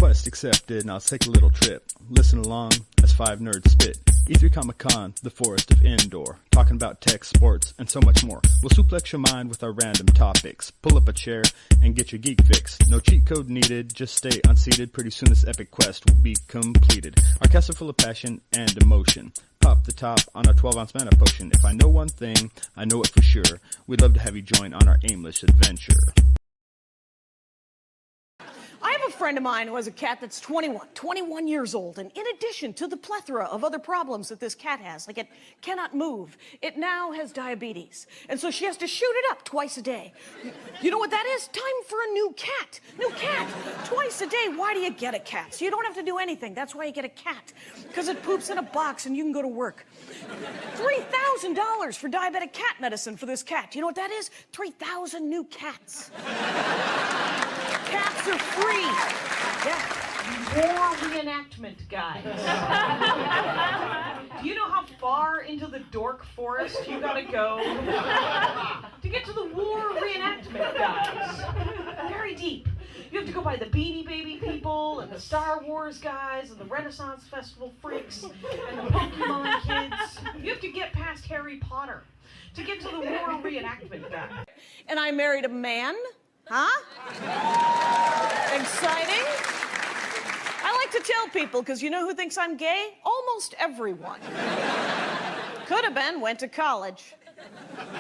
Request accepted, and I'll take a little trip. Listen along as 5 nerds spit. E3 Comic-Con, the forest of indoor. Talking about tech, sports, and so much more. We'll suplex your mind with our random topics. Pull up a chair and get your geek fix. No cheat code needed, just stay unseated. Pretty soon this epic quest will be completed. Our casts are full of passion and emotion. Pop the top on our 12-ounce mana potion. If I know one thing, I know it for sure. We'd love to have you join on our aimless adventure. I have a friend of mine who has a cat that's 21 years old, and in addition to the plethora of other problems that this cat has, like it cannot move, it now has diabetes. And so she has to shoot it up twice a day. You know what that is? Time for a new cat. New cat. Twice a day. Why do you get a cat? So you don't have to do anything. That's why you get a cat. Because it poops in a box and you can go to work. $3,000 for diabetic cat medicine for this cat. You know what that is? 3,000 new cats. Cats are free. Yeah. War reenactment, guys. Do you know how far into the dork forest you gotta go to get to the war reenactment, guys? Very deep. You have to go by the Beanie Baby people and the Star Wars guys and the Renaissance Festival freaks and the Pokemon kids. You have to get past Harry Potter to get to the war reenactment guy. And I married a man. Huh? Exciting? I like to tell people, because you know who thinks I'm gay? Almost everyone. Could have been, went to college.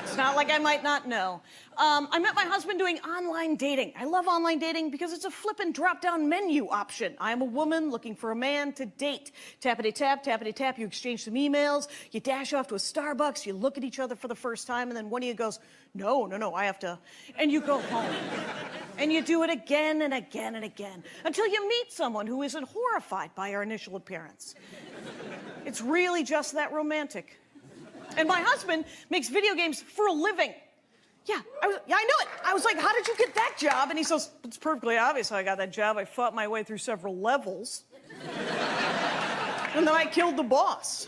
It's not like I might not know. I met my husband doing online dating. I love online dating because it's a flippin' drop-down menu option. I'm a woman looking for a man to date. Tappity-tap, you exchange some emails, you dash off to a Starbucks, you look at each other for the first time, and then one of you goes, no, I have to, and you go home. And you do it again and again and again, until you meet someone who isn't horrified by our initial appearance. It's really just that romantic. And my husband makes video games for a living. Yeah, I knew it. I was like, how did you get that job? And he says, it's perfectly obvious how I got that job. I fought my way through several levels. And then I killed the boss.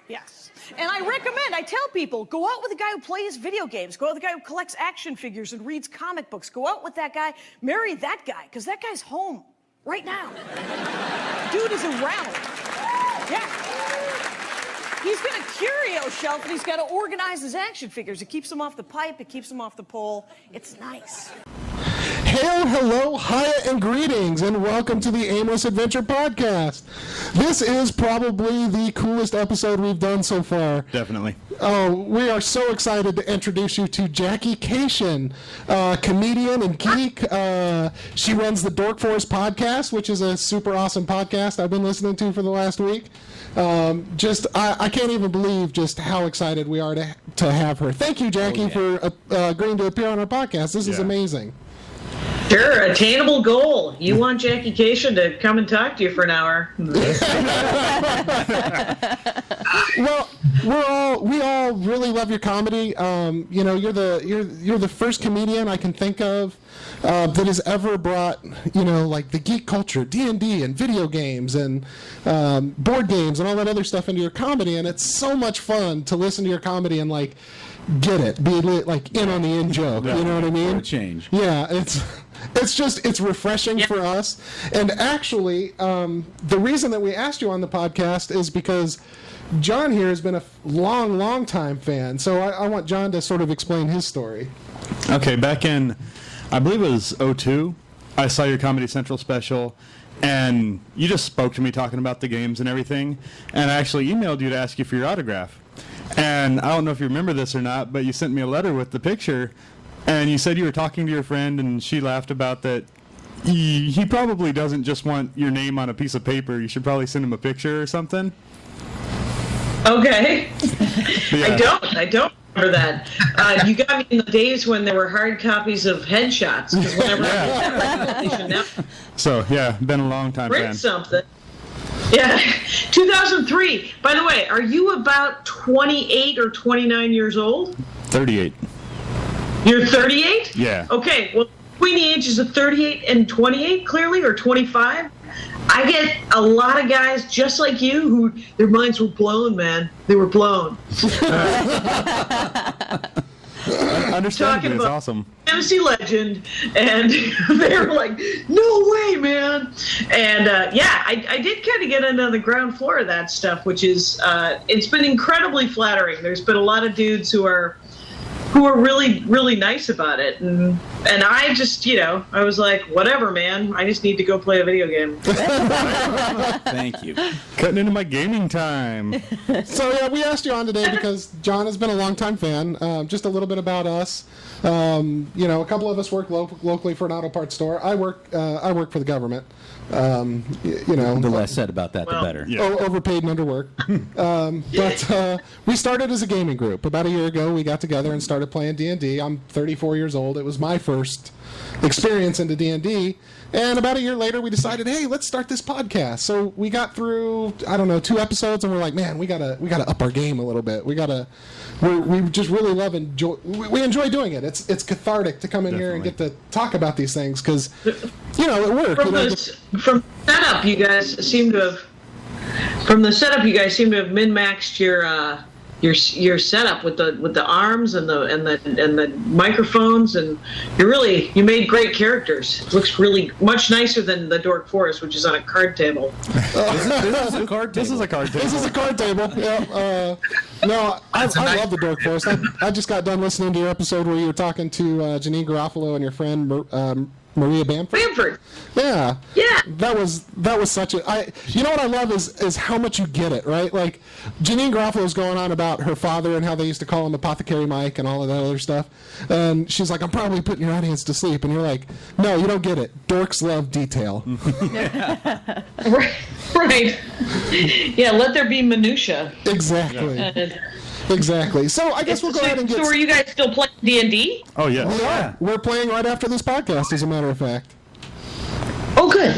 Yes. And I tell people, go out with a guy who plays video games. Go out with a guy who collects action figures and reads comic books. Go out with that guy, marry that guy, because that guy's home right now. Dude is around. Yeah. He's got a curio shelf, and he's got to organize his action figures. It keeps him off the pipe. It keeps him off the pole. It's nice. Hail, hello, hiya, and greetings, and welcome to the Aimless Adventure Podcast. This is probably the coolest episode we've done so far. Definitely. Oh, we are so excited to introduce you to Jackie Kashian, comedian and geek. She runs the Dork Forest podcast, which is a super awesome podcast I've been listening to for the last week. I can't even believe just how excited we are to have her. Thank you, Jackie, for agreeing to appear on our podcast. This is amazing. Sure, attainable goal. You want Jackie Kashian to come and talk to you for an hour. Well, we all really love your comedy. You're the first comedian I can think of that has ever brought, like the geek culture, D&D and video games and board games and all that other stuff into your comedy, and it's so much fun to listen to your comedy and like get it, be like in on the in joke. You know what I mean? Change. Yeah, it's refreshing for us. And actually, the reason that we asked you on the podcast is because John here has been a long time fan. So I want John to sort of explain his story. Okay, back in, I believe it was 2002, I saw your Comedy Central special, and you just spoke to me talking about the games and everything, and I actually emailed you to ask you for your autograph. And I don't know if you remember this or not, but you sent me a letter with the picture, and you said you were talking to your friend, and she laughed about that. He probably doesn't just want your name on a piece of paper. You should probably send him a picture or something. Okay. Yeah. I don't remember that. You got me in the days when there were hard copies of headshots. Because whenever So, yeah, been a long time print fan. Something. Yeah, 2003. By the way, are you about 28 or 29 years old? 38. You're 38? Yeah. Okay, well, between the ages of 38 and 28, clearly, or 25, I get a lot of guys just like you who their minds were blown, man. They were blown. Understandably, talking it's about awesome. fantasy legend, and they were like, "No way, man!" And I did kind of get into the ground floor of that stuff, which is it's been incredibly flattering. There's been a lot of dudes who are really, really nice about it. And I just, I was like, whatever, man. I just need to go play a video game. Thank you. Cutting into my gaming time. So, yeah, we asked you on today because John has been a longtime fan. Just a little bit about us. A couple of us work locally for an auto parts store. I work for the government. The less said about that, the better. Yeah. Overpaid and underworked. But we started as a gaming group. About a year ago, we got together and started playing D&D. I'm 34 years old. It was my first experience into D&D. And about a year later, we decided, hey, let's start this podcast. So we got through, 2 episodes, and we're like, man, we gotta up our game a little bit. We just really we enjoy doing it. It's cathartic to come in here and get to talk about these things because, it works. From setup, you guys seem to have min-maxed your setup with the arms and the microphones, and you made great characters. It looks really much nicer than the Dork Forest, which is on a card table. This is a card table. This is a card table. This is a card table. Yeah. No, I love the Dork Forest. I just got done listening to your episode where you were talking to Janine Garofalo and your friend Maria Bamford. Yeah. That was such a. You know what I love is how much you get it, right? Like Janine Garofalo's going on about her father and how they used to call him Apothecary Mike and all of that other stuff, and she's like, "I'm probably putting your audience to sleep," and you're like, "No, you don't get it. Dorks love detail." Right. Yeah, let there be minutia. Exactly. Exactly. So I guess we'll go ahead and get... So are you guys still playing D&D? Oh, yeah. We are. We're playing right after this podcast, as a matter of fact. Oh, good.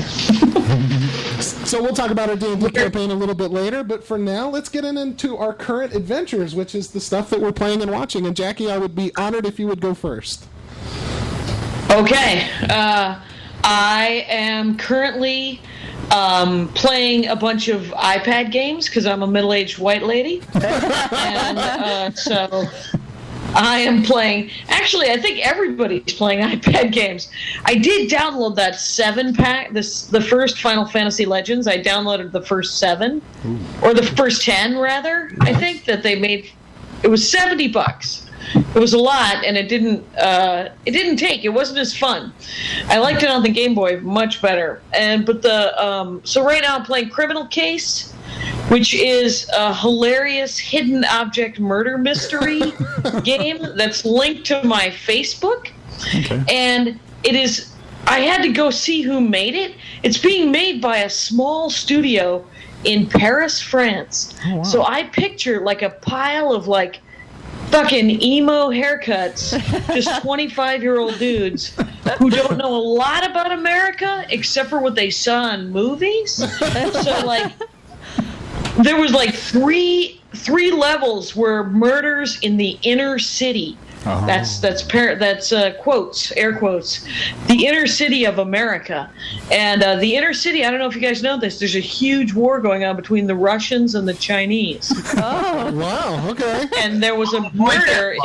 So we'll talk about our D&D campaign a little bit later, but for now, let's get into our current adventures, which is the stuff that we're playing and watching. And Jackie, I would be honored if you would go first. Okay. I am currently playing a bunch of iPad games because I'm a middle-aged white lady. And so I am playing... Actually, I think everybody's playing iPad games. I did download that 7-pack, the first Final Fantasy Legends. I downloaded the first 7, or the first 10, rather, I think, that they made. It was $70. It was a lot, and it didn't take. It wasn't as fun. I liked it on the Game Boy much better. So right now I'm playing Criminal Case, which is a hilarious hidden object murder mystery game that's linked to my Facebook. Okay. And it is. I had to go see who made it. It's being made by a small studio in Paris, France. Oh, wow. So I picture like a pile of like fucking emo haircuts, just 25-year-old dudes who don't know a lot about America except for what they saw in movies. So like, there was like three levels were murders in the inner city. Oh. That's quotes, air quotes, the inner city of America. And the inner city, I don't know if you guys know this, there's a huge war going on between the Russians and the Chinese. Oh, wow, okay. And there was a murder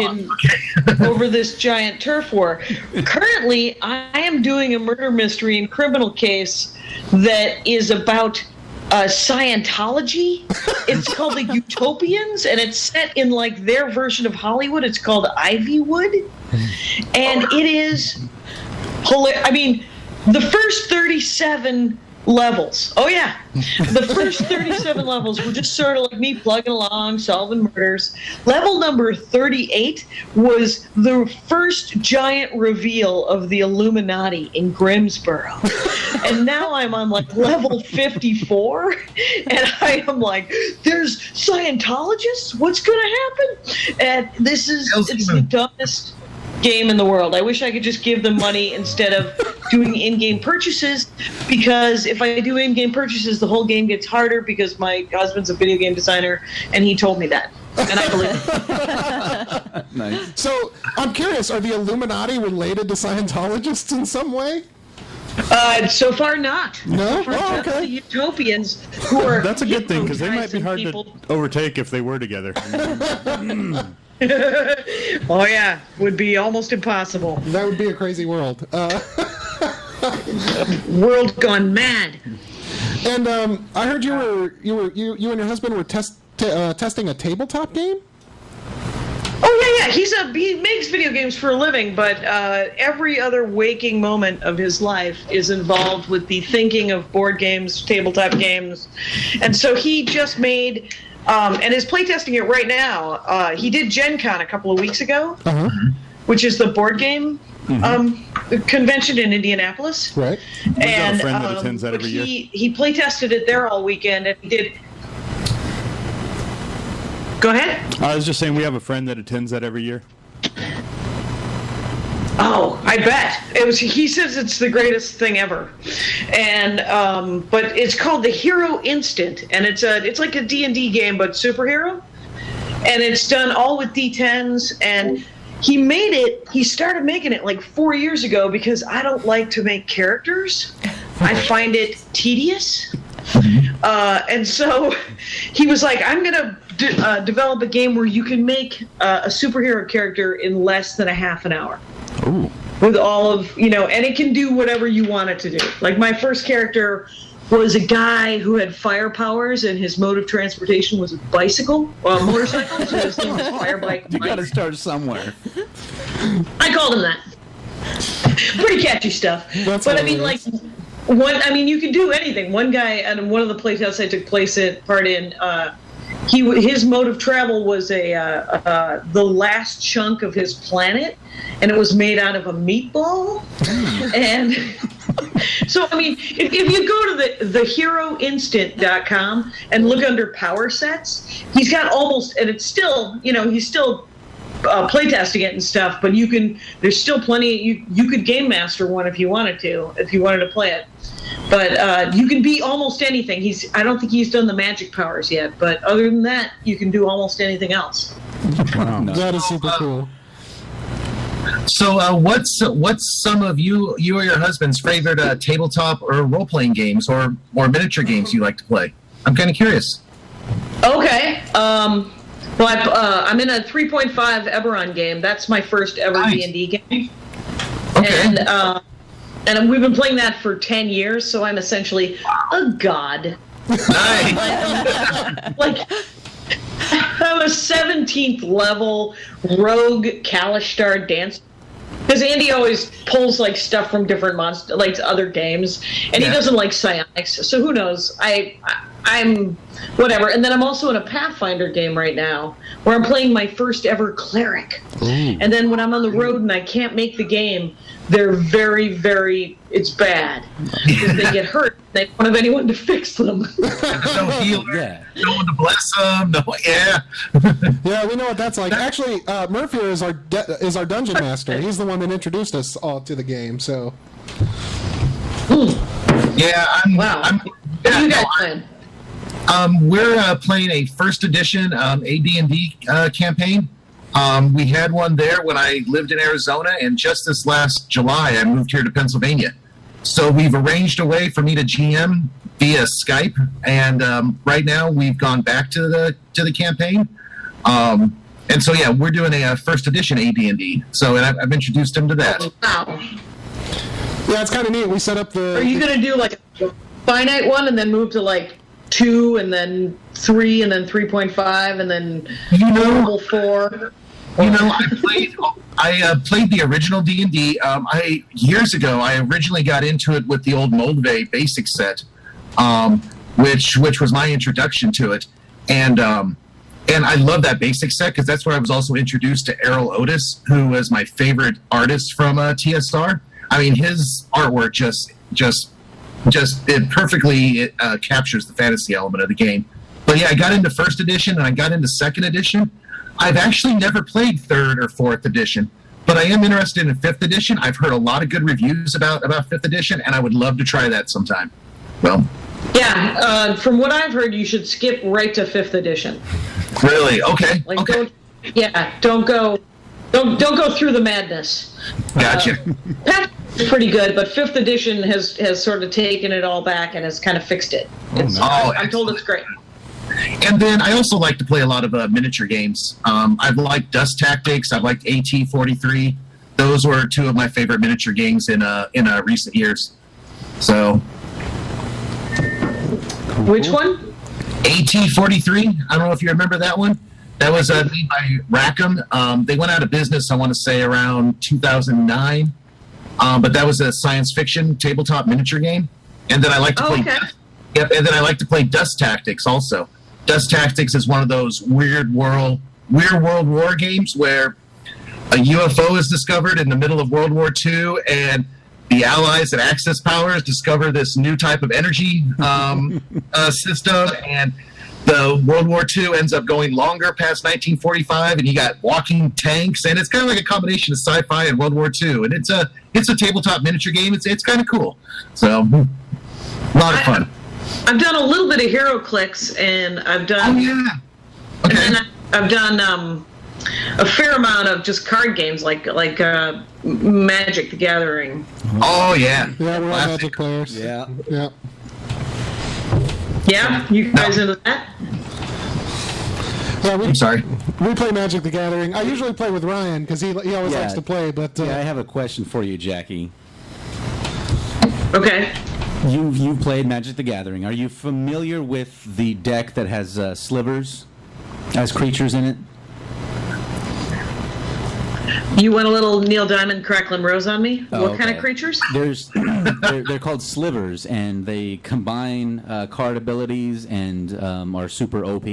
over this giant turf war. Currently, I am doing a murder mystery and criminal case that is about Scientology. It's called The Utopians, and it's set in like their version of Hollywood. It's called Ivywood, and it is hilarious. I mean, the first 37 levels. Oh yeah, the first 37 levels were just sort of like me plugging along, solving murders. Level number 38 was the first giant reveal of the Illuminati in Grimsboro. And now I'm on like level 54, and I am like, there's Scientologists? What's going to happen? And it's the dumbest game in the world. I wish I could just give them money instead of doing in-game purchases, because if I do in-game purchases, the whole game gets harder because my husband's a video game designer, and he told me that. And I believe it. Nice. So, I'm curious, are the Illuminati related to Scientologists in some way? So far not. No? So far, oh, okay. The Utopians who are... That's a good thing, because they might be hard to overtake if they were together. Oh yeah, would be almost impossible. That would be a crazy world. World gone mad. And I heard you and your husband were testing a tabletop game. Oh yeah. He makes video games for a living, but every other waking moment of his life is involved with the thinking of board games, tabletop games, and so he just made. And is playtesting it right now. He did Gen Con a couple of weeks ago, which is the board game convention in Indianapolis. Right. got And a friend that attends that every year. He playtested it there all weekend, and he did. Go ahead. I was just saying we have a friend that attends that every year. Oh, I bet. He says it's the greatest thing ever, and but it's called the Hero Instant, and it's like a D&D game but superhero, and it's done all with D10s. And he started making it like 4 years ago because I don't like to make characters. I find it tedious, and so he was like, I'm gonna develop a game where you can make a superhero character in less than a half an hour. Ooh. With all of, and it can do whatever you want it to do. Like my first character was a guy who had fire powers, and his mode of transportation was a motorcycle. So his name was Firebike. You got to start somewhere. I called him that. Pretty catchy stuff. That's but hilarious. you can do anything. One guy at one of the playtests I took part in. His mode of travel was the last chunk of his planet, and it was made out of a meatball. And so, if you go to the heroinstant.com and look under power sets, he's got and it's still, he's still playtesting it and stuff, but there's still plenty. You could game master one if you wanted to play it. But you can be almost anything. I don't think he's done the magic powers yet, but other than that, you can do almost anything else. Wow. That is super cool. So, what's some of you or your husband's favorite tabletop or role-playing games or miniature games you like to play? I'm kind of curious. Okay. Well, I'm in a 3.5 Eberron game. That's my first ever D&D game. Okay. And we've been playing that for 10 years, so I'm essentially a god. Nice. I'm a 17th level rogue Kalishtar dancer. Because Andy always pulls stuff from different other games, and he doesn't like psionics. So who knows? I'm whatever. And then I'm also in a Pathfinder game right now, where I'm playing my first ever cleric. Ooh. And then when I'm on the road and I can't make the game, they're very, very. It's bad because they get hurt. They don't have anyone to fix them. No healer. No one to bless them. No, Yeah, we know what that's like. Actually, Murphy is our dungeon master. He's the one that introduced us all to the game. So. Yeah, What are you guys playing? We're playing a first edition AD&D campaign. We had one there when I lived in Arizona, and just this last July, I moved here to Pennsylvania. So we've arranged a way for me to GM via Skype, and right now we've gone back to the campaign. And so we're doing a first edition AD&D. So I've introduced him to that. Wow. Yeah, it's kind of neat. We set up the. Are you going to do a finite one and then move to 2 and then 3 and then 3.5 and then normal 4? I played the original D&D. Years ago, I originally got into it with the old Moldvay basic set, which was my introduction to it, and I love that basic set because that's where I was also introduced to Errol Otis, who was my favorite artist from TSR. His artwork just it perfectly captures the fantasy element of the game. But I got into first edition and I got into second edition. I've actually never played third or fourth edition, but I am interested in fifth edition. I've heard a lot of good reviews about fifth edition, and I would love to try that sometime. Well, from what I've heard, you should skip right to fifth edition. Really? Okay. Okay. Don't go through the madness. Gotcha. Pretty good, but fifth edition has sort of taken it all back and has kind of fixed it. I'm told it's great. And then I also like to play a lot of miniature games. I've liked Dust Tactics. I've liked AT-43. Those were two of my favorite miniature games in recent years. So, Which one? AT-43. I don't know if you remember that one. That was made by Rackham. They went out of business, I want to say, around 2009. But that was a science fiction tabletop miniature game. And then I like to play. Okay. Yep. And then I like to play Dust Tactics also. Dust Tactics is one of those weird world war games where a UFO is discovered in the middle of World War II, and the Allies and Axis powers discover this new type of energy system, and the World War II ends up going longer past 1945, and you got walking tanks, and it's kind of like a combination of sci-fi and World War II, and it's a tabletop miniature game. It's kind of cool. So, a lot of fun. I've done a little bit of HeroClix, and I've done. Oh yeah. Okay. And then I've done a fair amount of just card games, like Magic: The Gathering. Oh yeah. Yeah, we're all Classic. Magic players. Yeah. Yeah. Yeah, you guys into that? Yeah, I'm sorry. we play Magic: The Gathering. I usually play with Ryan because he always likes to play. But Yeah, I have a question for you, Jackie. Okay. You've played Magic: The Gathering. Are you familiar with the deck that has slivers as creatures in it? You went a little Neil Diamond, Cracklin' Rose on me. Oh, What kind of okay. creatures? They're called slivers, and they combine card abilities and are super OP.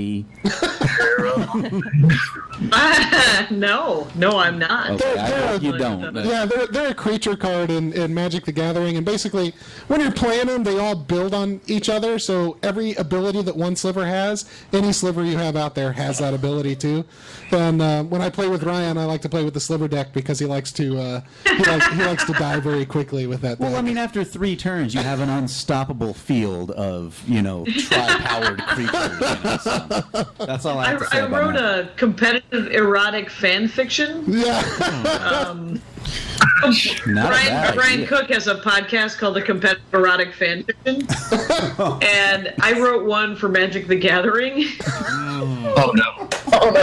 No, I'm not. Okay, I hope you don't. but- yeah, they're a creature card in Magic: The Gathering, and basically, when you're playing them, they all build on each other. So every ability that one sliver has, any sliver you have out there has that ability too. And when I play with Ryan, I like to play with the sliver deck because he likes to die very quickly with that deck. Well, I mean, after 3 turns, you have an unstoppable field of, tri-powered creatures. So that's all I have to say I about wrote that. a competitive erotic fan fiction. Yeah. Not a bad Brian idea. Cook has a podcast called The Competitive Erotic Fan Fiction, and I wrote one for Magic: The Gathering. Oh no.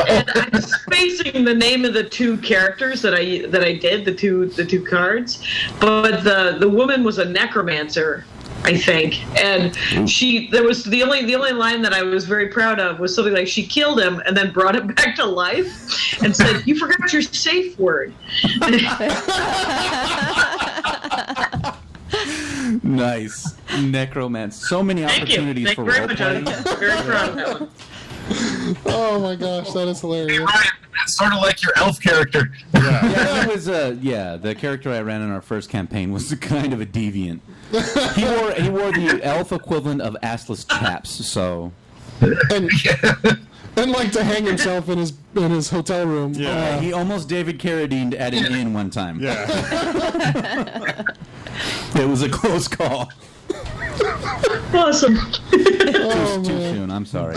And I'm spacing the name of the 2 characters that I did, the two cards, but the woman was a necromancer, I think, and there was the only line that I was very proud of was something like she killed him and then brought him back to life and said, "You forgot your safe word." Nice. Necromancer. So many Thank you. opportunities Thank for you very role much. playing. I'm very proud of that one. Oh my gosh, that is Hey, hilarious. Ryan, it's sort of like your elf character. Yeah, he was the character I ran in our first campaign was kind of a deviant. He wore the elf equivalent of assless chaps, so And like to hang himself in his hotel room. Yeah. he almost David Carradine at an inn one time. Yeah. It was a close call. Awesome. Oh, Too man. soon, I'm sorry.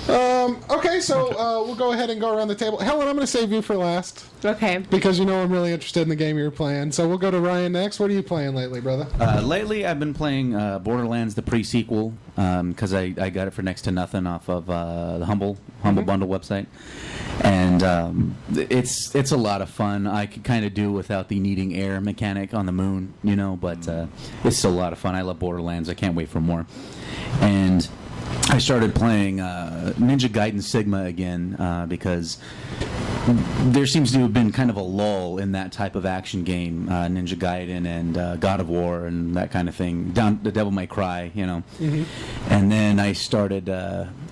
Okay, so we'll go ahead and go around the table. Helen, I'm going to save you for last Okay. because I'm really interested in the game you're playing. So we'll go to Ryan next. What are you playing lately, brother? Lately, I've been playing Borderlands, the pre-sequel, because I got it for next to nothing off of the Humble Bundle website, and it's a lot of fun. I could kind of do without the needing air mechanic on the moon, but it's still a lot of fun. I love Borderlands. I can't wait for more, and I started playing Ninja Gaiden Sigma again because there seems to have been kind of a lull in that type of action game, Ninja Gaiden and God of War and that kind of thing. Down the Devil May Cry, And then I started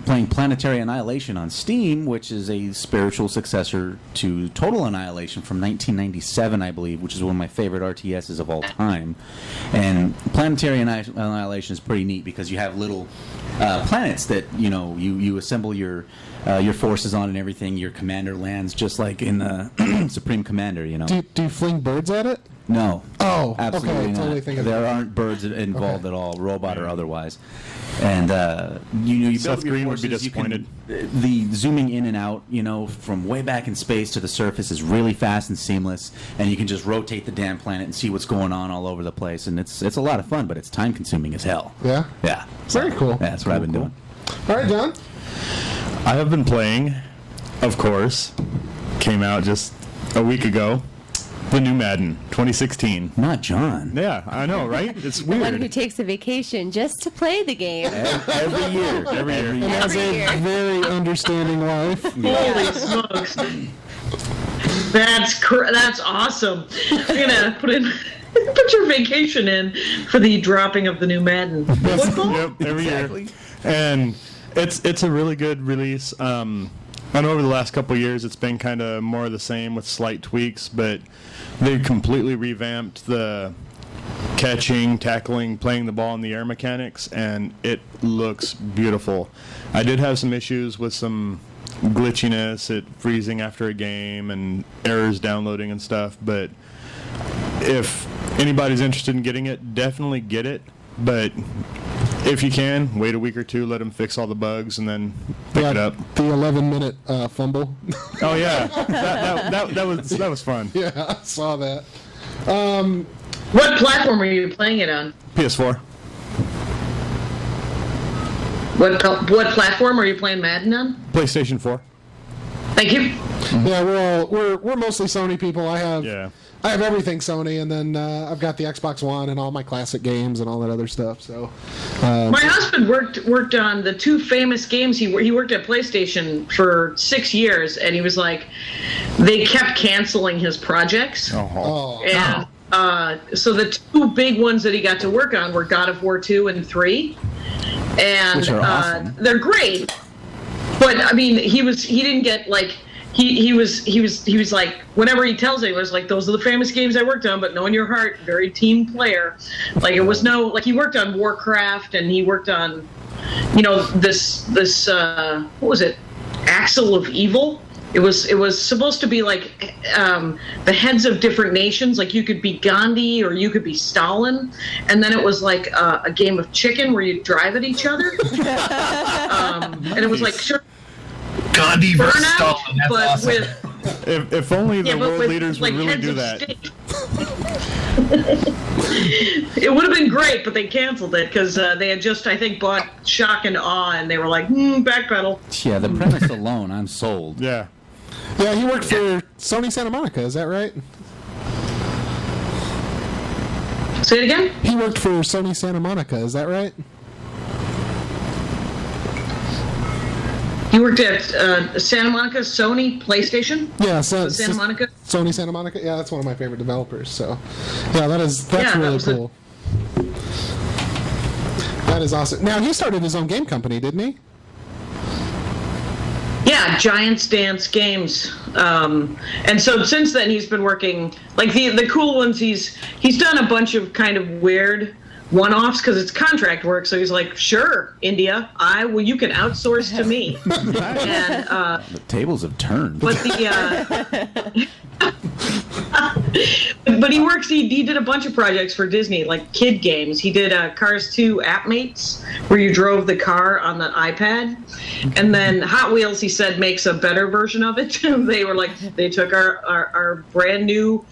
playing Planetary Annihilation on Steam, which is a spiritual successor to Total Annihilation from 1997, I believe, which is one of my favorite RTSs of all time. And Planetary Annihilation is pretty neat because you have little planets that you assemble your forces on and everything. Your commander lands just like in Supreme Commander. Do you fling birds at it? No. Oh, Absolutely okay. not. Totally thinking There aren't birds involved at all, robot or otherwise. And you Seth build your Green would be forces, you can- disappointed. the zooming in and out, from way back in space to the surface is really fast and seamless, and you can just rotate the damn planet and see what's going on all over the place. And it's a lot of fun, but it's time consuming as hell. Yeah. Yeah. Very cool. Yeah, that's what I've been doing. All right, John. I have been playing, of course, came out just a week ago, the new Madden 2016. Not John. Yeah, I know, right? It's The one who weird. takes a vacation just to play the game. Every year. Every year. And has Every a year. very understanding wife. Holy smokes. That's awesome. You're gonna put your vacation in for the dropping of the new Madden. Football? Yep, every year. And it's a really good release. I know over the last couple of years it's been kind of more of the same with slight tweaks, but they completely revamped the catching, tackling, playing the ball in the air mechanics, and it looks beautiful. I did have some issues with some glitchiness, it freezing after a game, and errors downloading and stuff, but if anybody's interested in getting it, definitely get it. But if you can, wait a week or two, let them fix all the bugs, and then pick it up. The 11-minute fumble. Oh yeah, that was fun. Yeah, I saw that. What platform are you playing it on? PS4. What platform are you playing Madden on? PlayStation 4. Thank you. Yeah, we're mostly Sony people. I have Yeah. everything Sony, and then I've got the Xbox One and all my classic games and all that other stuff. So, My husband worked on the two famous games. He worked at PlayStation for 6 years, and he was like, they kept canceling his projects. oh, And so the two big ones that he got to work on were God of War 2 and 3. And Which are awesome. They're great. But I mean, he didn't get like he was like, whenever he tells it, he was like, those are the famous games I worked on, but know in your heart, very team player. Like it was no, like he worked on Warcraft, and he worked on, this what was it? Axle of Evil. It was supposed to be like the heads of different nations. Like you could be Gandhi or you could be Stalin, and then it was like a game of chicken where you drive at each other. And it was like Gandhi versus Burnout, Stalin. That's but awesome. with If only the world with, leaders like, would really heads do of that. state. It would have been great, but they canceled it because they had just, I think, bought Shock and Awe, and they were like, backpedal. Yeah, the premise alone, I'm sold. Yeah. yeah, he worked for Sony Santa Monica. Is that right? Say it again? He worked for Sony Santa Monica. Is that right? You worked at Santa Monica, Sony, PlayStation? Yeah, Santa Monica? Sony Santa Monica. Yeah, that's one of my favorite developers. So, yeah, that's Yeah, that really was cool. That is awesome. Now he started his own game company, didn't he? Yeah, Giants Dance Games. And so since then he's been working, like the cool ones, he's done a bunch of kind of weird one-offs because it's contract work. So he's like, sure, India, you can outsource to me. And The tables have turned. but but he did a bunch of projects for Disney, like kid games. He did Cars 2 App Mates, where you drove the car on the iPad. And then Hot Wheels, he said, makes a better version of it. They took our brand new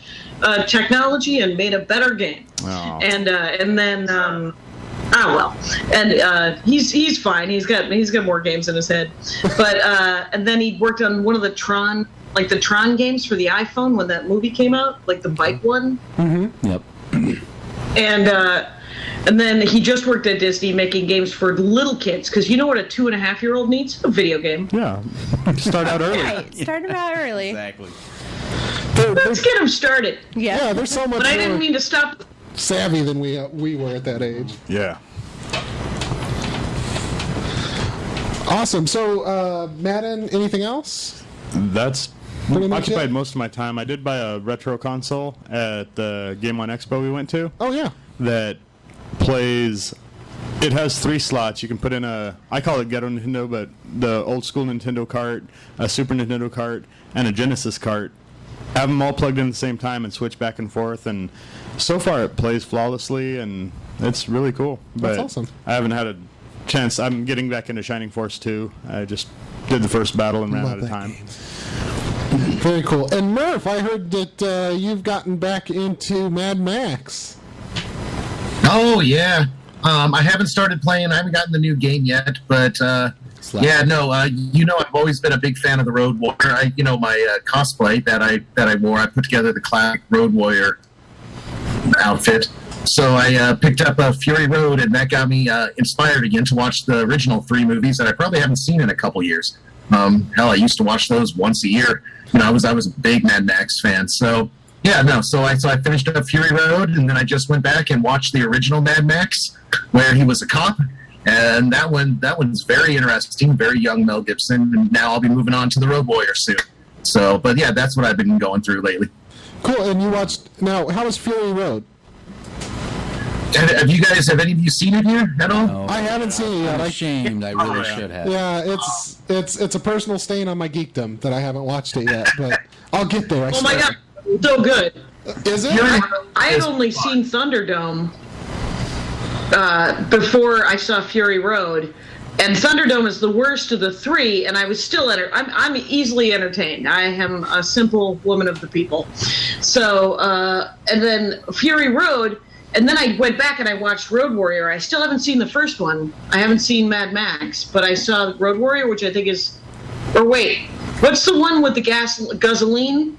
technology and made a better game. Oh. And then he's fine. He's got more games in his head. But and then he worked on one of the Tron games for the iPhone when that movie came out, like the bike one. Yep. And then he just worked at Disney making games for little kids, because you know what a 2.5-year-old needs? A video game. Yeah. Start out early. Right, start them out early. Exactly. Let's get him started. Yeah, there's so much But I didn't more mean to stop. savvy than we were at that age. Yeah. Awesome. So, Madden, anything else? That's Pretty much occupied it? most of my time. I did buy a retro console at the Game On Expo we went to Oh, yeah. that plays. It has 3 slots. You can put in I call it Ghetto Nintendo, but the old school Nintendo cart, a Super Nintendo cart, and a Genesis cart. Have them all plugged in at the same time and switch back and forth. And so far it plays flawlessly, and it's really cool. But That's awesome. I haven't had a chance. I'm getting back into Shining Force 2. I just did the first battle and ran Love out of that time. game. Very cool. And Murph, I heard that you've gotten back into Mad Max. Oh yeah. I haven't started playing. I haven't gotten the new game yet, but Yeah, no, I've always been a big fan of the Road Warrior. My cosplay that I wore, I put together the classic Road Warrior outfit. So I picked up Fury Road, and that got me inspired again to watch the original 3 movies that I probably haven't seen in a couple years. Hell, I used to watch those once a year. I was a big Mad Max fan. So so I finished up Fury Road, and then I just went back and watched the original Mad Max, where he was a cop. And that one's very interesting, very young Mel Gibson, and now I'll be moving on to the Road Warrior soon. So, but yeah, that's what I've been going through lately. Cool. And now, how was Fury Road? Have any of you seen it here at all? No, I haven't seen it yet. I'm ashamed. I really should have. Yeah, it's a personal stain on my geekdom that I haven't watched it yet, but I'll get there. Oh my God, so good. Is it? I had only seen Thunderdome before I saw Fury Road, and Thunderdome is the worst of the 3, and I was still I'm easily entertained. I am a simple woman of the people. So, and then Fury Road, and then I went back and I watched Road Warrior. I still haven't seen the first one. I haven't seen Mad Max, but I saw Road Warrior, which I think is, or wait, what's the one with the gasoline?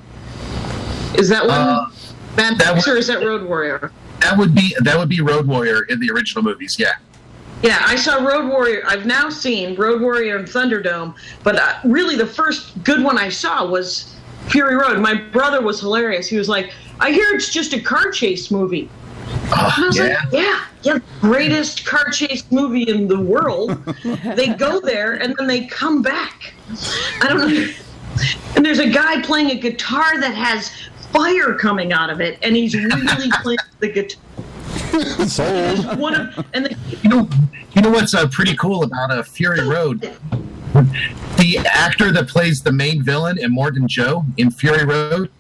Is that one Mad Max, or is that Road Warrior? That would be Road Warrior in the original movies, yeah. Yeah, I saw Road Warrior. I've now seen Road Warrior and Thunderdome, but really the first good one I saw was Fury Road. My brother was hilarious. He was like, I hear it's just a car chase movie. And I was like, yeah, greatest car chase movie in the world. They go there and then they come back. I don't know. And there's a guy playing a guitar that has fire coming out of it, and he's really playing the guitar. Sold. You know what's pretty cool about Fury Road? The actor that plays the main villain in Morgan Joe in Fury Road,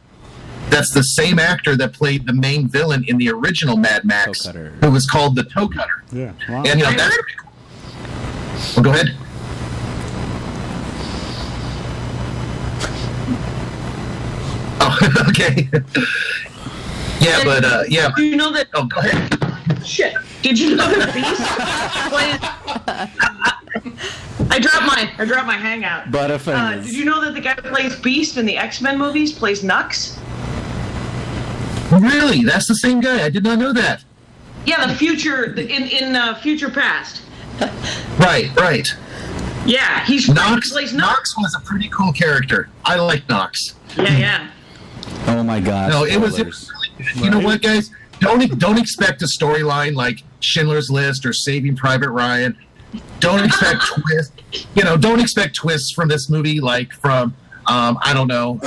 that's the same actor that played the main villain in the original Mad Max, who was called the Toe Cutter. Yeah. Wow. And that's pretty cool. Well, go ahead. Oh, okay. Yeah, but yeah. Do you know that? Oh, go ahead. Shit. Did you know that Beast plays? I dropped my hangout. Butterfingers. Did you know that the guy who plays Beast in the X-Men movies plays Nux? Really? That's the same guy? I did not know that. Yeah, the future in Future Past. Right. Yeah, he plays Nux. Nox was a pretty cool character. I like Nox. Yeah. Oh my gosh. No, it was really good. You know what, guys? Don't expect a storyline like Schindler's List or Saving Private Ryan. Don't expect twists. Don't expect twists from this movie like from I don't know.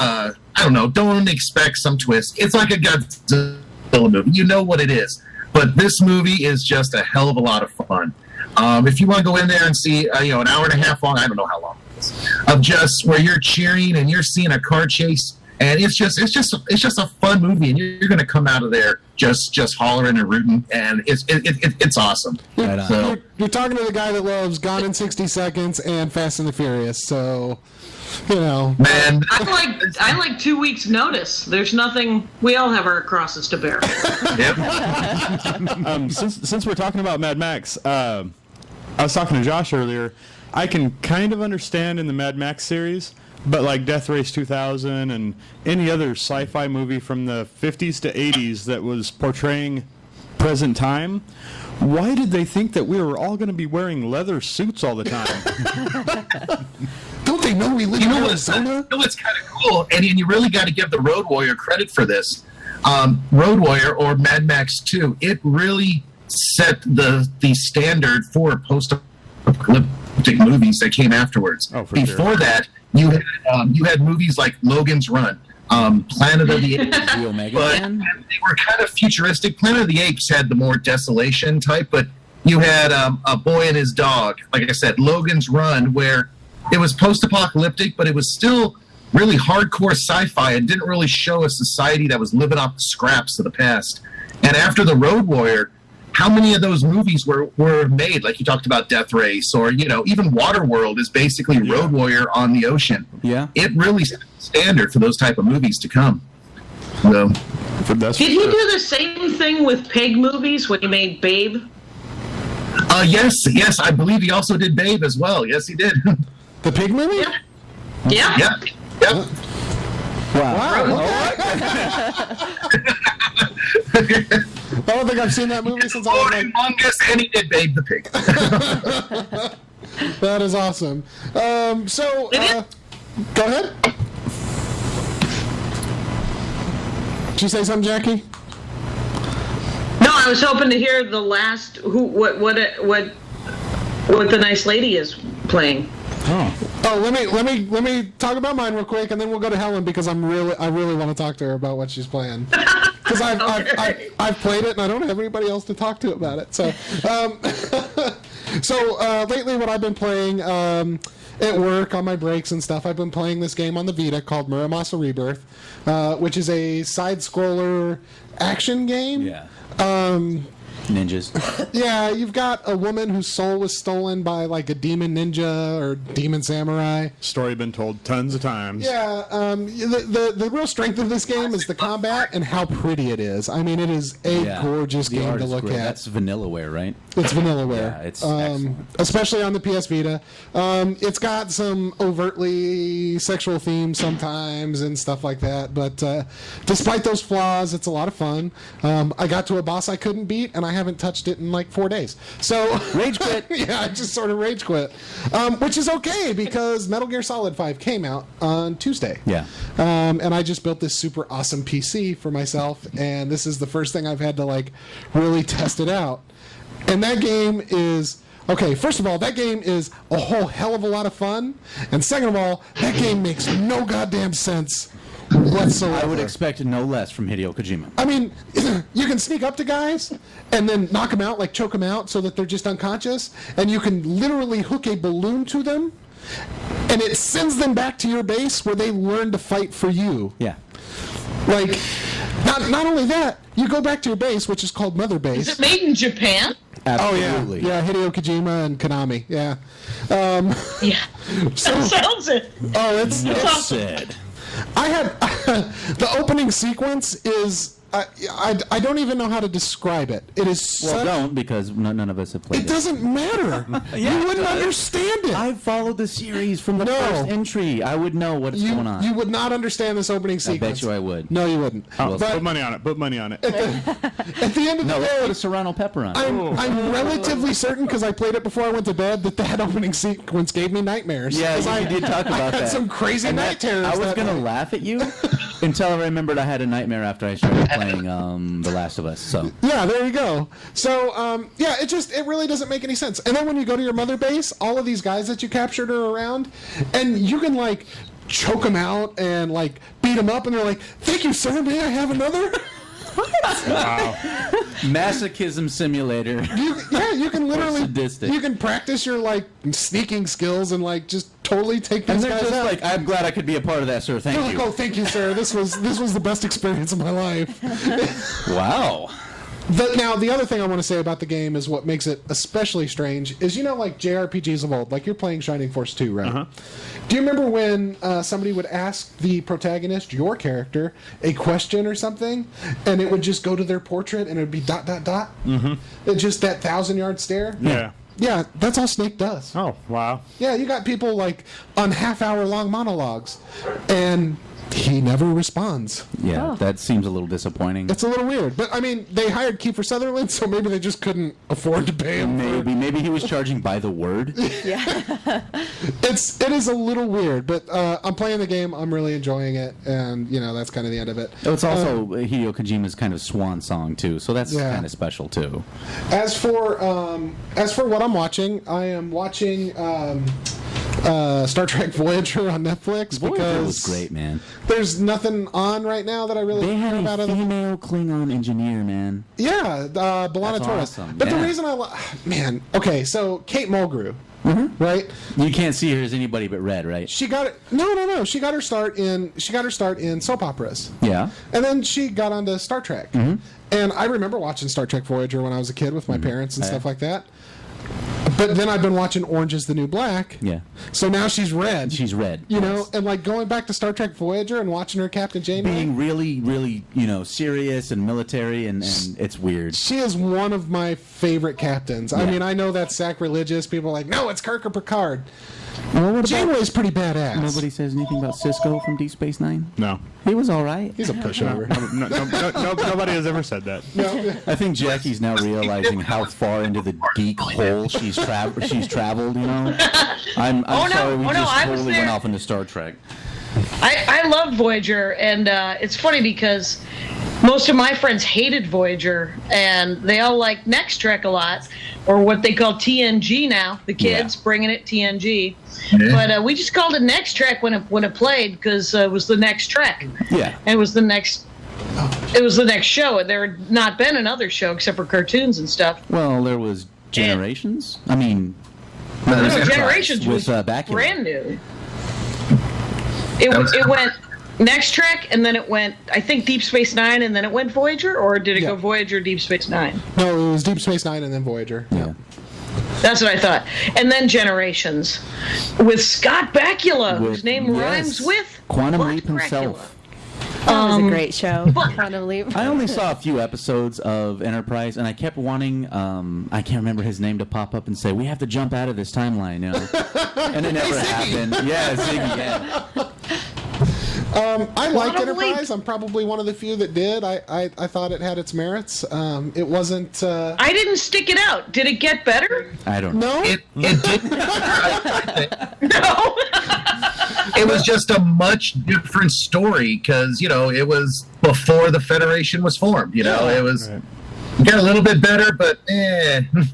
Don't expect some twist. It's like a Godzilla movie. You know what it is. But this movie is just a hell of a lot of fun. If you want to go in there and see, an hour and a half long, I don't know how long it is, of just where you're cheering and you're seeing a car chase, and it's just a fun movie, and you're going to come out of there just hollering and rooting, and it's awesome. So, you're talking to the guy that loves Gone in 60 Seconds and Fast and the Furious, so. Man, I like 2 weeks notice. There's nothing. We all have our crosses to bear. Yep. Since we're talking about Mad Max, I was talking to Josh earlier. I can kind of understand in the Mad Max series, but like Death Race 2000 and any other sci-fi movie from the 50s to 80s that was portraying present time, why did they think that we were all going to be wearing leather suits all the time? Don't they know we live in Arizona? What's kind of cool, and you really got to give the Road Warrior credit for this. Road Warrior or Mad Max 2, it really set the standard for post-apocalyptic movies that came afterwards. Oh, for Before sure. that, you had movies like Logan's Run, Planet of the Apes, but they were kind of futuristic. Planet of the Apes had the more desolation type, but you had A Boy and His Dog, like I said, Logan's Run, where it was post-apocalyptic, but it was still really hardcore sci-fi and didn't really show a society that was living off the scraps of the past. And after The Road Warrior, how many of those movies were made? Like you talked about Death Race, or even Waterworld is basically Road Warrior on the ocean. Yeah, it really set the standard for those type of movies to come. So, did he do the same thing with pig movies when he made Babe? Yes. I believe he also did Babe as well. Yes, he did. The pig movie? Yeah. Yep. Wow. I don't think I've seen that movie since I was like... Humongous, and he did Babe the Pig. That is awesome. Go ahead. Did you say something, Jackie? No, I was hoping to hear the last what the nice lady is playing. Oh, let me talk about mine real quick, and then we'll go to Helen because I really want to talk to her about what she's playing. Because I've played it and I don't have anybody else to talk to about it. So, lately, what I've been playing at work on my breaks and stuff, I've been playing this game on the Vita called Muramasa Rebirth, which is a side-scroller action game. Yeah. Ninjas. Yeah, you've got a woman whose soul was stolen by like a demon ninja or demon samurai. Story been told tons of times. Yeah, the real strength of this game is the combat and how pretty it is. I mean, it is a gorgeous The game art to is look great. at. That's Vanillaware, right? It's Vanillaware. Yeah, it's excellent. Especially on the PS Vita. It's got some overtly sexual themes sometimes and stuff like that, but despite those flaws, it's a lot of fun. I got to a boss I couldn't beat, and I haven't touched it in like 4 days. So Rage quit. Yeah, I just sort of rage quit, which is okay because Metal Gear Solid 5 came out on Tuesday. Yeah. And I just built this super awesome PC for myself, and this is the first thing I've had to like really test it out. And that game is okay. First of all, that game is a whole hell of a lot of fun, and second of all, that game makes no goddamn sense whatsoever. I would expect no less from Hideo Kojima. I mean, you can sneak up to guys and then knock them out, like choke them out so that they're just unconscious, and you can literally hook a balloon to them, and it sends them back to your base where they learn to fight for you. Yeah. Like, not only that, you go back to your base, which is called Mother Base. Is it made in Japan? Absolutely. Oh, yeah, Hideo Kojima and Konami, yeah. Yeah. So, That sounds it. oh, it's Said. I had the opening sequence is I don't even know how to describe it. It is Well, don't, because none of us have played it doesn't matter. Yeah, You wouldn't it does. understand it. I've followed the series from the No. first entry. I would know what's going on. You would not understand this opening I sequence. bet you I would. No, you wouldn't. Well, But Put money on it. Put money on it. at the end of No, the let's day, put a serrano pepper on it. I'm relatively certain because I played it before I went to bed that opening sequence gave me nightmares. Yeah, 'Cause you did talk about I had that. some crazy And night that- terrors. I was that going to night. laugh at you until I remembered I had a nightmare after I started playing The Last of Us. So Yeah, there you go. So, it really doesn't make any sense. And then when you go to your mother base, all of these guys that you captured are around, and you can, like, choke them out and, like, beat them up, and they're like, "Thank you, sir, may I have another?" Wow. masochism simulator. You can literally, sadistic. you can practice your, like, sneaking skills and, like, just totally take And these they're guys just out. like, I'm glad I could be a part of that, sir. Thank They're like, you. "Oh, thank you, sir. This was the best experience of my life." Wow. Now, the other thing I want to say about the game is what makes it especially strange is, like JRPGs of old, like you're playing Shining Force 2, right? Uh-huh. Do you remember when somebody would ask the protagonist, your character, a question or something, and it would just go to their portrait and it would be ... Mm-hmm. It's just that 1,000-yard stare? Yeah. Yeah, that's all Snake does. Oh, wow. Yeah, you got people like on half-hour-long monologues, and he never responds. Yeah, that seems a little disappointing. It's a little weird, but I mean, they hired Kiefer Sutherland, so maybe they just couldn't afford to pay him. Maybe he was charging by the word. It is a little weird, but I'm playing the game. I'm really enjoying it, and that's kind of the end of it. It's also Hideo Kojima's kind of swan song too, so that's Yeah. kind of special too. As for what I'm watching, I am watching Star Trek Voyager on Netflix Voyager because was great, man. there's nothing on right now that I really They care had about. a female Klingon engineer, man. Yeah, B'Elanna That's Torres. awesome, But the yeah. reason man, okay, so Kate Mulgrew, right? You can't see her as anybody but red, right? She got it. No. She got her start in soap operas. Yeah. And then she got onto Star Trek. And I remember watching Star Trek Voyager when I was a kid with my parents and stuff like that. But then I've been watching Orange is the New Black. Yeah. So now she's red. She's red. You know, and like going back to Star Trek Voyager and watching her Captain Janeway. Being really, really, serious and military, and it's weird. She is one of my favorite captains. I mean, I know that's sacrilegious. People are like, no, it's Kirk or Picard. Well, what Janeway's pretty badass. Nobody says anything about Cisco from Deep Space Nine? No. He was all right. He's a pushover. Nobody has ever said that. No. I think Jackie's now realizing how far into the geek hole she's traveled, you know? I'm sorry, we just totally went off into Star Trek. I loved Voyager, and it's funny because most of my friends hated Voyager, and they all like Next Trek a lot, or what they call TNG now. The kids bringing it TNG, but we just called it Next Trek when it played because it was the next Trek. Yeah, and it was the next. It was the next show. There had not been another show except for cartoons and stuff. Well, there was Generations. Generations was brand new. It went Next Trek, and then it went, I think, Deep Space Nine, and then it went Voyager, or did it go Voyager, Deep Space Nine? No, it was Deep Space Nine and then Voyager. Yeah. That's what I thought. And then Generations with Scott Bakula, whose name rhymes with Quantum Burt Leap himself. That was a great show. Quantum Leap. I only saw a few episodes of Enterprise, and I kept wanting, I can't remember his name, to pop up and say, we have to jump out of this timeline, you know? And it never happened. Yeah, Ziggy, yeah. I liked Enterprise. I'm probably one of the few that did. I thought it had its merits. It wasn't... I didn't stick it out. Did it get better? I don't know. No? It didn't. No. It was just a much different story because, it was before the Federation was formed. It was got a little bit better, but if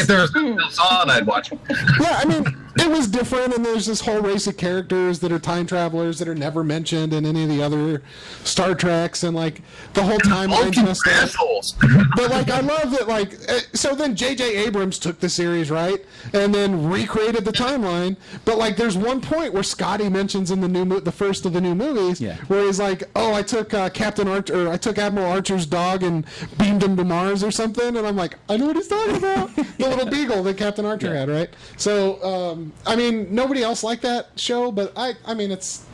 there was something else on, I'd watch it. Yeah, I mean, it was different, and there's this whole race of characters that are time travelers that are never mentioned in any of the other Star Treks, and like the whole timeline's messed up. Assholes. But like, I love that. Like, so then J.J. Abrams took the series, right, and then recreated the timeline. But like, there's one point where Scotty mentions in the first of the new movies, where he's like, "Oh, I took Captain Archer, or I took Admiral Archer's dog and beamed him to Mars or something," and I'm like, I know what he's talking about. The little beagle that Captain Archer had, right? So, I mean, nobody else liked that show, but I mean, it's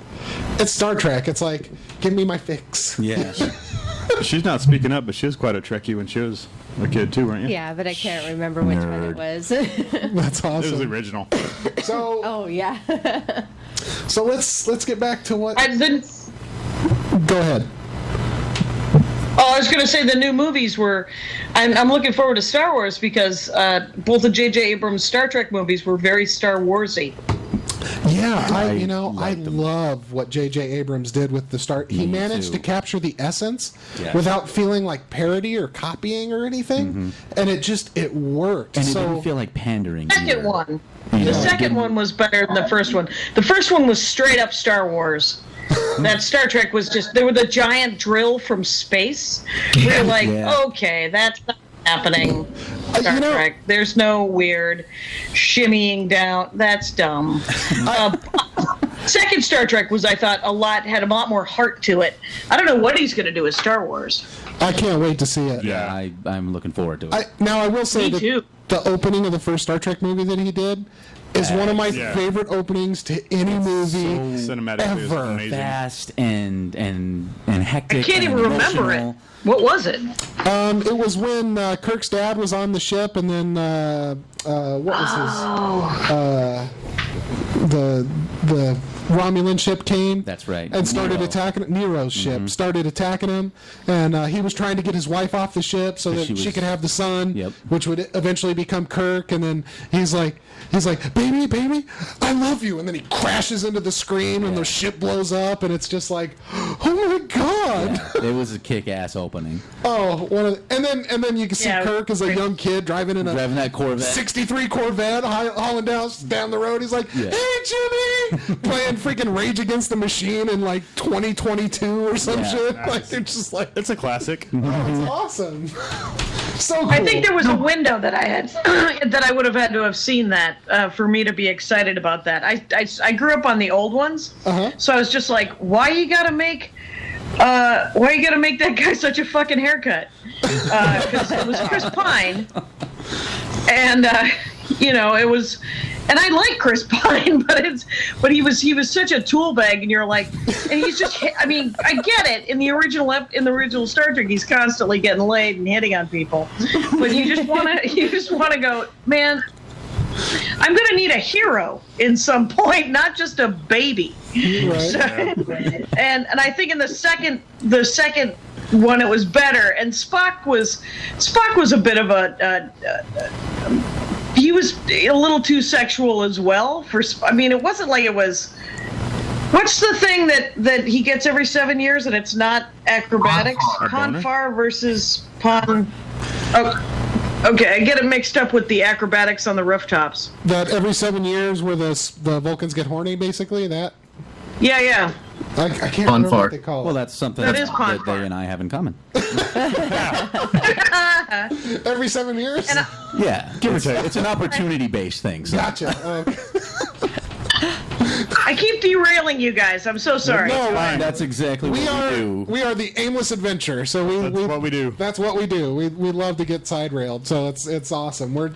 Star Trek. It's like, give me my fix. Yeah. She's not speaking up, but she was quite a Trekkie when she was a kid too, weren't you? Yeah, but I can't remember which one it was. That's awesome. It was the original. So. Oh yeah. So let's get back to what. Go ahead. Oh, I was going to say the new movies were. I'm looking forward to Star Wars because both the J.J. Abrams Star Trek movies were very Star Warsy. Yeah, I love what J.J. Abrams did with the Star. He managed to capture the essence without feeling like parody or copying or anything, and it worked. And it didn't feel like pandering. The second one was better than the first one. The first one was straight up Star Wars. That Star Trek was just, there was a giant drill from space. We were like, okay, that's not happening. Star Trek. There's no weird shimmying down. That's dumb. Second Star Trek was, I thought, had a lot more heart to it. I don't know what he's going to do with Star Wars. I can't wait to see it. Yeah, I'm looking forward to it. Now, I will say Me too. The opening of the first Star Trek movie that he did is one of my favorite openings to any movie cinematically ever. amazing. Fast and hectic. I can't even remember it. What was it? It was when Kirk's dad was on the ship, and then what was his the Romulan ship came. That's right. And started attacking Nero's ship. Started attacking him, and he was trying to get his wife off the ship so that she could have the son, which would eventually become Kirk. And then he's like, baby, I love you. And then he crashes into the screen, and the ship blows up, and it's just like, oh my god! Yeah, it was a kick-ass opening. And then you can see Kirk as a young kid driving that Corvette, '63 Corvette, hauling down the road. He's like, hey Jimmy, playing freaking Rage Against the Machine in like 2022 or some shit. Nice. Like, it's just like, it's a classic. Oh, it's awesome. So cool. I think there was a window that I had that I would have had to have seen that for me to be excited about that. I grew up on the old ones, so I was just like, why you gotta make that guy such a fucking haircut? Because it was Chris Pine, and it was, and I like Chris Pine, but he was such a tool bag, and you're like, and he's just, I mean, I get it. In the original Star Trek, he's constantly getting laid and hitting on people, but you just want to go, man, I'm going to need a hero in some point, not just a baby. Right. So, and I think in the second one it was better, and Spock was a bit of he was a little too sexual as well. It wasn't like it was. What's the thing that he gets every 7 years and it's not acrobatics? Ponfar versus Pon. Oh, okay, I get it mixed up with the acrobatics on the rooftops. That every 7 years where the Vulcans get horny, basically, that? Yeah. I can't remember what they call it. Well, that's something that they and I have in common. Every 7 years? Yeah, give or take. It's an opportunity-based thing. So. Gotcha. I keep derailing you guys. I'm so sorry. No, that's exactly what we do. We are the Aimless Adventure, so that's what we do. That's what we do. We love to get side railed, so it's awesome. We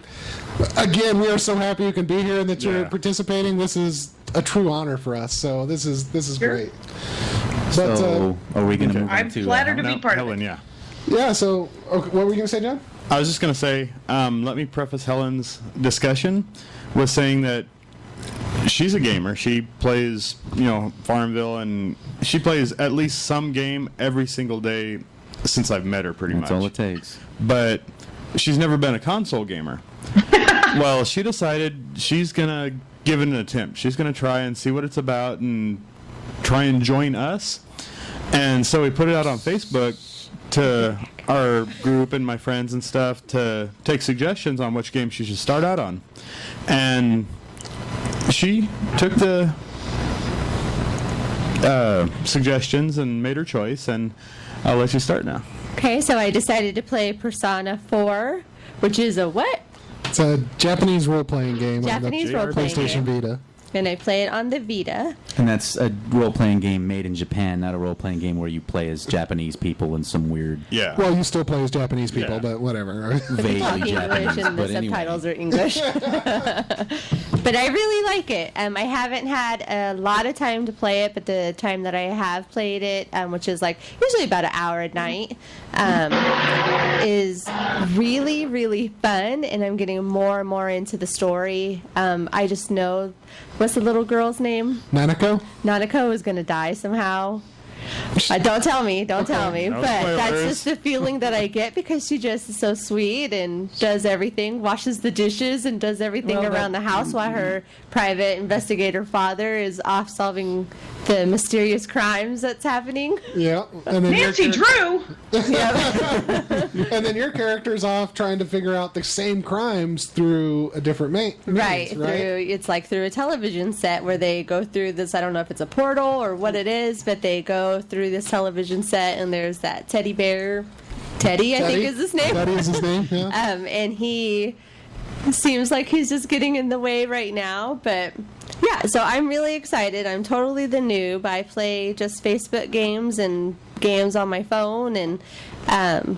are so happy you can be here and that you're participating. This is a true honor for us. So this is great. But, so are we going to move on I'm to? flattered to be part of it. Yeah. Yeah. So what were you going to say, John? I was just going to say, let me preface Helen's discussion with saying that she's a gamer. She plays, Farmville, and she plays at least some game every single day since I've met her, pretty much. That's all it takes. But she's never been a console gamer. Well, she decided she's going to give it an attempt. She's going to try and see what it's about and try and join us. And so we put it out on Facebook to our group and my friends and stuff to take suggestions on which game she should start out on. And she took the suggestions and made her choice, and I'll let you start now. Okay, so I decided to play Persona 4, which is a what? It's a Japanese role-playing game Japanese on the role-playing PlayStation game. Vita. And I play it on the Vita. And that's a role-playing game made in Japan, not a role-playing game where you play as Japanese people in some weird... Yeah. Well, you still play as Japanese people, but whatever. Vaguely English and the subtitles are English. But I really like it. I haven't had a lot of time to play it, but the time that I have played it, which is like usually about an hour a night, is really, really fun, and I'm getting more and more into the story. I just know, what's the little girl's name? Nanako? Nanako is going to die somehow. Don't tell me, but that's just the feeling that I get because she just is so sweet and does everything, washes the dishes and does everything around the house while her private investigator father is off solving the mysterious crimes that's happening. Yeah. And then Nancy Drew! And then your character's off trying to figure out the same crimes through a different means, right? It's like through a television set where they go through this, I don't know if it's a portal or what it is, but they go through this television set and there's that teddy bear. Teddy, I think is his name. Teddy is his name, yeah. And he seems like he's just getting in the way right now, but yeah, so I'm really excited. I'm totally the noob. I play just Facebook games and games on my phone, and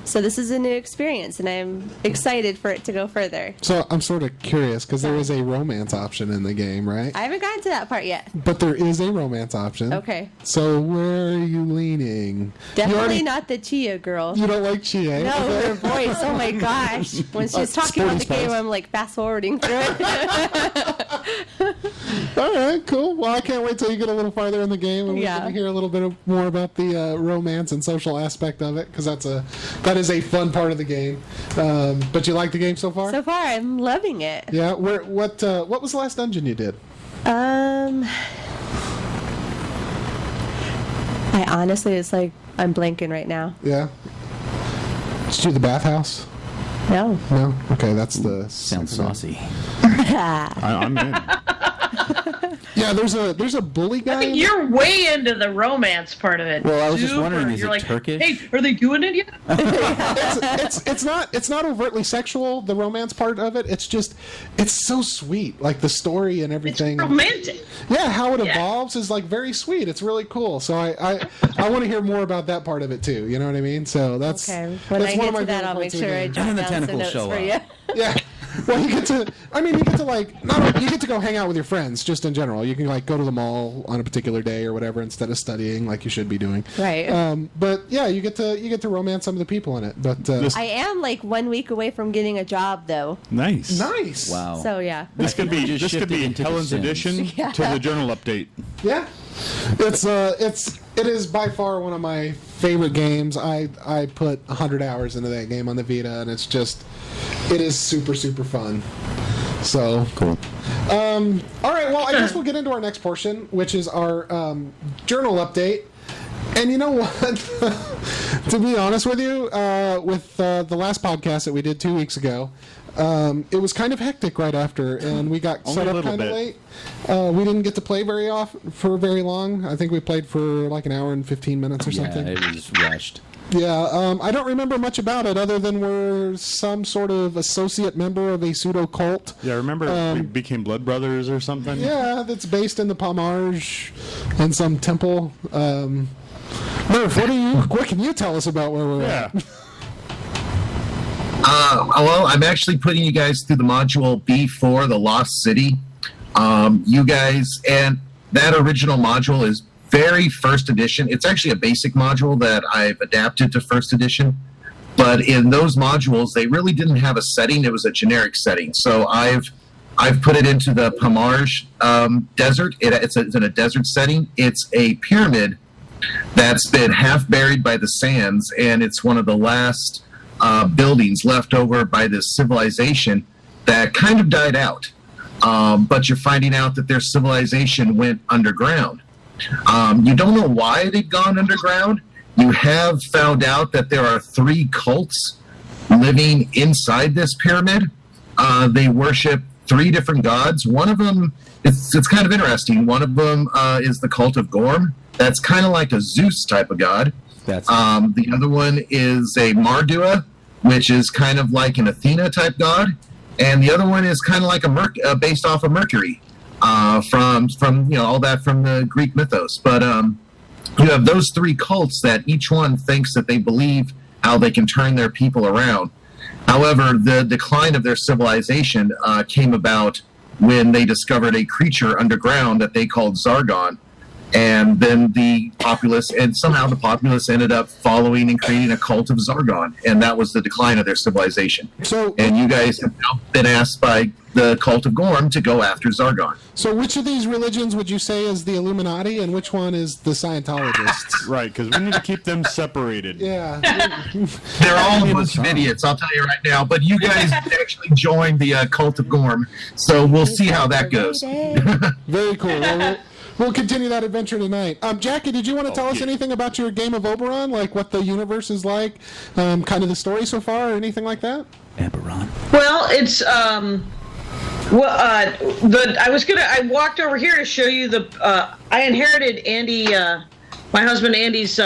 so this is a new experience, and I'm excited for it to go further. So I'm sort of curious, because there is a romance option in the game, right? I haven't gotten to that part yet. But there is a romance option. Okay. So where are you leaning? Definitely not the Chia girl. You don't like Chia? No, her voice, oh my gosh. When she's talking about the game, I'm like fast-forwarding through it. All right, cool. Well, I can't wait till you get a little farther in the game and we can hear a little bit more about the romance and social aspect of it, because that is a fun part of the game. But you like the game so far? So far, I'm loving it. Yeah. What was the last dungeon you did? I honestly, it's like I'm blanking right now. Yeah. Did you do the bathhouse? No. No? Okay, that's the... Sounds saucy. I'm in. Yeah, there's a bully guy. I think you're way into the romance part of it. Well, I was just wondering, is you're it like, Turkish? Hey, are they doing it yet? It's not overtly sexual, the romance part of it. It's just, it's so sweet. Like the story and everything. It's romantic. Yeah, how it evolves is like very sweet. It's really cool. So I want to hear more about that part of it too. You know what I mean? So that's okay. When that's I one get of my to that, favorite I'll make parts of the sure I game. jot And then the down some tentacles notes show for up. you. Yeah. Well, you get to like not you get to go hang out with your friends just in general. You can like go to the mall on a particular day or whatever instead of studying like you should be doing. Right. But yeah, you get to romance some of the people in it. But I am like 1 week away from getting a job though. Nice. Wow. So yeah. This could be Helen's addition to the journal update. Yeah. It is by far one of my favorite games. I put 100 hours into that game on the Vita, and it is super, super fun. So Cool. All right, well, I guess we'll get into our next portion, which is our journal update. And you know what? To be honest with you, with the last podcast that we did 2 weeks ago, it was kind of hectic right after, and we got set up kind of late. We didn't get to play for very long. I think we played for like an hour and 15 minutes or something. Yeah, it was rushed. Yeah, I don't remember much about it other than we're some sort of associate member of a pseudo cult. Yeah, remember we became blood brothers or something? Yeah, that's based in the Palmage and some temple. Murph, what can you tell us about where we're at? Well, I'm actually putting you guys through the module B4, the Lost City. You guys, and that original module is very first edition. It's actually a basic module that I've adapted to first edition. But in those modules, they really didn't have a setting. It was a generic setting. So I've put it into the Palmage desert. It's in a desert setting. It's a pyramid that's been half buried by the sands, and it's one of the last buildings left over by this civilization that kind of died out. But you're finding out that their civilization went underground. You don't know why they've gone underground. You have found out that there are 3 cults living inside this pyramid. They worship 3 different gods. One of them, it's kind of interesting. One of them is the cult of Gorm. That's kind of like a Zeus type of god. The other one is a Mardua, which is kind of like an Athena type god. And the other one is kind of like based off of Mercury, from all that from the Greek mythos. But you have those 3 cults that each one thinks that they believe how they can turn their people around. However, the decline of their civilization came about when they discovered a creature underground that they called Zargon. And then the populace ended up following and creating a cult of Zargon, and that was the decline of their civilization. And you guys have now been asked by the cult of Gorm to go after Zargon. So which of these religions would you say is the Illuminati, and which one is the Scientologists? Right, because we need to keep them separated. Yeah. They're all a bunch of idiots, I'll tell you right now. But you guys actually joined the cult of Gorm, so we'll see how that goes. Very cool. Well, we'll continue that adventure tonight. Jackie, did you want to tell us anything about your game of Oberon, like what the universe is like, kind of the story so far, or anything like that? Oberon. Well, it's I walked over here to show you I inherited Andy, my husband Andy's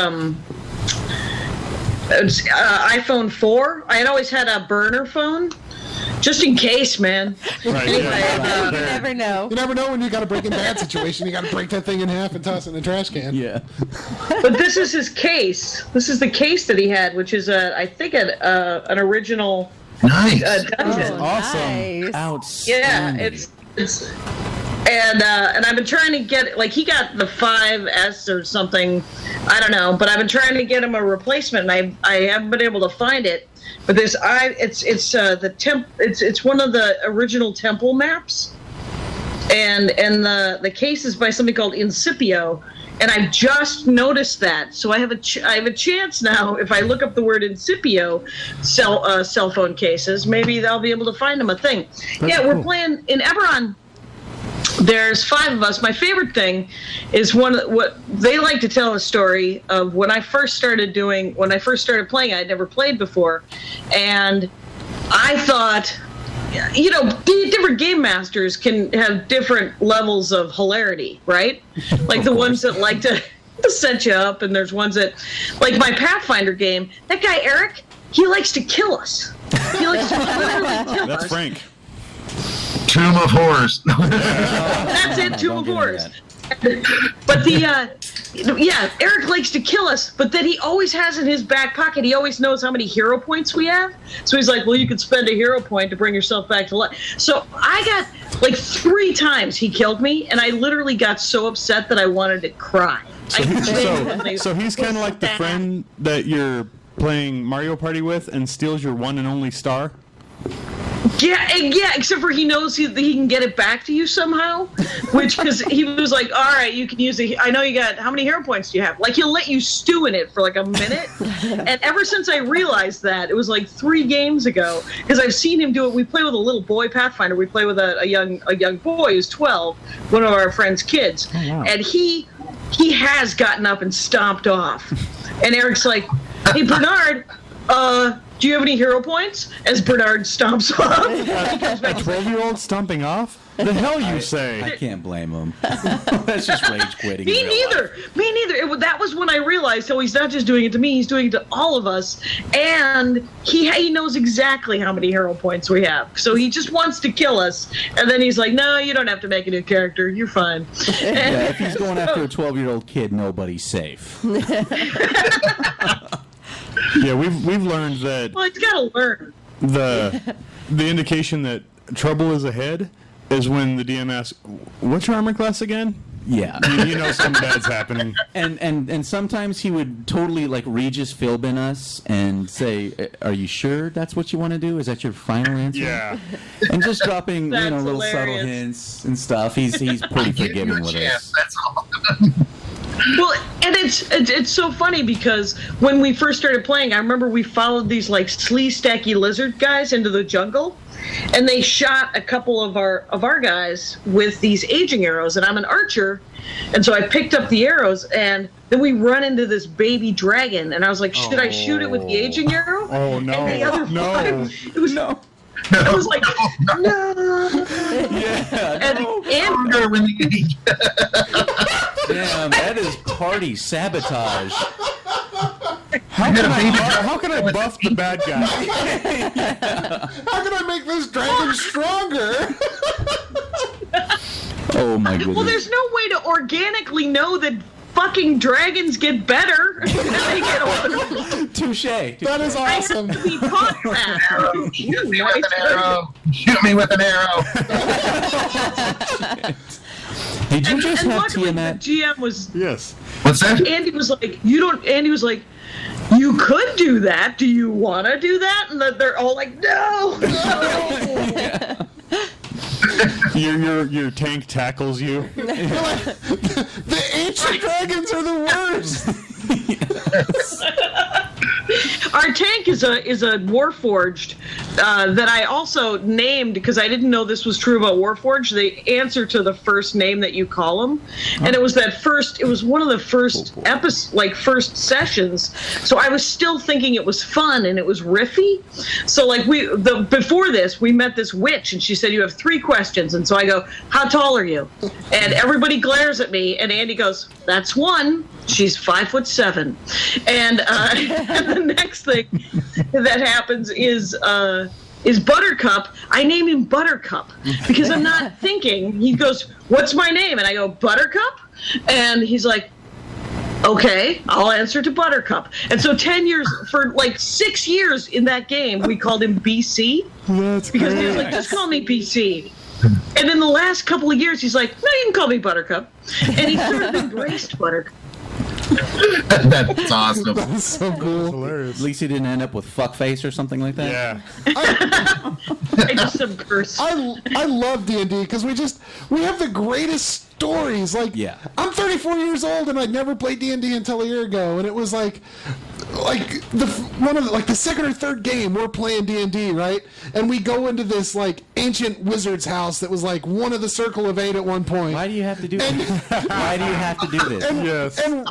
iPhone 4. I had always had a burner phone. Just in case, man. Right, You never know. You never know when you got a Breaking Bad situation. You got to break that thing in half and toss it in the trash can. Yeah. But this is his case. This is the case that he had, which is I think an original dungeon. Oh, Awesome. Nice. Outstanding. Yeah, it's and I've been trying to get he got the 5S or something, I don't know, but I've been trying to get him a replacement, and I haven't been able to find it. But it's one of the original temple maps, and the case is by something called Incipio, and I've just noticed that. So I have a chance now. If I look up the word Incipio, cell phone cases, maybe I'll be able to find them a thing. We're playing in Eberron. There's 5 of us. My favorite thing is what they like to tell a story of when I first started playing. I'd never played before, and I thought, different game masters can have different levels of hilarity, right? Like the ones that like to set you up, and there's ones that, like my Pathfinder game, that guy Eric, he likes to kill us. He likes to literally kill us. That's Frank. Tomb of Horrors. That's it, Tomb of Horrors. But Eric likes to kill us, but then he always has in his back pocket, he always knows how many hero points we have. So he's like, well, you could spend a hero point to bring yourself back to life. So I got, like, 3 times he killed me, and I literally got so upset that I wanted to cry. So he's kind of like the friend that you're playing Mario Party with and steals your one and only star? Yeah, except for he knows he can get it back to you somehow, because he was like, all right, you can use it. I know you got, how many hero points do you have? Like, he'll let you stew in it for like a minute. And ever since I realized that, it was like 3 games ago, because I've seen him do it. We play with a little boy Pathfinder. We play with a young boy who's 12, one of our friend's kids. Oh, wow. And he has gotten up and stomped off. And Eric's like, hey, Bernard, do you have any hero points? As Bernard stomps off. A 12-year-old stomping off? The hell you say? I can't blame him. That's just rage quitting. Me neither. That was when I realized, he's not just doing it to me, he's doing it to all of us. And he knows exactly how many hero points we have. So he just wants to kill us. And then he's like, no, you don't have to make a new character. You're fine. Yeah, if he's going after a 12-year-old kid, nobody's safe. Yeah, we've learned that. Well, it's got to learn. The indication that trouble is ahead is when the DM asks, "What's your armor class again?" Yeah, you know something bad's happening. And sometimes he would totally like Regis Philbin us and say, "Are you sure that's what you want to do? Is that your final answer?" Yeah, and just dropping little hilarious. subtle hints and stuff. He's pretty forgiving with us. That's all. Well, and it's so funny because when we first started playing, I remember we followed these like slee stacky lizard guys into the jungle, and they shot a couple of our guys with these aging arrows, and I'm an archer, and so I picked up the arrows, and then we run into this baby dragon, and I was like, should I shoot it with the aging arrow? Oh no! And the other No! It was no. I was like, no. Yeah. Damn, that is party sabotage. How can I buff the bad guy? How can I make this dragon stronger? Oh my goodness. Well, there's no way to organically know that fucking dragons get better as they get older. Touche. That is awesome. I have to be taught that. Shoot me with an arrow. Shoot me with an arrow. Did you just and have luckily Tiamat? the GM was. Yes. What's that? Andy was like, Andy was like, you could do that. Do you want to do that? And they're all like, no. Your tank tackles you. The ancient dragons are the worst. Our tank is a Warforged that I also named because I didn't know this was true about Warforged. They answer to the first name that you call them, and it was one of the first first sessions. So I was still thinking it was fun and it was riffy. So like before this, we met this witch and she said you have 3 questions, and so I go, how tall are you? And everybody glares at me, and Andy goes, that's 1. She's 5'7", and the next thing that happens is Buttercup. I name him Buttercup because I'm not thinking. He goes, "What's my name?" And I go, "Buttercup," and he's like, "Okay, I'll answer to Buttercup." And so 10 years, for like 6 years in that game, we called him BC because he was like, "Just call me BC." And in the last couple of years, he's like, "No, you can call me Buttercup," and he sort of embraced Buttercup. That's awesome. That's so cool. Hilarious. At least he didn't end up with fuckface or something like that. Yeah. I just some curse. I love D&D because we have the greatest stories. Like, yeah. I'm 34 years old and I'd never played D&D until a year ago, and it was like the second or third game we're playing D&D, right? And we go into this like ancient wizard's house that was like one of the Circle of 8 at one point. Why do you have to do this? Why do you have to do this? And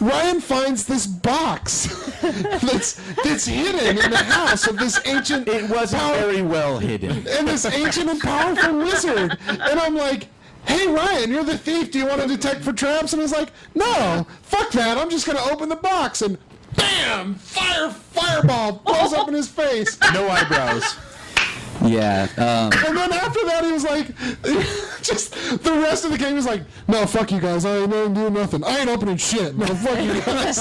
Ryan finds this box that's hidden in the house of this ancient. It wasn't very well hidden. And this ancient and powerful wizard. And I'm like, hey, Ryan, you're the thief. Do you want to detect for traps? And he's like, no, fuck that. I'm just going to open the box. And bam, fireball blows up in his face. No eyebrows. Yeah. And then after that, he was like, just the rest of the game was like, no, fuck you guys. I ain't doing nothing. I ain't opening shit. No, fuck you guys.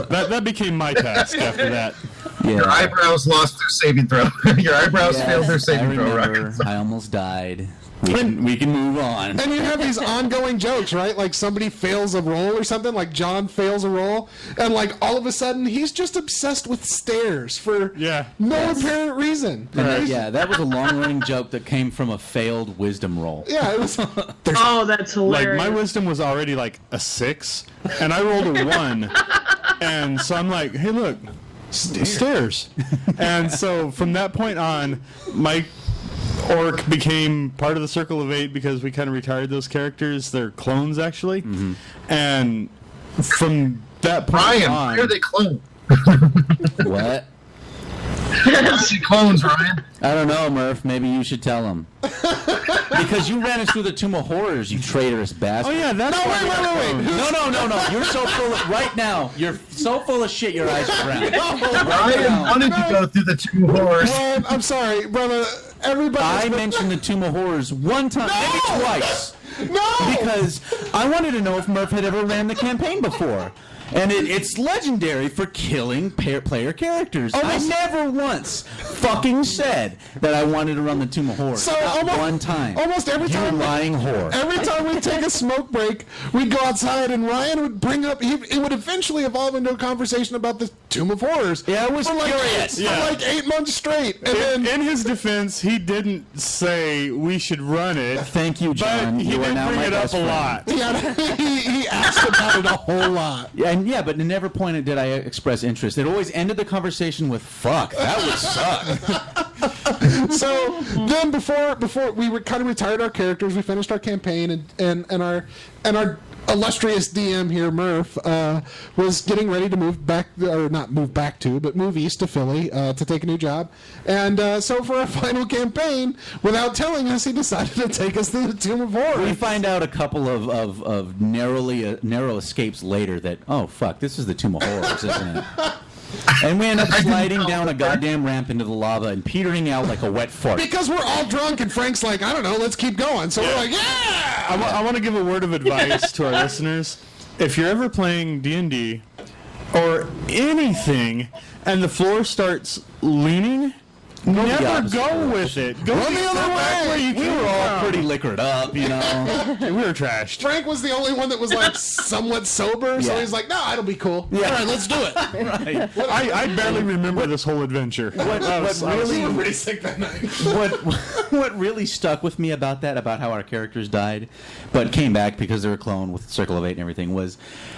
That became my task after that. Yeah. Your eyebrows lost their saving throw. Your eyebrows failed their saving throw, right? I almost died. We can move on. And you have these ongoing jokes, right? Like somebody fails a roll or something, like John fails a roll, and like all of a sudden he's just obsessed with stairs for no apparent reason. And that was a long-running joke that came from a failed wisdom roll. Yeah, it was. Oh, that's hilarious. Like my wisdom was already like a 6, and I rolled a 1, and so I'm like, hey, look, stairs. And so from that point on, my orc became part of the Circle of 8 because we kind of retired those characters. They're clones, actually. Mm-hmm. And from that point Ryan, on... why are they clones? What? Clones, Ryan. I don't know, Murph. Maybe you should tell him. Because you ran us through the Tomb of Horrors, you traitorous bastard. Oh, yeah, that's... Wait. No. You're so full of... Right now, you're so full of shit, your eyes are brown. Ryan wanted to go through the Tomb of Horrors. Well, I'm sorry, brother. Everybody. I mentioned the Tomb of Horrors one time, maybe twice. No! Because I wanted to know if Murph had ever ran the campaign before. And it's legendary for killing player characters. I never once fucking said that I wanted to run the Tomb of Horrors. So one time. Almost every time. You lying whore. Every time we take a smoke break, we'd go outside and Ryan would bring up. It would eventually evolve into a conversation about the Tomb of Horrors. Yeah, I was curious. For like 8 months straight. And in his defense, he didn't say we should run it. Thank you, John. But he did bring it up a lot. He asked about it a whole lot. Yeah, but at never point did I express interest. It always ended the conversation with "fuck." That would suck. So then, before we were kind of retired our characters, we finished our campaign, and our illustrious DM here, Murph, was getting ready to move back, or not move back to, but move east to Philly to take a new job. And so for our final campaign, without telling us, he decided to take us to the Tomb of Horrors. We find out a couple of narrow escapes later that, oh, fuck, this is the Tomb of Horrors, isn't it? And we end up sliding down a goddamn ramp into the lava and petering out like a wet fart. Because we're all drunk, and Frank's like, I don't know, let's keep going. So we're like, yeah! I want to give a word of advice to our listeners. If you're ever playing D&D or anything and the floor starts leaning, never go with it. Go the other way. We were all pretty liquored up, you know. We were trashed. Frank was the only one that was like somewhat sober, so he's like, no, it'll be cool. Yeah. All right, let's do it. Right. I barely remember this whole adventure. What really pretty sick that night. What really stuck with me about how our characters died, but came back because they were a clone with Circle of 8 and everything, was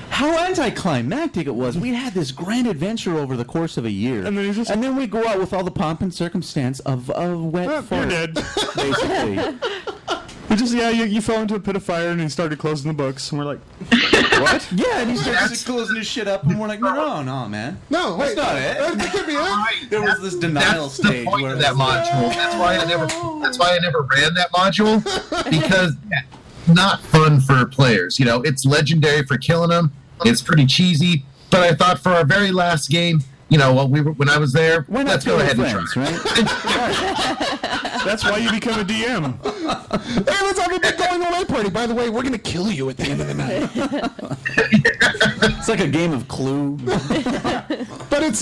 how anticlimactic it was. We had this grand adventure over the course of a year, and then we go out with all the pomp and circumstance of wet fart. You're dead. Basically. You fell into a pit of fire and he started closing the books, and we're like, what? Yeah, and he started closing his shit up, and we're like, no, man. No, that's not it. That could be it. There was this denial stage where that module. That's why I never ran that module, because not fun for players. You know, it's legendary for killing them. It's pretty cheesy, but I thought for our very last game, you know, when I was there, let's go ahead and try. Right? That's why you become a DM. Hey, let's have a big going away party. By the way, we're going to kill you at the end of the night. It's like a game of Clue. But it's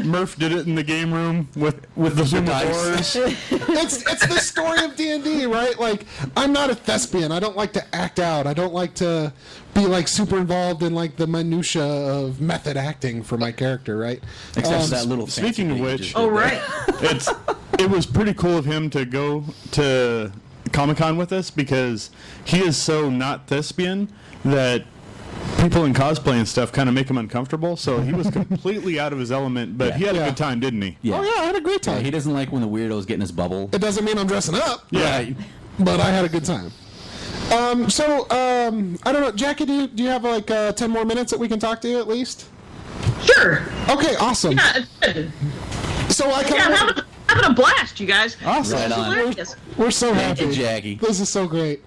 Murph did it in the game room with the Tomb of Horrors. It's the story of D&D, right? Like, I'm not a thespian. I don't like to act out. I don't like to be like super involved in like the minutia of method acting for my character, right? Except for that little. Speaking of which, right. It was pretty cool of him to go to Comic-Con with us, because he is so not thespian that people in cosplay and stuff kind of make him uncomfortable. So he was completely out of his element, but he had a good time, didn't he? Yeah. Oh yeah, I had a great time. Yeah, he doesn't like when the weirdos get in his bubble. It doesn't mean I'm dressing up. Yeah. But I had a good time. I don't know, Jackie, do you have like 10 more minutes that we can talk to you at least? Sure. Okay, awesome. Yeah, it's good. So I kind of having a blast, you guys. Awesome. Right on. Hilarious. We're so Thank happy. you, Jackie. This is so great.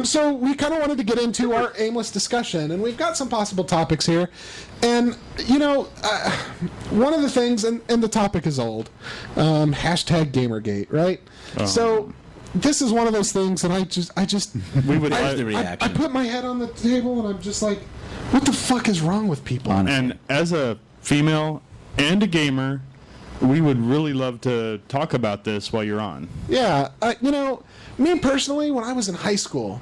So we kind of wanted to get into our aimless discussion, and we've got some possible topics here. And, one of the things, and the topic is old, hashtag Gamergate, right? So this is one of those things that I just We would Where's the reaction? I put my head on the table, and I'm just like, what the fuck is wrong with people? Honestly. And as a female and a gamer, we would really love to talk about this while you're on. Yeah, me personally, when I was in high school,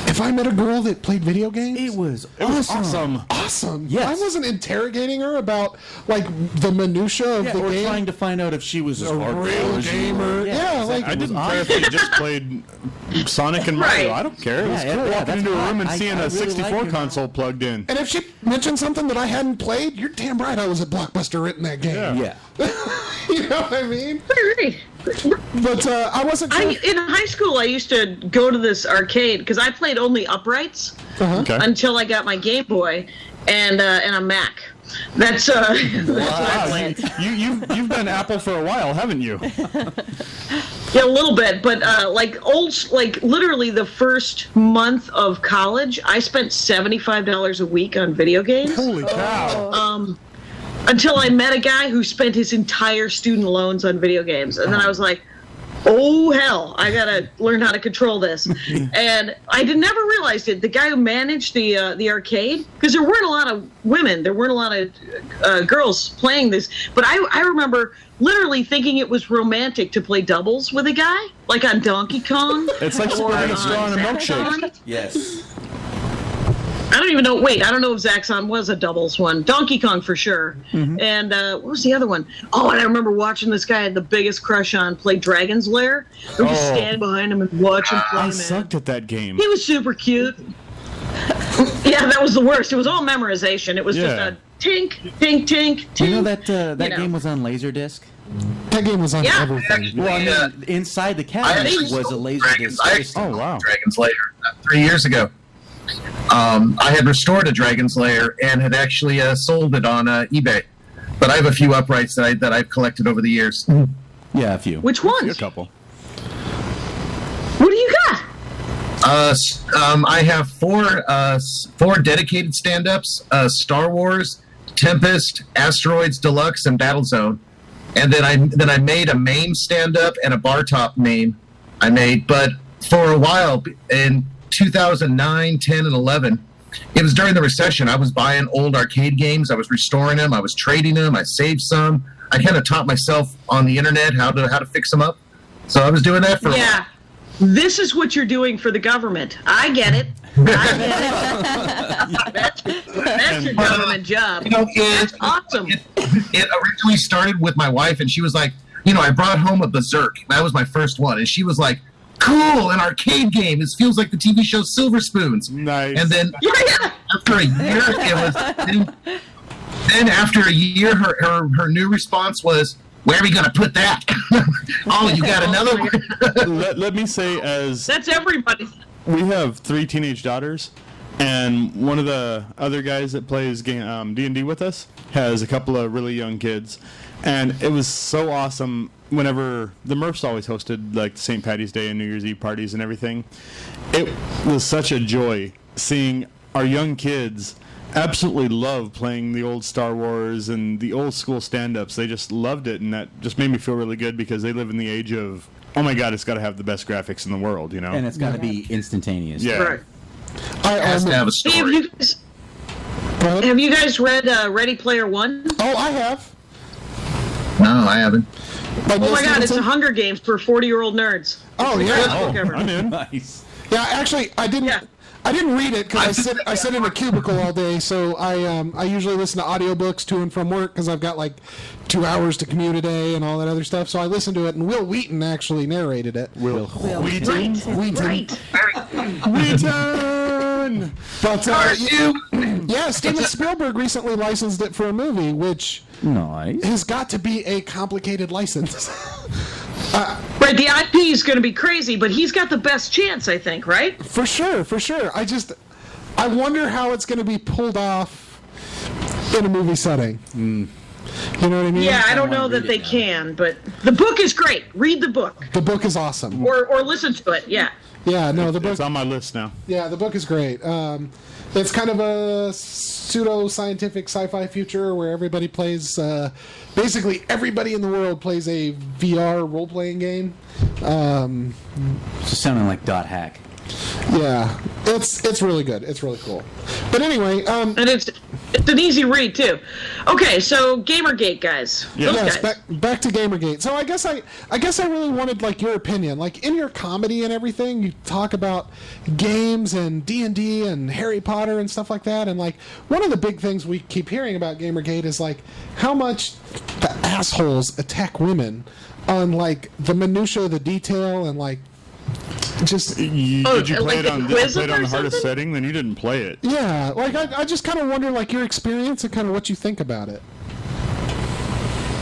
if I met a girl that played video games, It was Awesome. awesome. Yes. I wasn't interrogating her about like the minutia of Yeah, the or game. trying to find out if she was a real gamer. Yeah, like I didn't care if they just played Sonic and Mario. Right. I don't care. It was Yeah, cool yeah, walking that's into a fine. room and I seeing a really 64 like her. console plugged in. and if she mentioned something that I hadn't played, you're damn right I was at Blockbuster renting that game. Yeah. You know what I mean? Right. But I wasn't sure. In high school, I used to go to this arcade because I played only uprights Okay. until I got my Game Boy and a Mac. That's what I Wow, played. you've done Apple for a while, haven't you? Yeah, a little bit, but literally the first month of college, I spent $75 a week on video games. Holy cow. Until I met a guy who spent his entire student loans on video games. And then I was like, oh, hell, I got to learn how to control this. And I never realized it. The guy who managed the arcade, because there weren't a lot of women, there weren't a lot of girls playing this. But I remember literally thinking it was romantic to play doubles with a guy, like on Donkey Kong. It's like spreading a straw in a milkshake. Zaxxon. Yes. I don't even know. Wait, I don't know if Zaxxon was a doubles one. Donkey Kong for sure. And what was the other one? Oh, and I remember watching this guy I had the biggest crush on play Dragon's Lair. I would just stand behind him and watch him play, I man. sucked at that game. He was super cute. Yeah, that was the worst. It was all memorization. It was just Yeah. a tink, tink, tink, tink. You know that You know. game was on Laserdisc? That game was on Yeah. everything. Well, I mean, inside the cabinet was a Laserdisc I system. Oh, wow. Dragon's Lair 3 years ago. I had restored a Dragon's Lair and had actually sold it on eBay. But I have a few uprights that I've collected over the years. Yeah, a few. Which A ones? couple. What do you got? I have four dedicated stand-ups: Star Wars, Tempest, Asteroids Deluxe, and Battlezone. And then I made a MAME stand-up and a bar top MAME I made. But for a while in 2009, 10, and 11, it was during the recession. I was buying old arcade games. I was restoring them. I was trading them. I saved some. I kind of taught myself on the internet how to fix them up. So I was doing that for a while. Yeah. This is what you're doing for the government. I get it. That's your government job. You know, That's awesome. It originally started with my wife, and she was like, I brought home a Berserk. That was my first one. And she was like, cool, an arcade game. It feels like the TV show Silver Spoons. Nice. And then Yeah. after a year, then after a year, her new response was, where are we going to put that? Oh, you got another one? let me say, as That's everybody. we have 3 teenage daughters, and one of the other guys that plays D&D with us has a couple of really young kids, and it was so awesome whenever the Murphs always hosted like St. Patty's Day and New Year's Eve parties and everything. It was such a joy seeing our young kids absolutely love playing the old Star Wars and the old school stand-ups. They just loved it, and that just made me feel really good because they live in the age of, oh my God, it's got to have the best graphics in the world, you know? And it's got to be instantaneous. Yeah. Right. It has to have a Hey, story. have you guys read Ready Player One? Oh, I have. No, I haven't. By Oh Neil my God, it's Stephenson. a Hunger Games for 40-year-old nerds. Oh, It's the yeah. best Oh, book ever. I'm in. Nice. Yeah, actually, I didn't. Yeah. I didn't read it because I sit in a cubicle all day. So I usually listen to audiobooks to and from work because I've got like 2 hours to commute a day and all that other stuff. So I listened to it, and Will Wheaton actually narrated it. Will. Wheaton. Right. Wheaton. But yeah, Steven Spielberg recently licensed it for a movie, which Nice. has got to be a complicated license. Right, the IP is going to be crazy, but he's got the best chance, I think, right? For sure, for sure. I wonder how it's going to be pulled off in a movie setting. You know what I mean? Yeah, I don't know that they can, but the book is great. Read the book. The book is awesome. Or listen to it, yeah. Yeah, no, the book. It's on my list now. Yeah, the book is great. It's kind of a pseudo-scientific sci-fi future where everybody plays, basically everybody in the world plays a VR role-playing game. Just sounding like Dot Hack. Yeah, it's really good. It's really cool. But anyway, and it's an easy read too. Okay, so Gamergate, guys. Yeah. Those yes, guys. back to Gamergate. So I guess I really wanted like your opinion. Like in your comedy and everything, you talk about games and D&D and Harry Potter and stuff like that. And like one of the big things we keep hearing about Gamergate is like how much the assholes attack women on like the minutia, the detail, and like just Did you play it on the hardest something? setting? Then you didn't play it. yeah. Like I just kind of wonder like your experience and kind of what you think about it.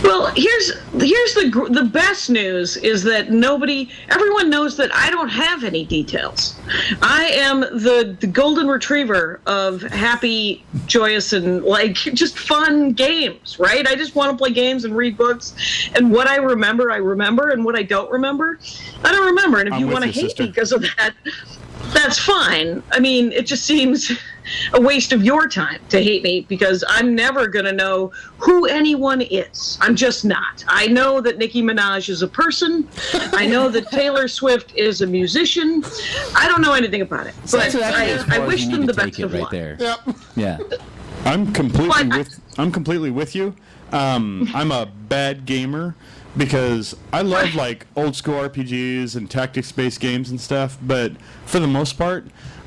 Well, here's the best news is that everyone knows that I don't have any details. I am the golden retriever of happy, joyous, and like just fun games, right? I just want to play games and read books, and what I remember, and what I don't remember, I don't remember. And if I'm you with want to you, hate sister. me because of that, that's fine. I mean, it just seems a waste of your time to hate me because I'm never going to know who anyone is. I'm just not. I know that Nicki Minaj is a person. I know that Taylor Swift is a musician. I don't know anything about it. But I wish them the best of luck. There. Yep. Yeah. I'm completely with you. I'm a bad gamer because I love like old school RPGs and tactics-based games and stuff, but for the most part,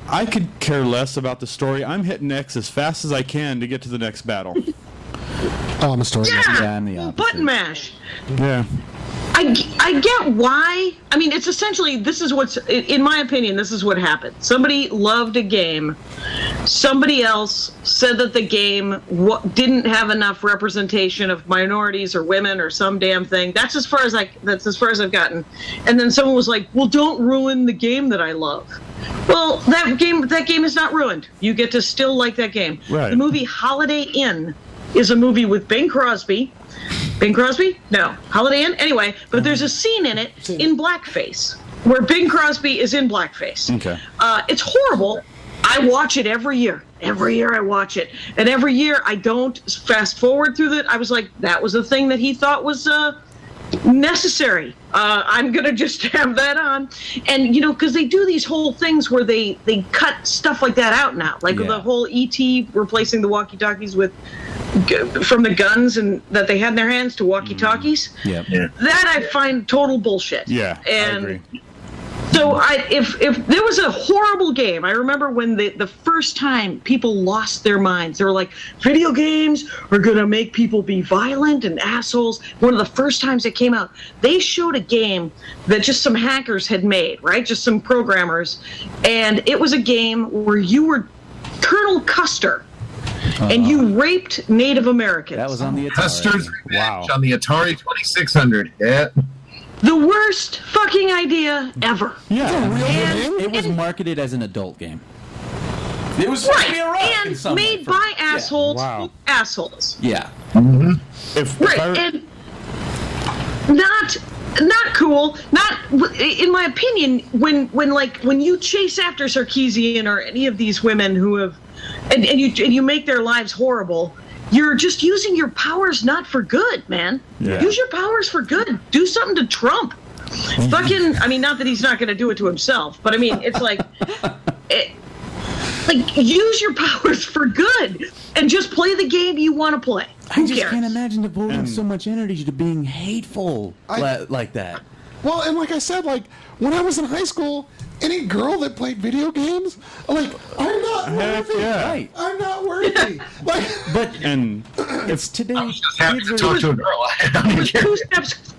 I could care less about the story. I'm hitting X as fast as I can to get to the next battle. Oh, I'm a story. Yeah, I'm the opposite. Button mash. Yeah. I get why. I mean, it's essentially, this is what's, in my opinion, this is what happened. Somebody loved a game. Somebody else said that the game didn't have enough representation of minorities or women or some damn thing. That's as far as I've gotten. And then someone was like, well, don't ruin the game that I love. Well, that game is not ruined. You get to still like that game. Right. The movie Holiday Inn is a movie with Bing Crosby. Bing Crosby? No. Holiday Inn? Anyway, but there's a scene in it in blackface where Bing Crosby is in blackface. Okay. It's horrible. I watch it every year. Every year I watch it. And every year I don't fast forward through it. I was like, that was a thing that he thought was necessary. I'm going to just have that on. And, because they do these whole things where they cut stuff like that out now. Like the whole E.T. replacing the walkie-talkies from the guns and that they had in their hands to walkie-talkies. Yep. Yeah. That I find total bullshit. Yeah, And I agree. so if there was a horrible game, I remember when the first time people lost their minds, they were like, video games are going to make people be violent and assholes. One of the first times it came out, they showed a game that just some hackers had made, right? Just some programmers. And it was a game where you were Colonel Custer. And you raped Native Americans. That was on the Atari. Custer's Wow. Revenge on the Atari 2600. Yeah. The worst fucking idea ever. Yeah. It was marketed as an adult game. It was supposed to be a rock in And some made way. by assholes. Wow. Assholes. Yeah. If Right, I, and not cool. Not, in my opinion, when you chase after Sarkeesian or any of these women who have, and you make their lives horrible, you're just using your powers not for good, man. Yeah. Use your powers for good. Do something to Trump. Fucking, I mean, not that he's not going to do it to himself, but I mean, it's like, use your powers for good and just play the game you want to play. I Who just cares? can't imagine devoting so much energy to being hateful like that. Well, and like I said, like when I was in high school, any girl that played video games, I'm not Heck worthy. yeah. Right. I'm not worthy. Like, and It's today. I was just happy kids to are- talk to a girl. I don't even care. 2 steps.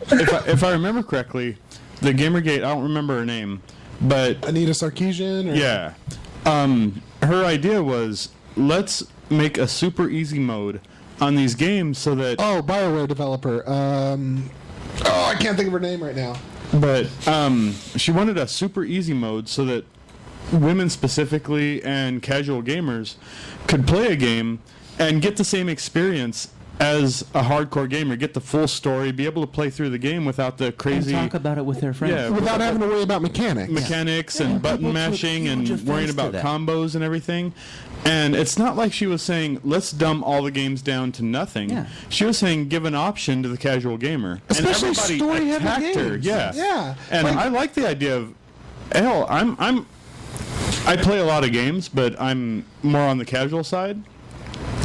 if I remember correctly, the Gamergate, I don't remember her name, but Anita Sarkeesian. Or, yeah, her idea was let's make a super easy mode on these games so that. Oh, BioWare developer. I can't think of her name right now. But she wanted a super easy mode so that women specifically and casual gamers could play a game and get the same experience as a hardcore gamer, get the full story, be able to play through the game without the crazy... And talk about it with their friends. Yeah, without having to worry about mechanics. And button mashing and worrying about combos and everything. And it's not like she was saying, let's dumb all the games down to nothing. Yeah. She was saying, give an option to the casual gamer. Especially and everybody story-heavy attacked games. her. Yeah. And like, I like the idea of, hell, I play a lot of games, but I'm more on the casual side.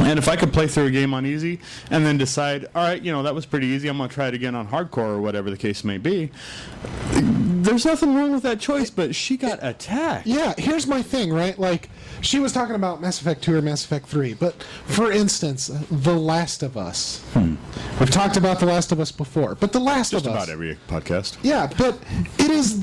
And if I could play through a game on easy and then decide, all right, that was pretty easy, I'm going to try it again on hardcore or whatever the case may be, there's nothing wrong with that choice, but she got attacked. Yeah, here's my thing, right? Like, she was talking about Mass Effect 2 or Mass Effect 3, but for instance, The Last of Us. We've talked about The Last of Us before, but The Last of Us... Just about every podcast. Yeah, but it is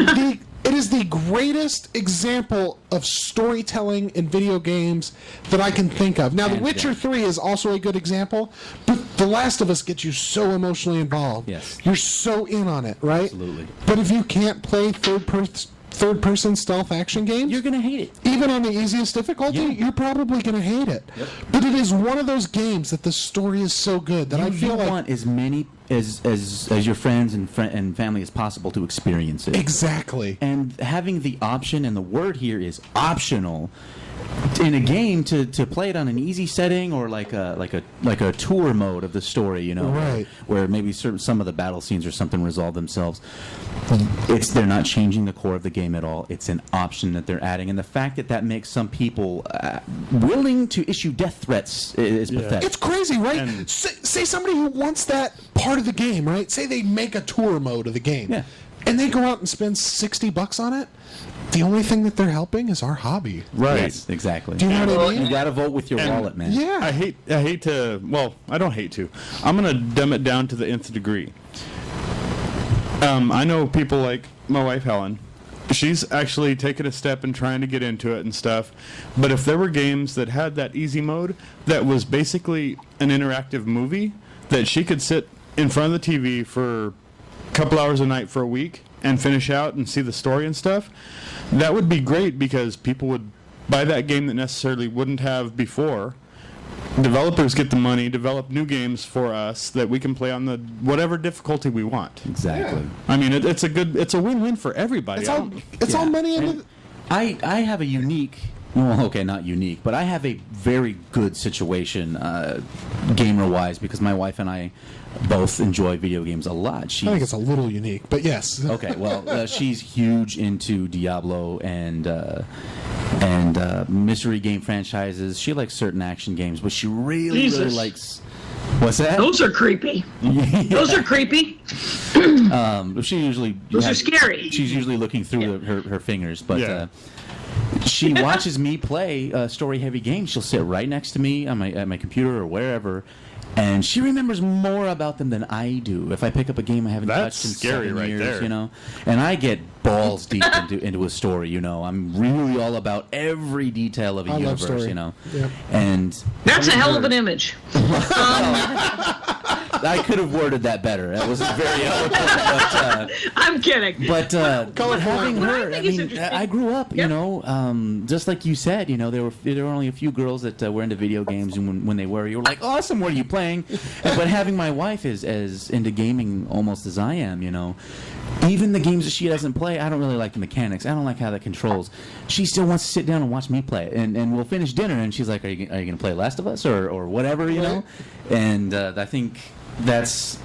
the greatest example of storytelling in video games that I can think of. Now, The Witcher 3 is also a good example, but The Last of Us gets you so emotionally involved. Yes. You're so in on it, right? Absolutely. But if you can't play third-person stealth action games, you're going to hate it. Even on the easiest difficulty, you're probably going to hate it. Yep. But it is one of those games that the story is so good that I feel like... You want as many as your friends and family as possible to experience it. Exactly. And having the option, and the word here is optional, in a game to play it on an easy setting or like a tour mode of the story, right, where maybe some of the battle scenes or something resolve themselves. They're not changing the core of the game at all. It's an option that they're adding, and the fact that makes some people willing to issue death threats is pathetic. It's crazy, right? And say somebody who wants that part of the game, right? Say they make a tour mode of the game, and they go out and spend $60 on it. The only thing that they're helping is our hobby. Right. Yes, exactly. Do you know what I mean? You got to vote with your wallet, man. Yeah. I hate to... Well, I don't hate to. I'm going to dumb it down to the nth degree. I know people like my wife, Helen. She's actually taken a step and trying to get into it and stuff. But if there were games that had that easy mode that was basically an interactive movie that she could sit in front of the TV for a couple hours a night for a week and finish out and see the story and stuff, that would be great because people would buy that game that necessarily wouldn't have before. Developers get the money, develop new games for us that we can play on the whatever difficulty we want. Exactly. Yeah. I mean, it's a win-win for everybody. It's all money into... I have a unique... Well, okay, not unique, but I have a very good situation gamer-wise because my wife and I both enjoy video games a lot. I think it's a little unique, but yes. Okay, well, she's huge into Diablo and mystery game franchises. She likes certain action games, but she really likes... What's that? Those are creepy. Those are creepy. She usually... Those are scary. She's usually looking through her fingers, but... she watches me play story-heavy games. She'll sit right next to me on at my computer or wherever, and she remembers more about them than I do. If I pick up a game I haven't touched in 7 years, there. And I get balls deep into a story. I'm really all about every detail of a universe. Yep. And that's a hell of an image. I could have worded that better. That wasn't very eloquent. But, I'm kidding. But having her, I grew up, just like you said, there were only a few girls that were into video games, and when they were, you were like, awesome, what are you playing? But having my wife is as into gaming almost as I am, even the games that she doesn't play, I don't really like the mechanics. I don't like how that controls. She still wants to sit down and watch me play it, and we'll finish dinner, and she's like, are you going to play Last of Us or whatever, And I think that's,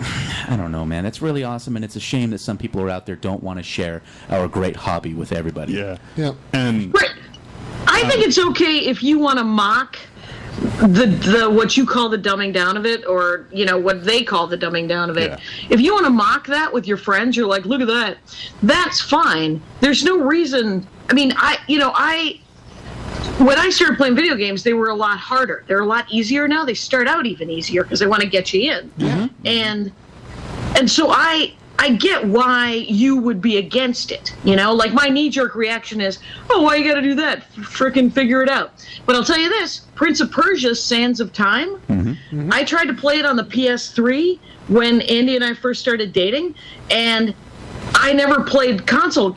I don't know, man. That's really awesome, and it's a shame that some people are out there don't want to share our great hobby with everybody. Yeah. And right. I think it's okay if you want to mock the what you call the dumbing down of it, or what they call the dumbing down of it. Yeah. If you want to mock that with your friends, you're like, look at that. That's fine. There's no reason. I mean, when I started playing video games, they were a lot harder. They're a lot easier now. They start out even easier because they want to get you in. Yeah. And so I get why you would be against it. Like my knee-jerk reaction is, oh, why you got to do that? Frickin' figure it out. But I'll tell you this, Prince of Persia: Sands of Time, I tried to play it on the PS3 when Andy and I first started dating, and I never played console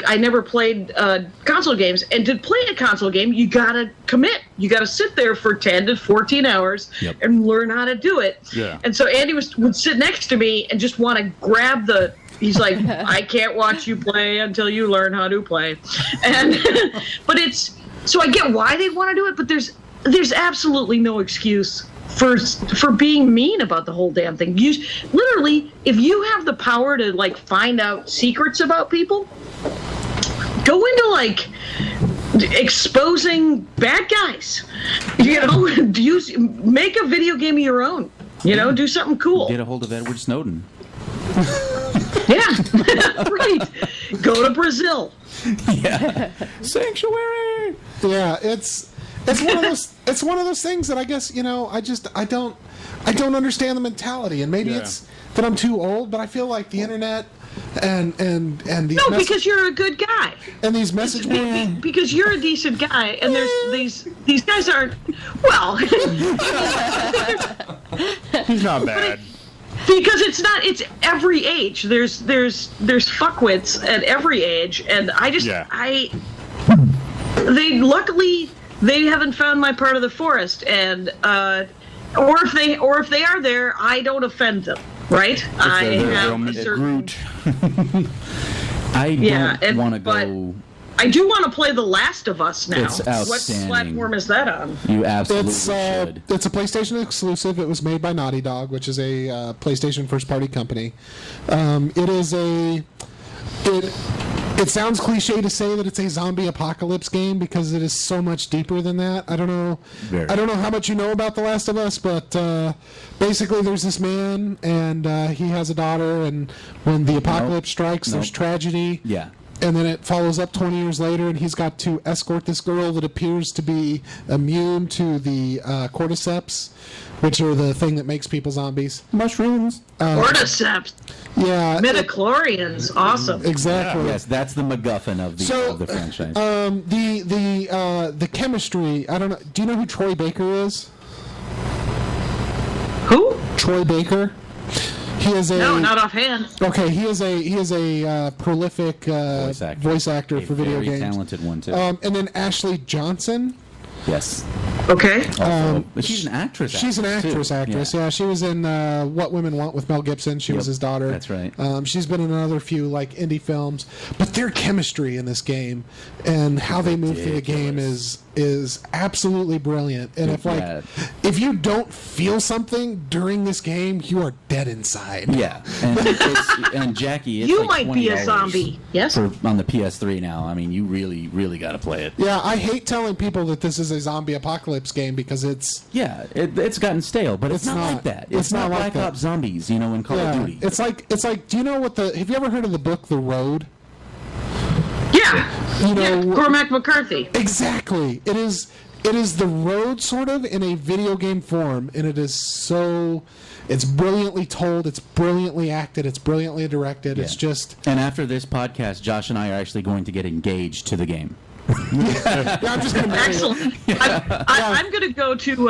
games, and to play a console game, you gotta commit. You gotta sit there for 10 to 14 hours and learn how to do it. Yeah. And so Andy would sit next to me and just want to grab he's like, I can't watch you play until you learn how to play. And but so I get why they want to do it, but there's absolutely no excuse for being mean about the whole damn thing. Literally, if you have the power to like find out secrets about people, go into exposing bad guys. Make a video game of your own. Do something cool. Get a hold of Edward Snowden. Yeah, right. Go to Brazil. Yeah. Sanctuary. Yeah, it's one of those things that I guess I don't understand the mentality, and maybe it's that I'm too old, but I feel like the internet and these because you're a good guy, and these message boards because you're a decent guy, and there's these guys aren't He's not bad. Because it's every age. There's fuckwits at every age, and they haven't found my part of the forest, and or if they are there, I don't offend them, right? I have a certain. I don't want to go. I do want to play The Last of Us now. It's outstanding. What platform is that on? You absolutely should. It's a PlayStation exclusive. It was made by Naughty Dog, which is a PlayStation first-party company. It sounds cliche to say that it's a zombie apocalypse game because it is so much deeper than that. I don't know how much you know about The Last of Us, but basically there's this man and he has a daughter, and when the apocalypse strikes, there's tragedy. Yeah. And then it follows up 20 years later, and he's got to escort this girl that appears to be immune to the cordyceps, which are the thing that makes people zombies. Mushrooms. Cordyceps. Yeah. Midichlorians. Awesome. Exactly. Yeah. Yes, that's the MacGuffin of the franchise. The chemistry, I don't know. Do you know who Troy Baker is? Who? Troy Baker. No, not offhand. Okay, he is a prolific voice actor for video games. Very talented one too. And then Ashley Johnson. Yes. Okay. She's an actress. She's an actress. Yeah, she was in What Women Want with Mel Gibson. She was his daughter. That's right. She's been in another few indie films. But their chemistry in this game and how they move through the game is absolutely brilliant. And if you don't feel something during this game, you are dead inside. Yeah. And Jackie, it's you like might be a zombie. Yes. On the PS3 now. I mean, you really, really got to play it. Yeah, I hate telling people that this is a zombie apocalypse game because it's gotten stale, but it's not like that. It's not like Black Ops Zombies, in Call of Duty. It's like. Do you know have you ever heard of the book The Road? Yeah. Cormac McCarthy. Exactly. It is The Road sort of in a video game form, and it is so. It's brilliantly told. It's brilliantly acted. It's brilliantly directed. It's just. And after this podcast, Josh and I are actually going to get engaged to the game. Yeah, I'm just going to. Excellent. I'm going to go to.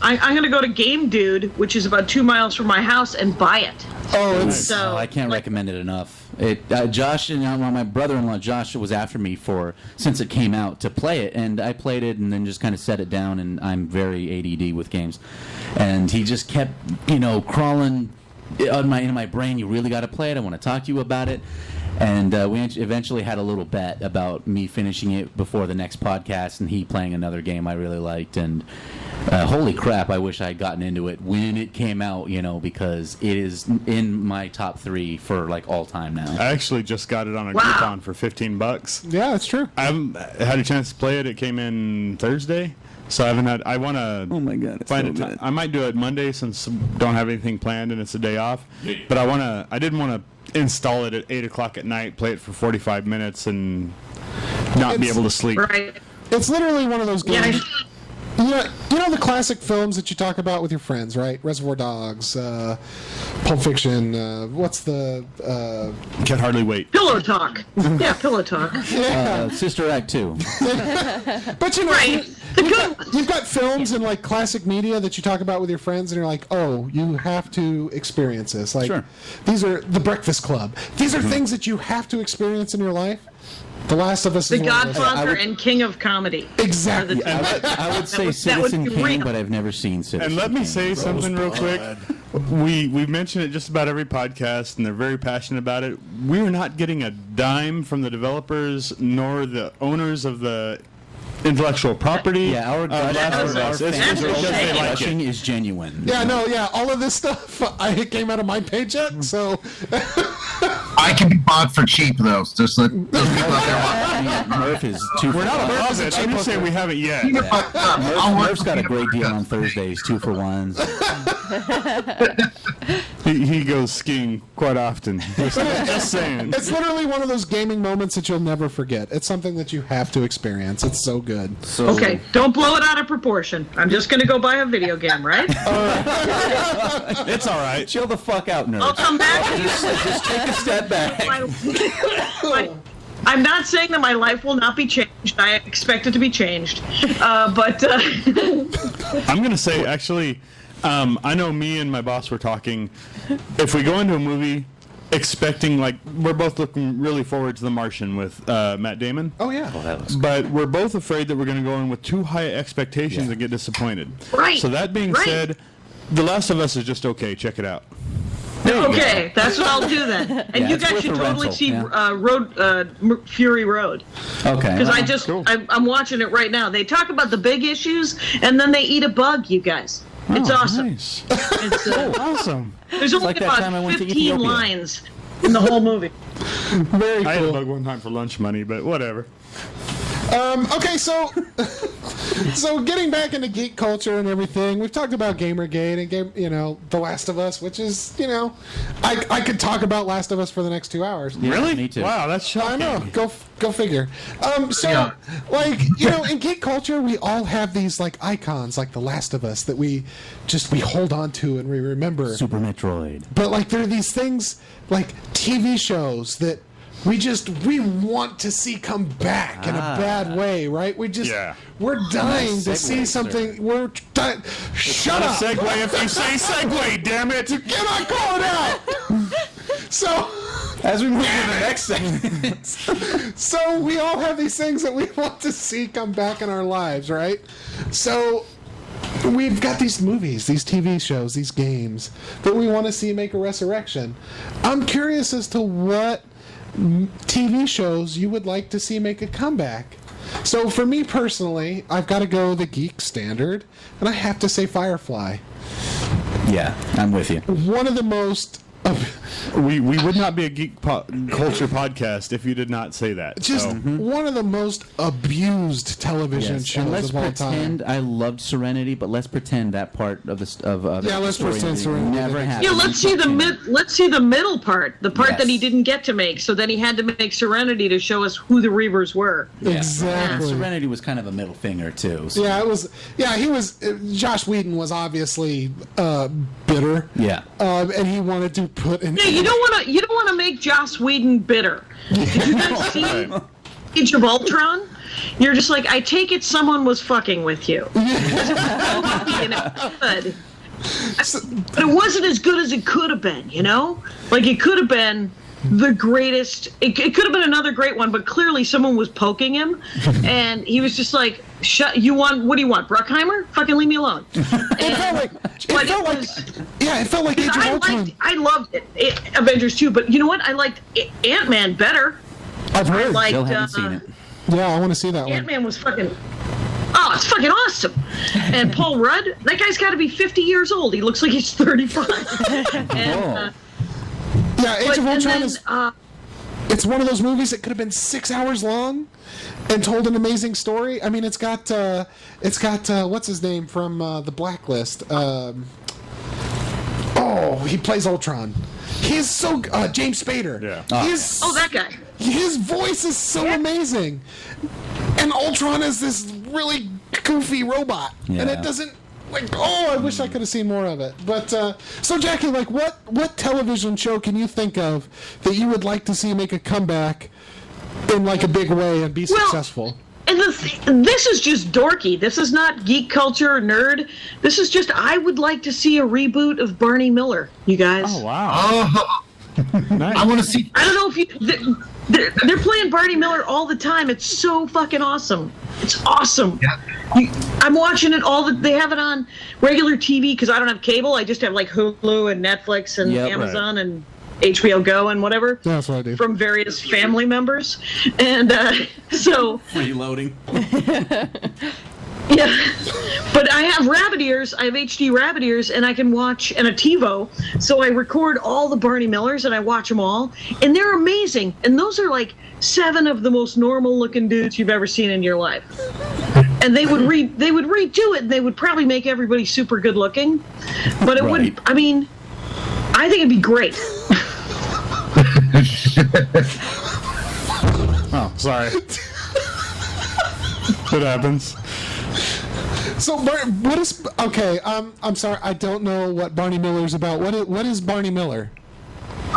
I'm going to go to Game Dude, which is about 2 miles from my house, and buy it. I can't recommend it enough. Josh and my brother-in-law Josh was after me since it came out to play it, and I played it and then just kind of set it down. And I'm very ADD with games, and he just kept crawling in my brain. You really got to play it. I want to talk to you about it. And we eventually had a little bet about me finishing it before the next podcast and he playing another game I really liked. And holy crap, I wish I had gotten into it when it came out, because it is in my top 3 for all time now. I actually just got it on a coupon for $15. Yeah, that's true. I haven't had a chance to play it. It came in Thursday. So I haven't had. I want to. Oh my god! Find it. I might do it Monday since don't have anything planned and it's a day off. But I want to. I didn't want to install it at 8:00 at night, play it for 45 minutes, and not be able to sleep. Right. It's literally one of those games. You know the classic films that you talk about with your friends, right? Reservoir Dogs, Pulp Fiction. What's the? Can't hardly wait. Pillow Talk. Yeah, Pillow Talk. Sister Act 2. But you know, Right. you've got films and like classic media that you talk about with your friends, and you're like, oh, you have to experience this. Like, Sure. These are The Breakfast Club. These are things that you have to experience in your life. The Last of Us The is one of those. Godfather and King of Comedy. Exactly. I would say that would Citizen be Kane, real. but I've never seen Citizen And let me Kane. say something real quick. We mention it just about every podcast, and they're very passionate about it. We're not getting a dime from the developers nor the owners of the intellectual property. Yeah, our Last of Us. It's because they like gushing it. is genuine. Yeah, no, yeah. All of this stuff, it came out of my paycheck, so. I can be bought for cheap though. Just let those people out there. Murph is 2 for We're not 1. above it. I'm just saying we haven't yet. Murph's got a great deal on Thursdays, 2 for 1s. He goes skiing quite often. Just saying. It's literally one of those gaming moments that you'll never forget. It's something that you have to experience. It's so good. So, Okay, don't blow it out of proportion. I'm just going to go buy a video game, right? It's all right. chill the fuck out, nerd. I'll come back. Just take a step back. I'm not saying that my life will not be changed. I expect it to be changed. But I'm going to say, actually, I know me and my boss were talking. If we go into a movie expecting, like, we're both looking really forward to The Martian with Matt Damon. Oh, yeah. But we're both afraid that we're going to go in with too high expectations and get disappointed. Right. So that being Right. said, The Last of Us is just okay. Check it out. okay, that's what I'll do then. And Yeah, you it's guys worth should a totally rental, see yeah. Fury Road. Okay. Because Cool. I'm watching it right now. They talk about the big issues, and then they eat a bug, you guys. It's awesome. Nice. It's, Awesome. there's only like that about time I went to 15 Ethiopia. lines in the whole movie. Very I had a cool. bug one time for lunch money, but whatever. Okay, so getting back into geek culture and everything, we've talked about Gamergate and The Last of Us, which is, I could talk about Last of Us for the next 2 hours. Yeah, Really? Me too. Wow, that's shocking. I know. Go figure. Yeah. In geek culture, we all have these like icons, like The Last of Us, that we hold on to and we remember. Super Metroid. But like there are these things like TV shows that we want to see come back in a bad way, right? We're dying to see segue, something. Shut Not up! a segue if you say segue, damn it! You cannot call it out. So. As we move to the next segment. So we all have these things that we want to see come back in our lives, right? So we've got these movies, these TV shows, these games that we want to see make a resurrection. I'm curious as to what TV shows you would like to see make a comeback. So for me personally, I've got to go the geek standard, and I have to say Firefly. Yeah, I'm with you. One of the most We would not be a geek culture podcast if you did not say that. just one of the most abused television Yes. shows And let's of all time. pretend I loved Serenity, but let's pretend that part of the Yeah, let's story pretend Serenity never didn't happened. Yeah, let's see the middle part, the part that he Yes. didn't get to make. So then he had to make Serenity to show us who the Reavers were. Yeah. Exactly. Serenity was kind of a middle finger too. So. Yeah, it was. Yeah, he was. Josh Whedon was obviously bitter. Yeah. And he wanted to put an. Yeah, you don't want to make Joss Whedon bitter. Did you guys see Age of Ultron? You're just like, I take it someone was fucking with you. And it could. But it wasn't as good as it could have been, you know? Like, it could have been the greatest. It could have been another great one, but clearly someone was poking him, and he was just like, what do you want, Bruckheimer? Fucking leave me alone. It felt like. Yeah, it felt like Age of Ultron. I loved it, Avengers 2, but you know what? I liked Ant-Man better. I've heard. Like, Still haven't seen it. Yeah, I want to see that one. Ant-Man was fucking. Oh, it's fucking awesome. And Paul Rudd, that guy's got to be 50 years old. He looks like he's 35. And, Yeah, Age of Ultron and is. then, It's one of those movies that could have been 6 hours long, and told an amazing story. I mean, it's got what's his name from The Blacklist. He plays Ultron. He's so James Spader. Yeah. that guy. His voice is so amazing. And Ultron is this really goofy robot, and it doesn't. Like, oh, I wish I could have seen more of it. But so, Jackie, like, what television show can you think of that you would like to see make a comeback in like a big way and be successful? And this is just dorky. This is not geek culture or nerd. This is just, I would like to see a reboot of Barney Miller, you guys. Oh, wow. Oh, Nice. I want to see. I don't know if you... They're playing Barney Miller all the time. It's so fucking awesome. It's awesome. Yeah. I'm watching it they have it on regular TV because I don't have cable. I just have like Hulu and Netflix and Amazon and HBO Go and whatever. That's what I do. From various family members. And so... Freeloading. Yeah, but I have rabbit ears. I have HD rabbit ears, and I can watch, and a TiVo. So I record all the Barney Millers, and I watch them all, and they're amazing. And those are like 7 of the most normal-looking dudes you've ever seen in your life. And they would redo it, and they would probably make everybody super good-looking. But it would. I mean, I think it'd be great. Oh, sorry. It happens. So, what is... Okay, I'm sorry, I don't know what Barney Miller's about. What is Barney Miller?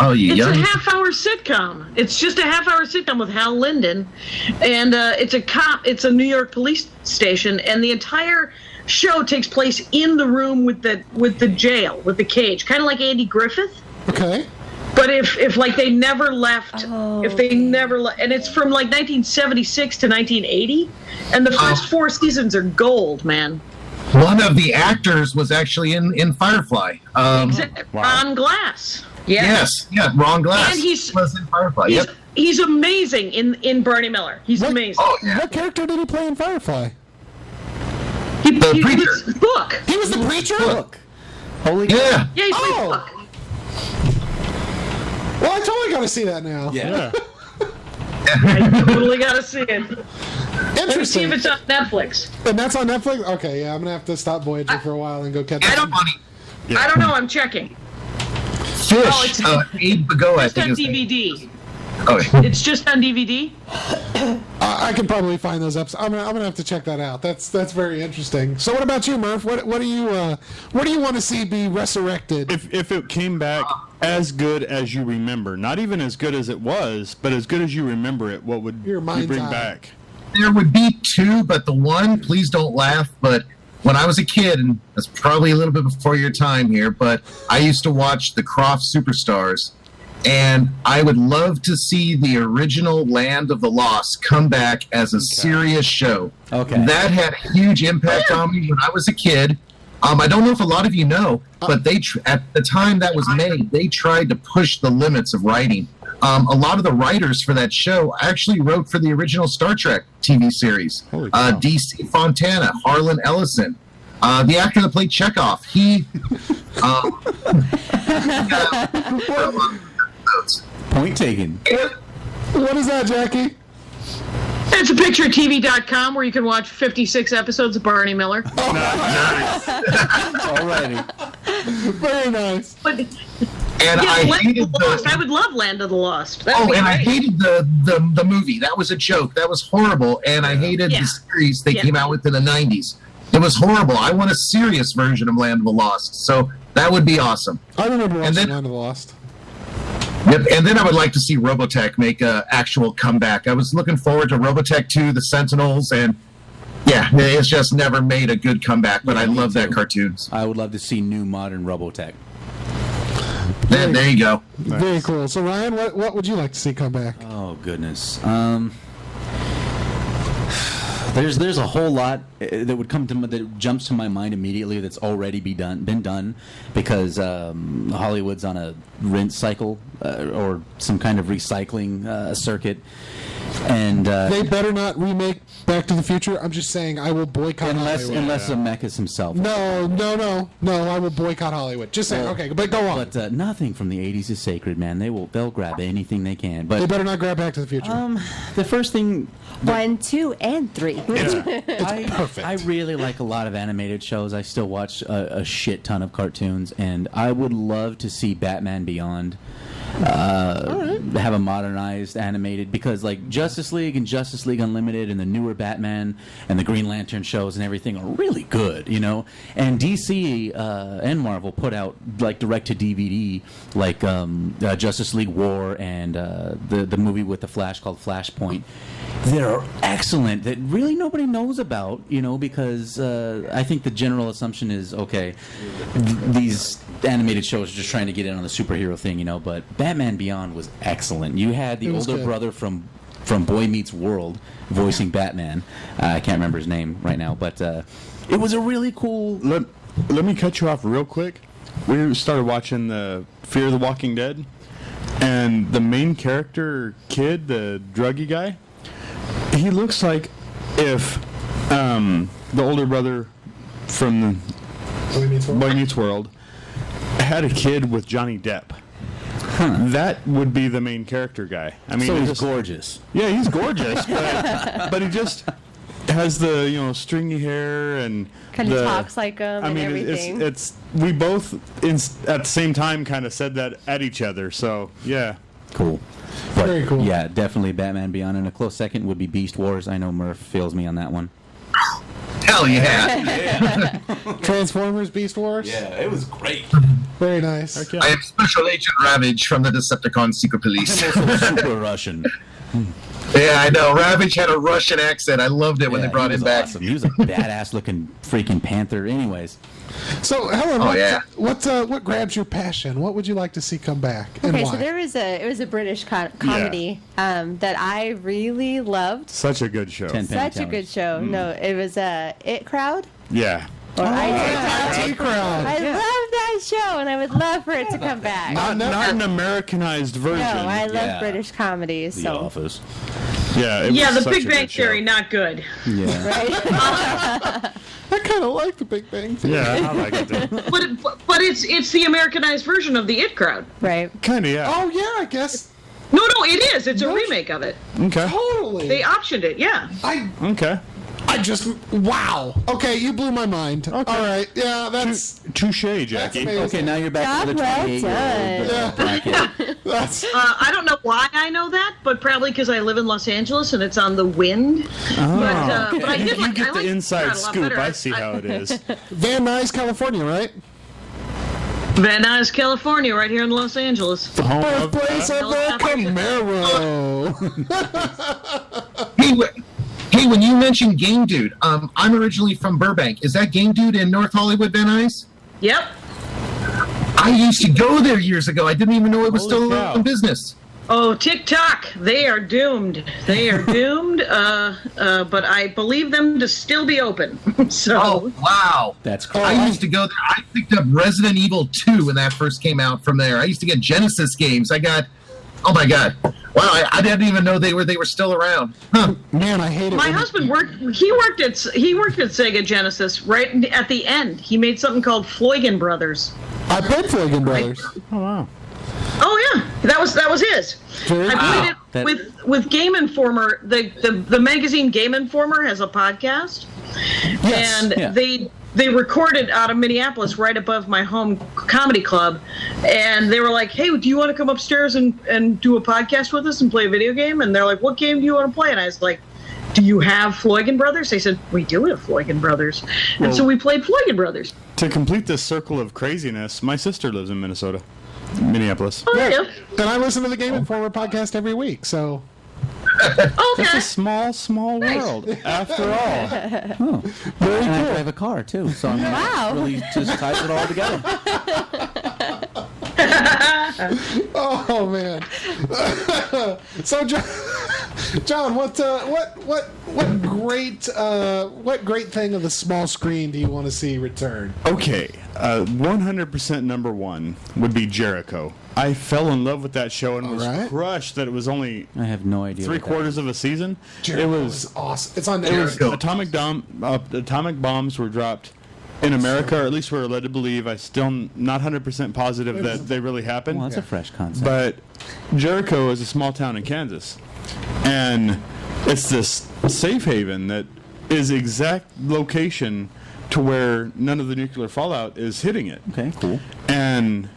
Oh, you It's young. a half-hour sitcom. It's just a half-hour sitcom with Hal Linden, and it's a cop. It's a New York police station, and the entire show takes place in the room with the jail, with the cage, kind of like Andy Griffith. Okay. But if like they never left, if they never left, and it's from like 1976 to 1980, and the first 4 seasons are gold, man. One of the actors was actually in Firefly. Ron Glass. Yeah. Yes, yeah, Ron Glass. And was in Firefly. He's amazing in Barney Miller. He's amazing. Oh, yeah. What character did he play in Firefly? The preacher. Was Book. He was the preacher? Look. Holy Yeah. Yeah, he's Oh. Book. Well, I totally got to see that now. Yeah. I totally gotta see it. Let me see Interesting. if it's on Netflix. And that's on Netflix? Okay, yeah, I'm going to have to stop Voyager for a while and go catch I it. don't money. I don't know. I'm checking. Fish. it's- Abe Bago, I It's think on his name. DVD. Okay. It's just on DVD. I can probably find those episodes. I'm gonna have to check that out. That's very interesting. So, what about you, Murph? What do you want to see be resurrected? If it came back as good as you remember, not even as good as it was, but as good as you remember it, what would Your you mind's bring eye. back? There would be 2, but the one, please don't laugh, but when I was a kid, and that's probably a little bit before your time here, but I used to watch the Croft Superstars, and I would love to see the original Land of the Lost come back as a serious show. Okay. That had a huge impact on me when I was a kid. I don't know if a lot of you know, but at the time that was made, they tried to push the limits of writing. A lot of the writers for that show actually wrote for the original Star Trek TV series. Holy cow. D.C. Fontana, Harlan Ellison, the actor that played Chekhov. He. Point taken. What is that, Jackie? It's a picture of TV.com where you can watch 56 episodes of Barney Miller. Alrighty. Very nice. But And yeah, I Land hated of the Lost. I would love Land of the Lost. I hated the movie. That was a joke. That was horrible. And I hated the series they came out with in the 90s. It was horrible. I want a serious version of Land of the Lost. So that would be awesome. I remember watching then- Land of the Lost. Yep. And then I would like to see Robotech make an actual comeback. I was looking forward to Robotech 2, The Sentinels, and yeah, it's just never made a good comeback, but I love that cartoon. I would love to see new modern Robotech. There you go. Very cool. So, Ryan, what would you like to see come back? Oh goodness. There's a whole lot that would that jumps to my mind immediately that's already been done because Hollywood's on a rinse cycle or some kind of recycling circuit, and They better not remake Back to the Future. I'm just saying I will boycott Hollywood. unless Zemeckis himself. No, I will boycott Hollywood. Just saying. Okay, but go on. But nothing from the 80s is sacred, man. They'll grab anything they can. They But better not grab Back to the Future. the first thing 1, 2, and 3. perfect. I really like a lot of animated shows. I still watch a shit ton of cartoons, and I would love to see Batman Beyond have a modernized animated, because like Justice League and Justice League Unlimited and the newer Batman and the Green Lantern shows and everything are really good, you know. And DC and Marvel put out like direct to DVD, like Justice League War and the movie with the Flash called Flashpoint. They're excellent. That really nobody knows about, you know, because I think the general assumption is okay, these animated shows are just trying to get in on the superhero thing, you know. But Batman Beyond was excellent. You had the older brother from Boy Meets World voicing Batman. I can't remember his name right now, but it was a really cool. Let me cut you off real quick. We started watching the Fear of the Walking Dead, and the main character kid, the druggy guy, he looks like if the older brother from Boy Meets World had a kid with Johnny Depp. That would be the main character guy. I mean, so he's gorgeous. Yeah, he's gorgeous, but he just has the stringy hair and kind of talks like him. I mean, and everything. it's we both at the same time kind of said that at each other. So yeah, cool. But, very cool. Yeah, definitely Batman Beyond. And a close second would be Beast Wars. I know Murph feels me on that one. Hell yeah. Transformers, Beast Wars. Yeah, it was great. Very nice. okay. I am Special Agent Ravage from the Decepticon Secret Police. Super Russian. Yeah, I know. Ravage had a Russian accent. I loved it when they brought him back. Awesome. He was a badass looking freaking panther. Anyways. So, Helen, yeah. what grabs your passion? What would you like to see come back? And Okay, why? so it was a British comedy that I really loved. Such a good show. Such a good show. No, it was It Crowd. Yeah. Or IT Crowd. I love that show, and I would love for it to come back. Not an Americanized version. No, I love British comedies. The So. Office. Yeah, it Yeah, was The such Big a Bang good show. Theory, not good. Yeah. Right? I kind of like the Big Bang Theory. Yeah, I like it too. But it's the Americanized version of the It Crowd. Right. Kind of, yeah. Oh yeah, I guess No, it is. It's a remake of it. Okay. totally. They optioned it, yeah. Okay. Wow. Okay, you blew my mind. Okay. All right. Yeah, that's Touche, Jackie. amazing. Okay, now you're back to the Job well 28-year-old done. bracket. That's I don't know why I know that, but probably because I live in Los Angeles and it's on the wind. But I did You like, get I the like inside It Crowd a lot scoop. better. I see how it is. Van Nuys, California, right? Van Nuys, California, right here in Los Angeles. Home of Birthplace of the Camaro. Hey, when you mentioned Game Dude, I'm originally from Burbank. Is that Game Dude in North Hollywood, Van Nuys? Yep. I used to go there years ago. I didn't even know it was Holy still cow. in business. Oh, TikTok, they are doomed. They are doomed, but I believe them to still be open. So, Oh, wow. That's cool. I used to go there. I picked up Resident Evil 2 when that first came out from there. I used to get Genesis games. I got, oh my God. Wow, I didn't even know they were still around. Huh. Man, I hate it. my when- husband worked at Sega Genesis right at the end. He made something called Floygan Brothers. I played Flogan Brothers. Oh, wow. Oh yeah, that was his. Very I played That- it with Game Informer. The magazine Game Informer has a podcast, Yes. and Yeah. they recorded out of Minneapolis, right above my home comedy club, and they were like, "Hey, do you want to come upstairs and do a podcast with us and play a video game?" And they're like, "What game do you want to play?" And I was like, "Do you have Floygan Brothers?" They said, "We do have Floygan Brothers," and so we played Floygan Brothers. To complete this circle of craziness, my sister lives in Minneapolis. Oh yeah. And I listen to the Game Informer podcast every week, so It's Okay. a small world, after all. very And I cool. drive a car too, so I'm Wow. really just ties it all together. Oh man. So John, what great thing of the small screen do you want to see return? Okay, 100% number one would be Jericho. I fell in love with that show and was Alright. crushed that it was only I have no idea. what that 3/4 of a season. Jericho it was is awesome. It's on it was Netflix. atomic bombs were dropped in America, or at least we're led to believe. I still not 100% positive that they really happened. Well, that's a fresh concept. But Jericho is a small town in Kansas, and it's this safe haven that is exact location to where none of the nuclear fallout is hitting it. Okay, cool. And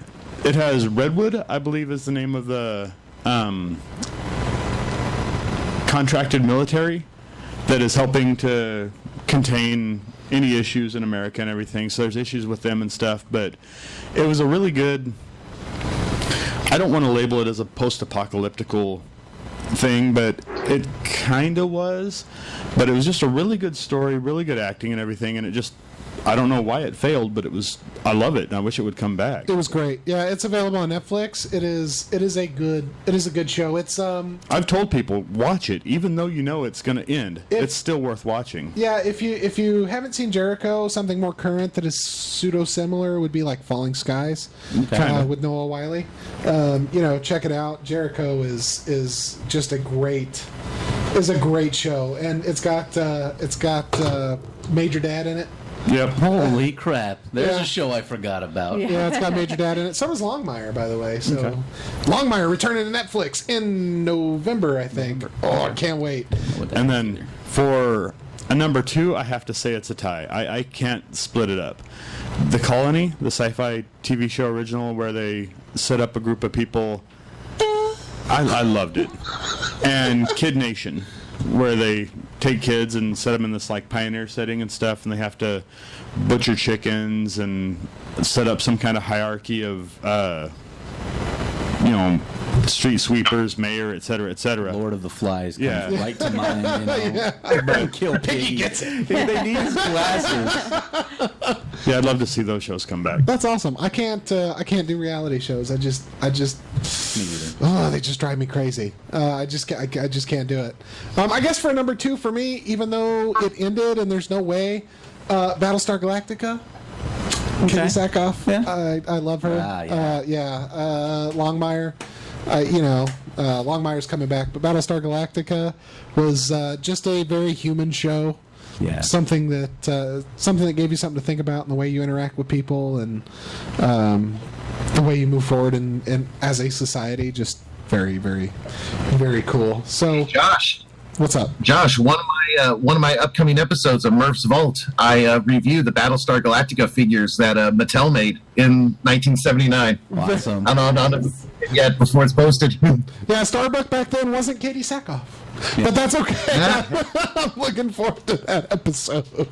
It has Redwood, I believe, is the name of the contracted military that is helping to contain any issues in America and everything. So there's issues with them and stuff. But it was a really good. I don't want to label it as a post-apocalyptical thing, but it kind of was. But it was just a really good story, really good acting and everything, and it just, I don't know why it failed, but I love it, and I wish it would come back. It was great. Yeah, it's available on Netflix. It is a good show. It's I've told people, watch it, even though you know it's going to end. It's still worth watching. Yeah, if you haven't seen Jericho, something more current that is pseudo similar would be like Falling Skies, with Noah Wiley. Check it out. Jericho is just a great show, and it's got Major Dad in it. Yep. Holy crap. There's a show I forgot about. Yeah, it's got Major Dad in it. So does Longmire, by the way. So Longmire returning to Netflix in November, I think. Oh, I can't wait. And then for a number 2, I have to say it's a tie. I can't split it up. The Colony, the sci-fi TV show original where they set up a group of people, I loved it. And Kid Nation, where they take kids and set them in this like pioneer setting and stuff, and they have to butcher chickens and set up some kind of hierarchy of street sweepers, mayor, etc. Lord of the Flies Yeah. comes right to mind. Kill Piggy gets it. They need his glasses. Yeah, I'd love to see those shows come back. That's awesome. I can't do reality shows. I just they just drive me crazy. I just can't do it. I guess for number 2 for me, even though it ended and there's no way, Battlestar Galactica. Katie Sackhoff. Yeah. I love her. Longmire. Longmire's coming back, but Battlestar Galactica was just a very human show. Yeah. Something that gave you something to think about in the way you interact with people and the way you move forward and as a society. Just very, very, very cool. So, Josh. What's up? Josh, one of my upcoming episodes of Murph's Vault, I review the Battlestar Galactica figures that Mattel made in 1979. Awesome. I don't know yet before it's posted. Yeah, Starbuck back then wasn't Katie Sackhoff, but that's okay. I'm looking forward to that episode.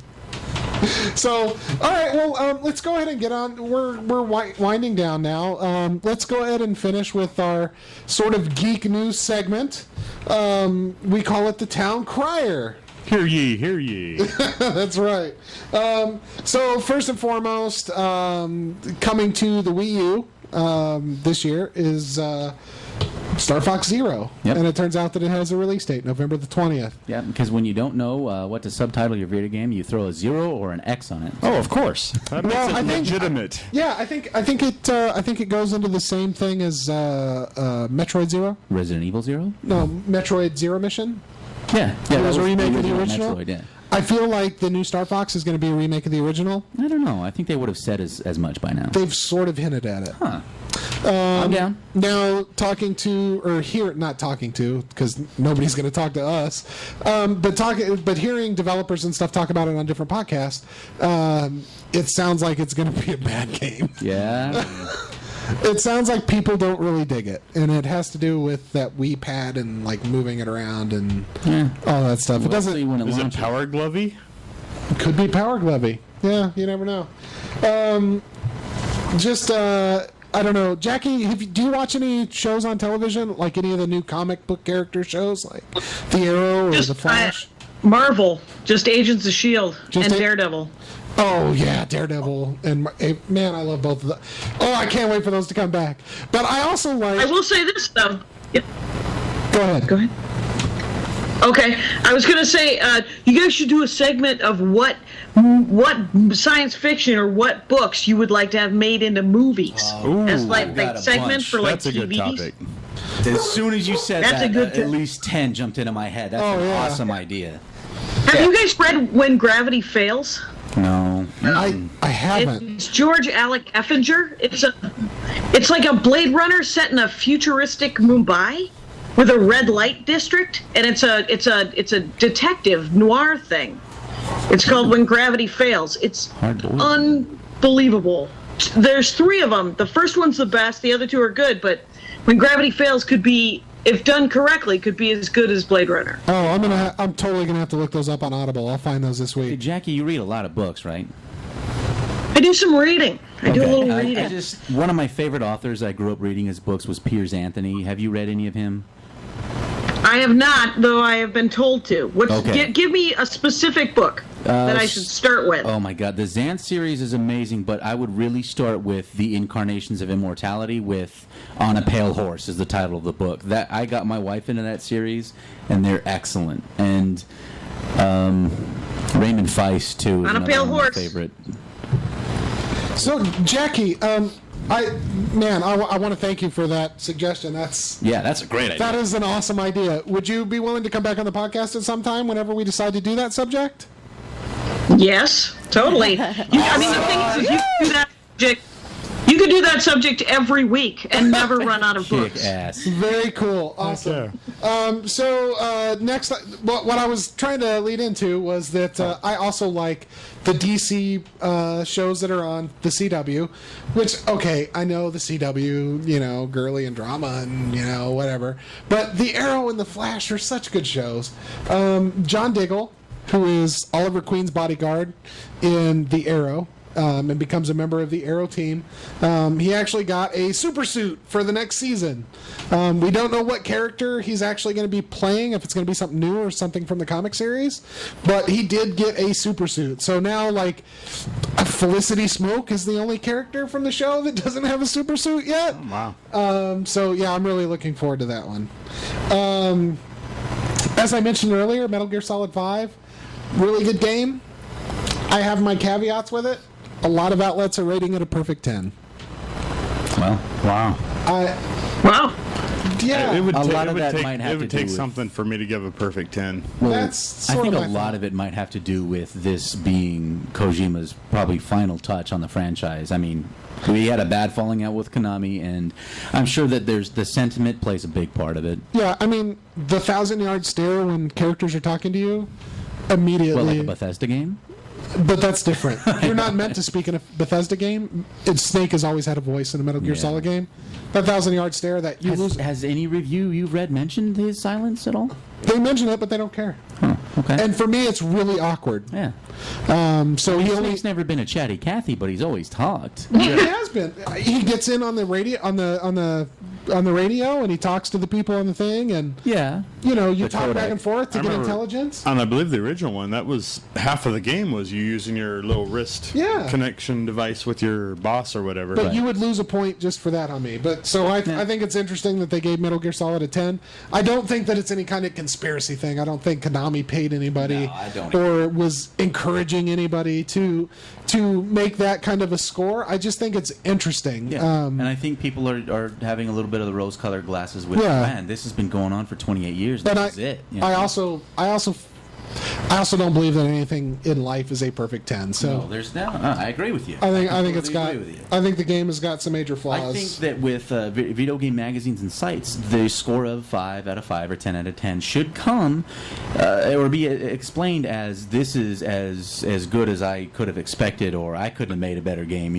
So, all right, well, let's go ahead and get on. We're winding down now. Let's go ahead and finish with our sort of geek news segment. We call it the Town Crier. Hear ye, hear ye. That's right. So, first and foremost, coming to the Wii U this year is Star Fox Zero. Yep. And it turns out that it has a release date, November the 20th. Yeah, because when you don't know what to subtitle your video game, you throw a 0 or an X on it. Oh, of course. That makes it legitimate. Yeah, I think it goes into the same thing as Metroid Zero. Resident Evil 0? No, Metroid Zero Mission. Yeah. It was a remake of the original. Metroid, yeah. I feel like the new Star Fox is going to be a remake of the original. I don't know. I think they would have said as much by now. They've sort of hinted at it. Huh. I'm down. Now, not talking to, because nobody's going to talk to us, but hearing developers and stuff talk about it on different podcasts, it sounds like it's going to be a bad game. Yeah. It sounds like people don't really dig it, and it has to do with that Wii pad and like moving it around and all that stuff. We'll see when it Is it launches. Power Glovey? Could be Power Glovey. Yeah, you never know. I don't know. Jackie, do you watch any shows on television, like any of the new comic book character shows, like The Arrow or The Flash? Marvel, just Agents of S.H.I.E.L.D. and Daredevil. Oh, yeah, Daredevil. And, man, I love both of them. Oh, I can't wait for those to come back. But I also like... I will say this, though. Yep. Go ahead. Go ahead. Okay, I was gonna say you guys should do a segment of what science fiction or what books you would like to have made into movies as like segment for like That's a good TVs. topic. As soon as you said That's that, a good at least 10 jumped into my head. That's an awesome idea. Have you guys read When Gravity Fails? No. I haven't. It's George Alec Effinger. It's like a Blade Runner set in a futuristic Mumbai with a red light district, and it's a detective noir thing. It's called When Gravity Fails. It's unbelievable. there's 3 of them. The first one's the best. The other 2 are good, but When Gravity Fails could be, if done correctly, could be as good as Blade Runner. Oh, I'm totally gonna have to look those up on Audible. I'll find those this week. Hey, Jackie, you read a lot of books, right? I do some reading. I do a little reading. One of my favorite authors I grew up reading his books was Piers Anthony. Have you read any of him? I have not, though I have been told to. Okay. Give me a specific book that I should start with. Oh my God, the Xanth series is amazing, but I would really start with The Incarnations of Immortality with On a Pale Horse is the title of the book. That I got my wife into that series, and they're excellent. And Raymond Feist too is On a Pale Horse. My favorite. So, Jackie, I want to thank you for that suggestion. That's a great idea. That is an awesome idea. Would you be willing to come back on the podcast at some time whenever we decide to do that subject? Yes, totally. I mean, the thing is, you could do that subject every week and never run out of books. Ass. Very cool. Awesome. Next, what I was trying to lead into was that I also like the DC shows that are on the CW, which, okay, I know the CW, girly and drama and, whatever. But The Arrow and The Flash are such good shows. John Diggle, who is Oliver Queen's bodyguard in The Arrow, and becomes a member of the Arrow team. He actually got a super suit for the next season. We don't know what character he's actually going to be playing, if it's going to be something new or something from the comic series, but he did get a super suit. So now, Felicity Smoke is the only character from the show that doesn't have a super suit yet. Oh, wow. So yeah, I'm really looking forward to that one. As I mentioned earlier, Metal Gear Solid 5, really good game. I have my caveats with it. A lot of outlets are rating it a perfect 10. Well, wow. Wow. Yeah. It would take take something for me to give a perfect 10. Well, That's I sort think of a my lot thought. of it might have to do with this being Kojima's probably final touch on the franchise. I mean, we had a bad falling out with Konami, and I'm sure that the sentiment plays a big part of it. Yeah, I mean, the 1,000-yard stare when characters are talking to you, immediately. Well, like a Bethesda game? But that's different. You're not meant to speak in a Bethesda game. Snake has always had a voice in a Metal Gear Solid game. That 1,000-yard stare that you lose. Has any review you've read mentioned his silence at all? They mention it, but they don't care. Oh, okay. And for me, it's really awkward. Yeah. So Snake's never been a chatty Cathy, but he's always talked. He has been. He gets in on the radio on the radio, and he talks to the people on the thing, and you talk codec. back and forth to get intelligence. And I believe the original one, that was half of the game was you using your little wrist connection device with your boss or whatever. But you would lose a point just for that on me. But so I think it's interesting that they gave Metal Gear Solid a 10. I don't think that it's any kind of conspiracy thing. I don't think Konami paid anybody or was encouraging anybody to make that kind of a score. I just think it's interesting. Yeah. And I think people are having a little bit of the rose-colored glasses with, man, this has been going on for 28 years. This is it. I also don't believe that anything in life is a perfect 10. So I agree with you. I think the game has got some major flaws. I think that with video game magazines and sites, the score of 5 out of 5 or 10 out of 10 should come or be explained as this is as good as I could have expected, or I couldn't have made a better game.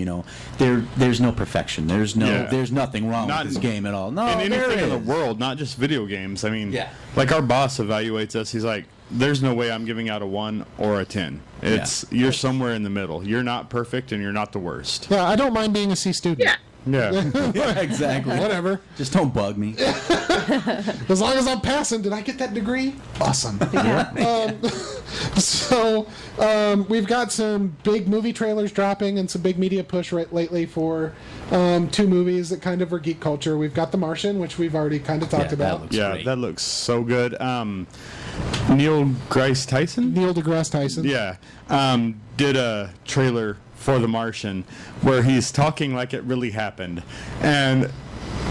There's no perfection. There's nothing wrong with this game at all. No, in anything in the world, not just video games. I mean, like our boss evaluates us. He's like, there's no way I'm giving out a 1 or a 10. You're somewhere in the middle. You're not perfect, and you're not the worst. Yeah, I don't mind being a C student. Yeah, exactly. Whatever. Just don't bug me. As long as I'm passing, did I get that degree? Awesome. We've got some big movie trailers dropping and some big media push lately for 2 movies that kind of are geek culture. We've got The Martian, which we've already kind of talked about. That looks so good. Neil deGrasse Tyson? Yeah. Did a trailer for The Martian where he's talking like it really happened. And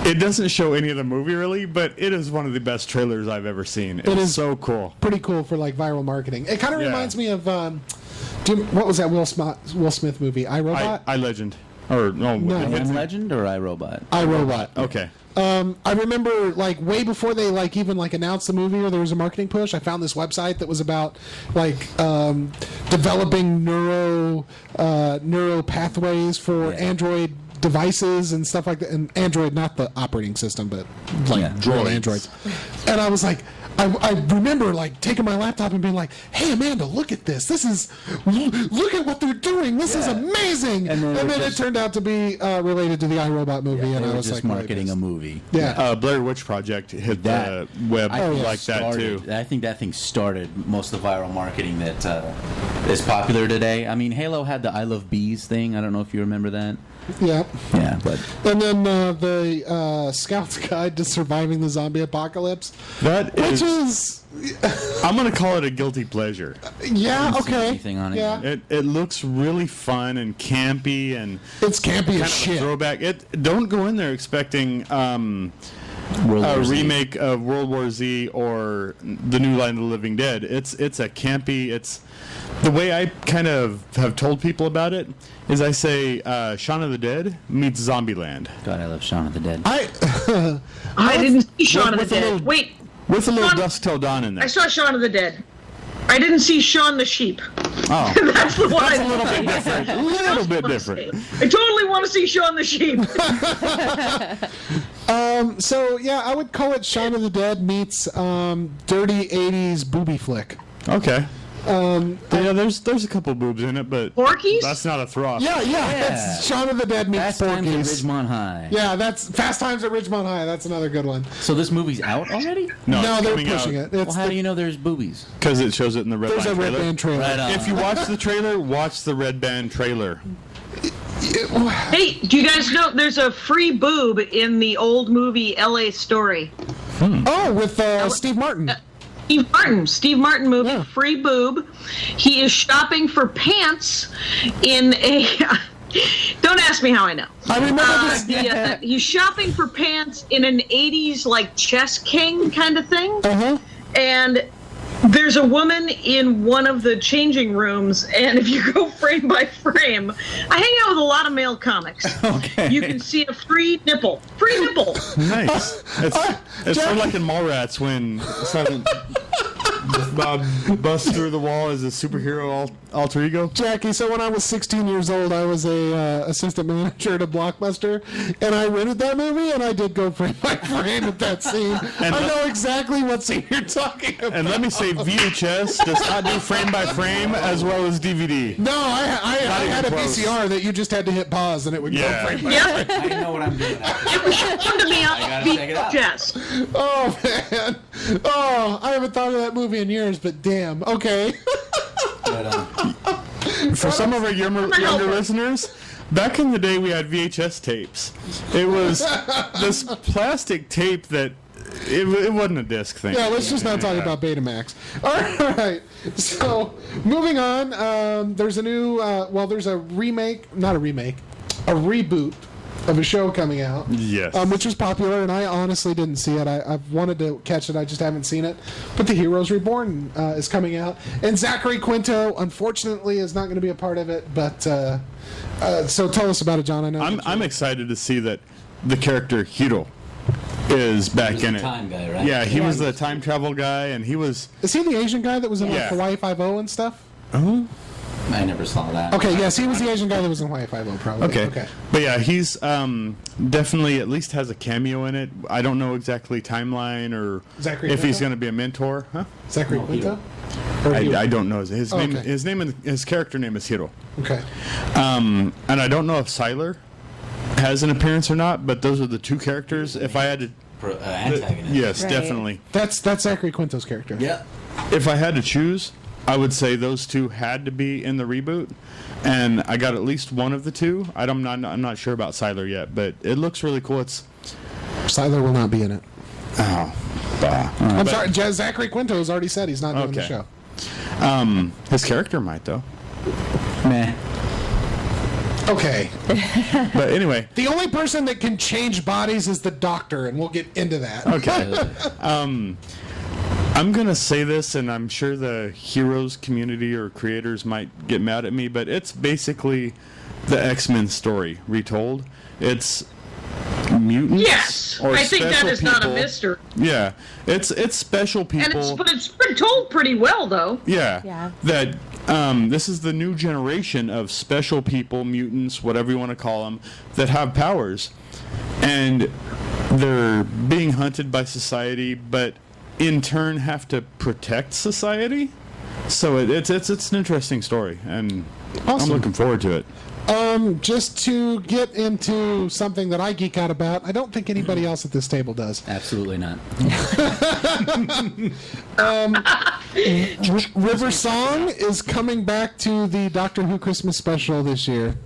it doesn't show any of the movie really, but it is one of the best trailers I've ever seen. It is so cool. Pretty cool for viral marketing. It kind of reminds me of what was that Will Smith movie? I, Robot? I Legend. Or no, No. I Am Legend or iRobot? iRobot. Okay. I remember like way before they like even like announced the movie or there was a marketing push, I found this website that was about like developing neuro pathways for Android devices and stuff like that. And Android, not the operating system, but like real Androids. And I was like, I remember like taking my laptop and being like, "Hey Amanda, look at this! Look at what they're doing! This is amazing!" And then it turned out to be related to the iRobot movie, and I was just like, marketing a movie. Yeah, Blair Witch Project hit the web like that too. I think that thing started most of the viral marketing that is popular today. I mean, Halo had the I Love Bees thing. I don't know if you remember that. yeah. But And then the Scout's Guide to Surviving the Zombie Apocalypse, which is I'm going to call it a guilty pleasure. yeah, okay, anything on it. yeah. It looks really fun and campy and It's campy kind as of a shit. throwback. Don't go in there expecting World a War Z. remake of World War Z or the New Line of the Living Dead. It's a campy. It's the way I kind of have told people about it is I say Shaun of the Dead meets Zombieland. God, I love Shaun of the Dead. I didn't see Shaun of the with a Dead. little- Wait, With a little Shaun- Dusk Till Dawn in there. I saw Shaun of the Dead. I didn't see Shaun the Sheep. Oh, That's the one. that's a little bit different. A little bit different. I totally want to see Shaun the Sheep. So yeah, I would call it Shaun of the Dead meets dirty '80s booby flick. Okay. Yeah, there's a couple boobs in it, but Porky's? that's not a throw. Yeah, it's Shaun of the Dead meets Fast Times at Porky's. Ridgemont High. Yeah, that's Fast Times at Ridgemont High. That's another good one. So this movie's out already? No, it's they're coming pushing out it. It's Well, how do you know there's boobies? because it shows it in the Red there's Band a Red trailer. Band trailer. Right on. If you watch the trailer, watch the Red Band trailer. Hey, do you guys know there's a free boob in the old movie L.A. Story? Oh, with Steve Martin. Steve Martin movie, Yeah. free boob. He is shopping for pants in a. Don't ask me how I know. I remember this. He's shopping for pants in an 80s like Chess King kind of thing. Uh-huh. And there's a woman in one of the changing rooms, and if you go frame by frame, I hang out with a lot of male comics. Okay. You can see a free nipple. Free nipple. Nice. It's sort of like in Mallrats when Sergeant Bob busts through the wall as a superhero alter ego. Jackie, so when I was 16 years old, I was a assistant manager at a Blockbuster, and I rented that movie, and I did go frame by frame at that scene. And I know exactly what scene you're talking about. And let me say, VHS does not do frame by frame as well as DVD. No, I had a even close. VCR that you just had to hit pause, and it would Yeah. go frame by Yep. I know what I'm doing. It was shown to me on gotta check it out. VHS. Oh, man. Oh, I haven't thought of that movie in years, but damn. Okay. For some of our younger listeners, back in the day we had VHS tapes. It was this plastic tape that it wasn't a disc thing. Yeah, let's just not talk about Betamax. All right. So, moving on, there's a new, there's a remake, not a remake, a reboot of a show coming out. Yes. Which was popular, and I honestly didn't see it. I've wanted to catch it, I just haven't seen it. But The Heroes Reborn is coming out. And Zachary Quinto, unfortunately, is not going to be a part of it. But, so tell us about it, John. I know. I'm excited to see that the character Hiro is back in the it. time guy, right? Yeah, he was the time travel guy, and he was. Is he the Asian guy that was in like Yeah. Hawaii Five-0 and stuff? I never saw that. Okay, yes, he was the Asian guy that was in Hawaii Five-0, probably. Okay. But yeah, he's definitely at least has a cameo in it. I don't know exactly timeline or Zachary if he's Quinto? going to be a mentor. Huh? Zachary Quinto? I don't know his name. Okay. His name and his character name is Hiro. Okay. And I don't know if Siler has an appearance or not. But those are the two characters. If I had to, Antagonist. yes, Right. definitely. That's Zachary Quinto's character. Yeah. If I had to choose, I would say those two had to be in the reboot, and I got at least one of the two. I'm not sure about Siler yet, but it looks really cool. It's Siler will not be in it. bah. I'm sorry, Zachary Quinto has already said he's not doing the Okay. show. His character might though. Meh. Okay. But anyway, The only person that can change bodies is the Doctor, and we'll get into that. okay. I'm gonna say this, and I'm sure the Heroes community or creators might get mad at me, but it's basically the X-Men story retold. It's mutants. Yes, or I think that special is not a people. mystery. Yeah, it's special people. But it's been told pretty well, though. Yeah. That this is the new generation of special people, mutants, whatever you want to call them, that have powers, and they're being hunted by society, but in turn have to protect society. So it's an interesting story, and Awesome. I'm looking forward to it. Just to get into something that I geek out about, I don't think anybody else at this table does. Absolutely not. River Song is coming back to the Doctor Who Christmas special this year.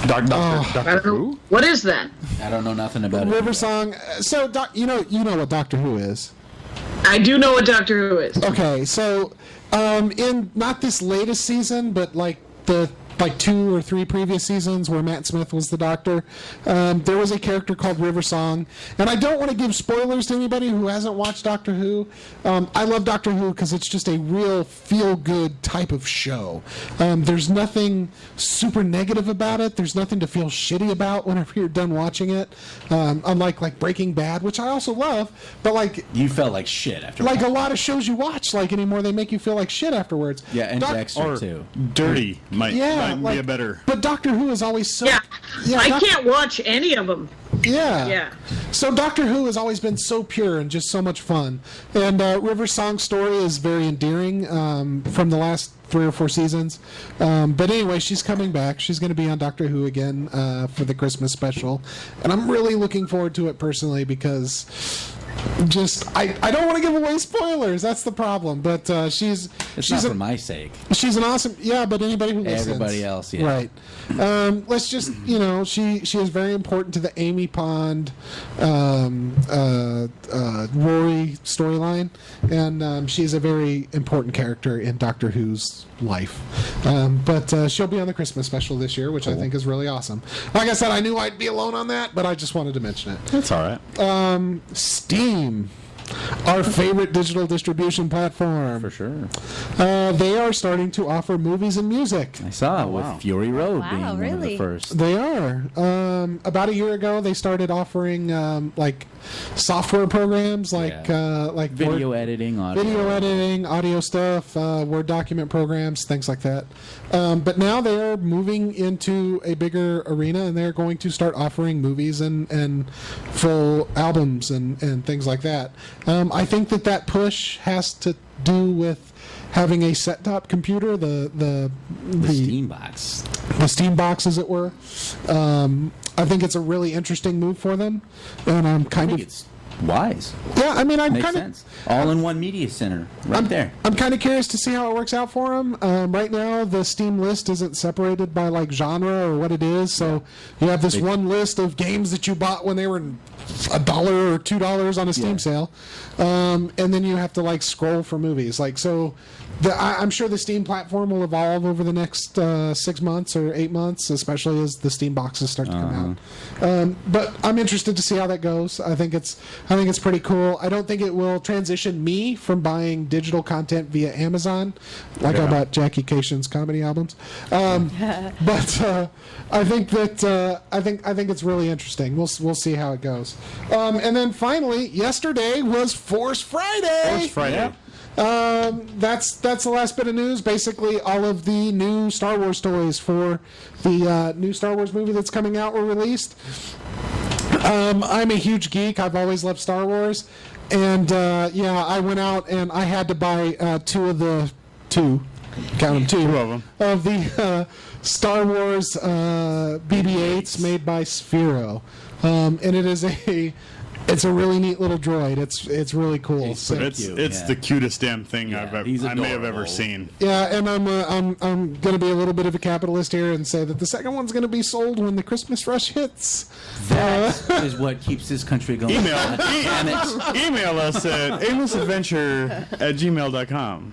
Doctor Who? What is that? I don't know nothing about it. River Song. So, you know what Doctor Who is. I do know what Doctor Who is. Okay, so in not this latest season, but like 2 or 3 previous seasons where Matt Smith was the Doctor, there was a character called River Song. And I don't want to give spoilers to anybody who hasn't watched Doctor Who. I love Doctor Who because it's just a real feel-good type of show. There's nothing super negative about it. There's nothing to feel shitty about whenever you're done watching it. Unlike like Breaking Bad, which I also love, but like You felt like shit after a lot of shows you watch like anymore, they make you feel like shit afterwards. Yeah, and Doc- Dexter Or too. Dirty might be a better. But Doctor Who is always so. Yeah, I can't watch any of them. Yeah. Yeah. So Doctor Who has always been so pure and just so much fun. And River Song's story is very endearing from the last 3 or 4 seasons. But anyway, she's coming back. She's going to be on Doctor Who again for the Christmas special. And I'm really looking forward to it personally because I don't want to give away spoilers. That's the problem. But she's Not for my sake. She's an awesome, but anybody who listens. Everybody else, yeah. Right. Let's just, she is very important to the Amy Pond, Rory storyline, and she's a very important character in Doctor Who's life. But she'll be on the Christmas special this year, which I think is really awesome. Like I said, I knew I'd be alone on that, but I just wanted to mention it. That's all right. Steam. Our favorite digital distribution platform. For sure. They are starting to offer movies and music. I saw with Fury Road being one of the really? first. They are. About a year ago, they started offering like software programs, like Video editing, audio stuff, Word document programs, things like that. But now they're moving into a bigger arena, and they're going to start offering movies and full albums and things like that. I think that push has to do with having a set-top computer, the Steam box. The Steam box, as it were. I think it's a really interesting move for them, and I'm kind of It's wise. yeah. I mean, I'm Makes kind of sense. All in one media center, right there. I'm kind of curious to see how it works out for them. Right now, the Steam list isn't separated by like genre or what it is, so you have this one list of games that you bought when they were $1 or $2 on a Steam sale, and then you have to like scroll for movies. Like so, I'm sure the Steam platform will evolve over the next 6 months or 8 months, especially as the Steam boxes start to come out. But I'm interested to see how that goes. I think it's pretty cool. I don't think it will transition me from buying digital content via Amazon, like I bought Jackie Kashian's comedy albums. But I think it's really interesting. We'll see how it goes. And then finally, yesterday was Force Friday. Force Friday. That's the last bit of news. Basically, all of the new Star Wars toys for the new Star Wars movie that's coming out were released. I'm a huge geek. I've always loved Star Wars, and I went out and I had to buy two of the Star Wars BB-8s made by Sphero, and it's a really neat little droid. It's really cool. It's The cutest damn thing I may have ever adorable. seen. Yeah, and I'm going to be a little bit of a capitalist here and say that the second one's going to be sold when the Christmas rush hits. That is what keeps this country going. Email us at aimlesssadventure@gmail.com.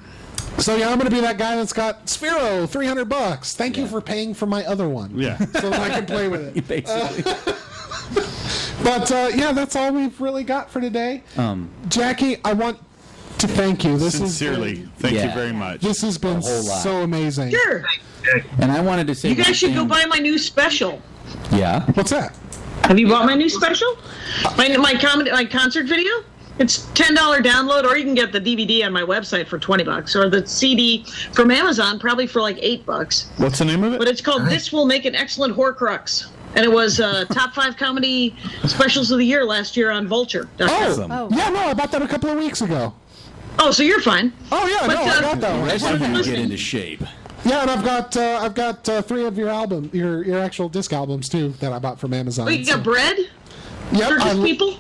So yeah, I'm going to be that guy that's got Sphero, $300. Thank you for paying for my other one. Yeah. So that I can play with it. Basically. But that's all we've really got for today. Jackie, I want to thank you. Sincerely, thank you very much. This has been so amazing. Sure. And I wanted to say, You guys should go buy my new special. Yeah. What's that? Have you bought my new special? My concert video? It's $10 download, or you can get the DVD on my website for $20, or the CD from Amazon probably for like $8. What's the name of it? But it's called "This Will Make an Excellent Horcrux," and it was top 5 comedy specials of the year last year on Vulture. Oh, yeah, no, I bought that a couple of weeks ago. Oh, so you're fine. Oh yeah, But, no, I got that one. Rest of you get into shape. Yeah, and I've got 3 of your your actual disc albums too that I bought from Amazon. Wait, you got bread? Yep, Circus people?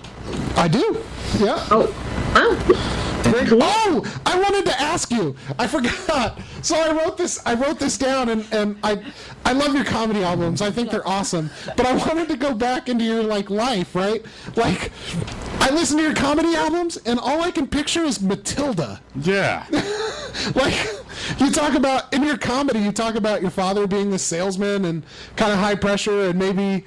I do. Yeah. Oh. Very cool. Oh, I wanted to ask you. I forgot. So I wrote this down, and I love your comedy albums. I think they're awesome. But I wanted to go back into your life, right? Like, I listen to your comedy albums, and all I can picture is Matilda. Yeah. Like, you talk about, in your comedy, you talk about your father being the salesman and kind of high pressure and maybe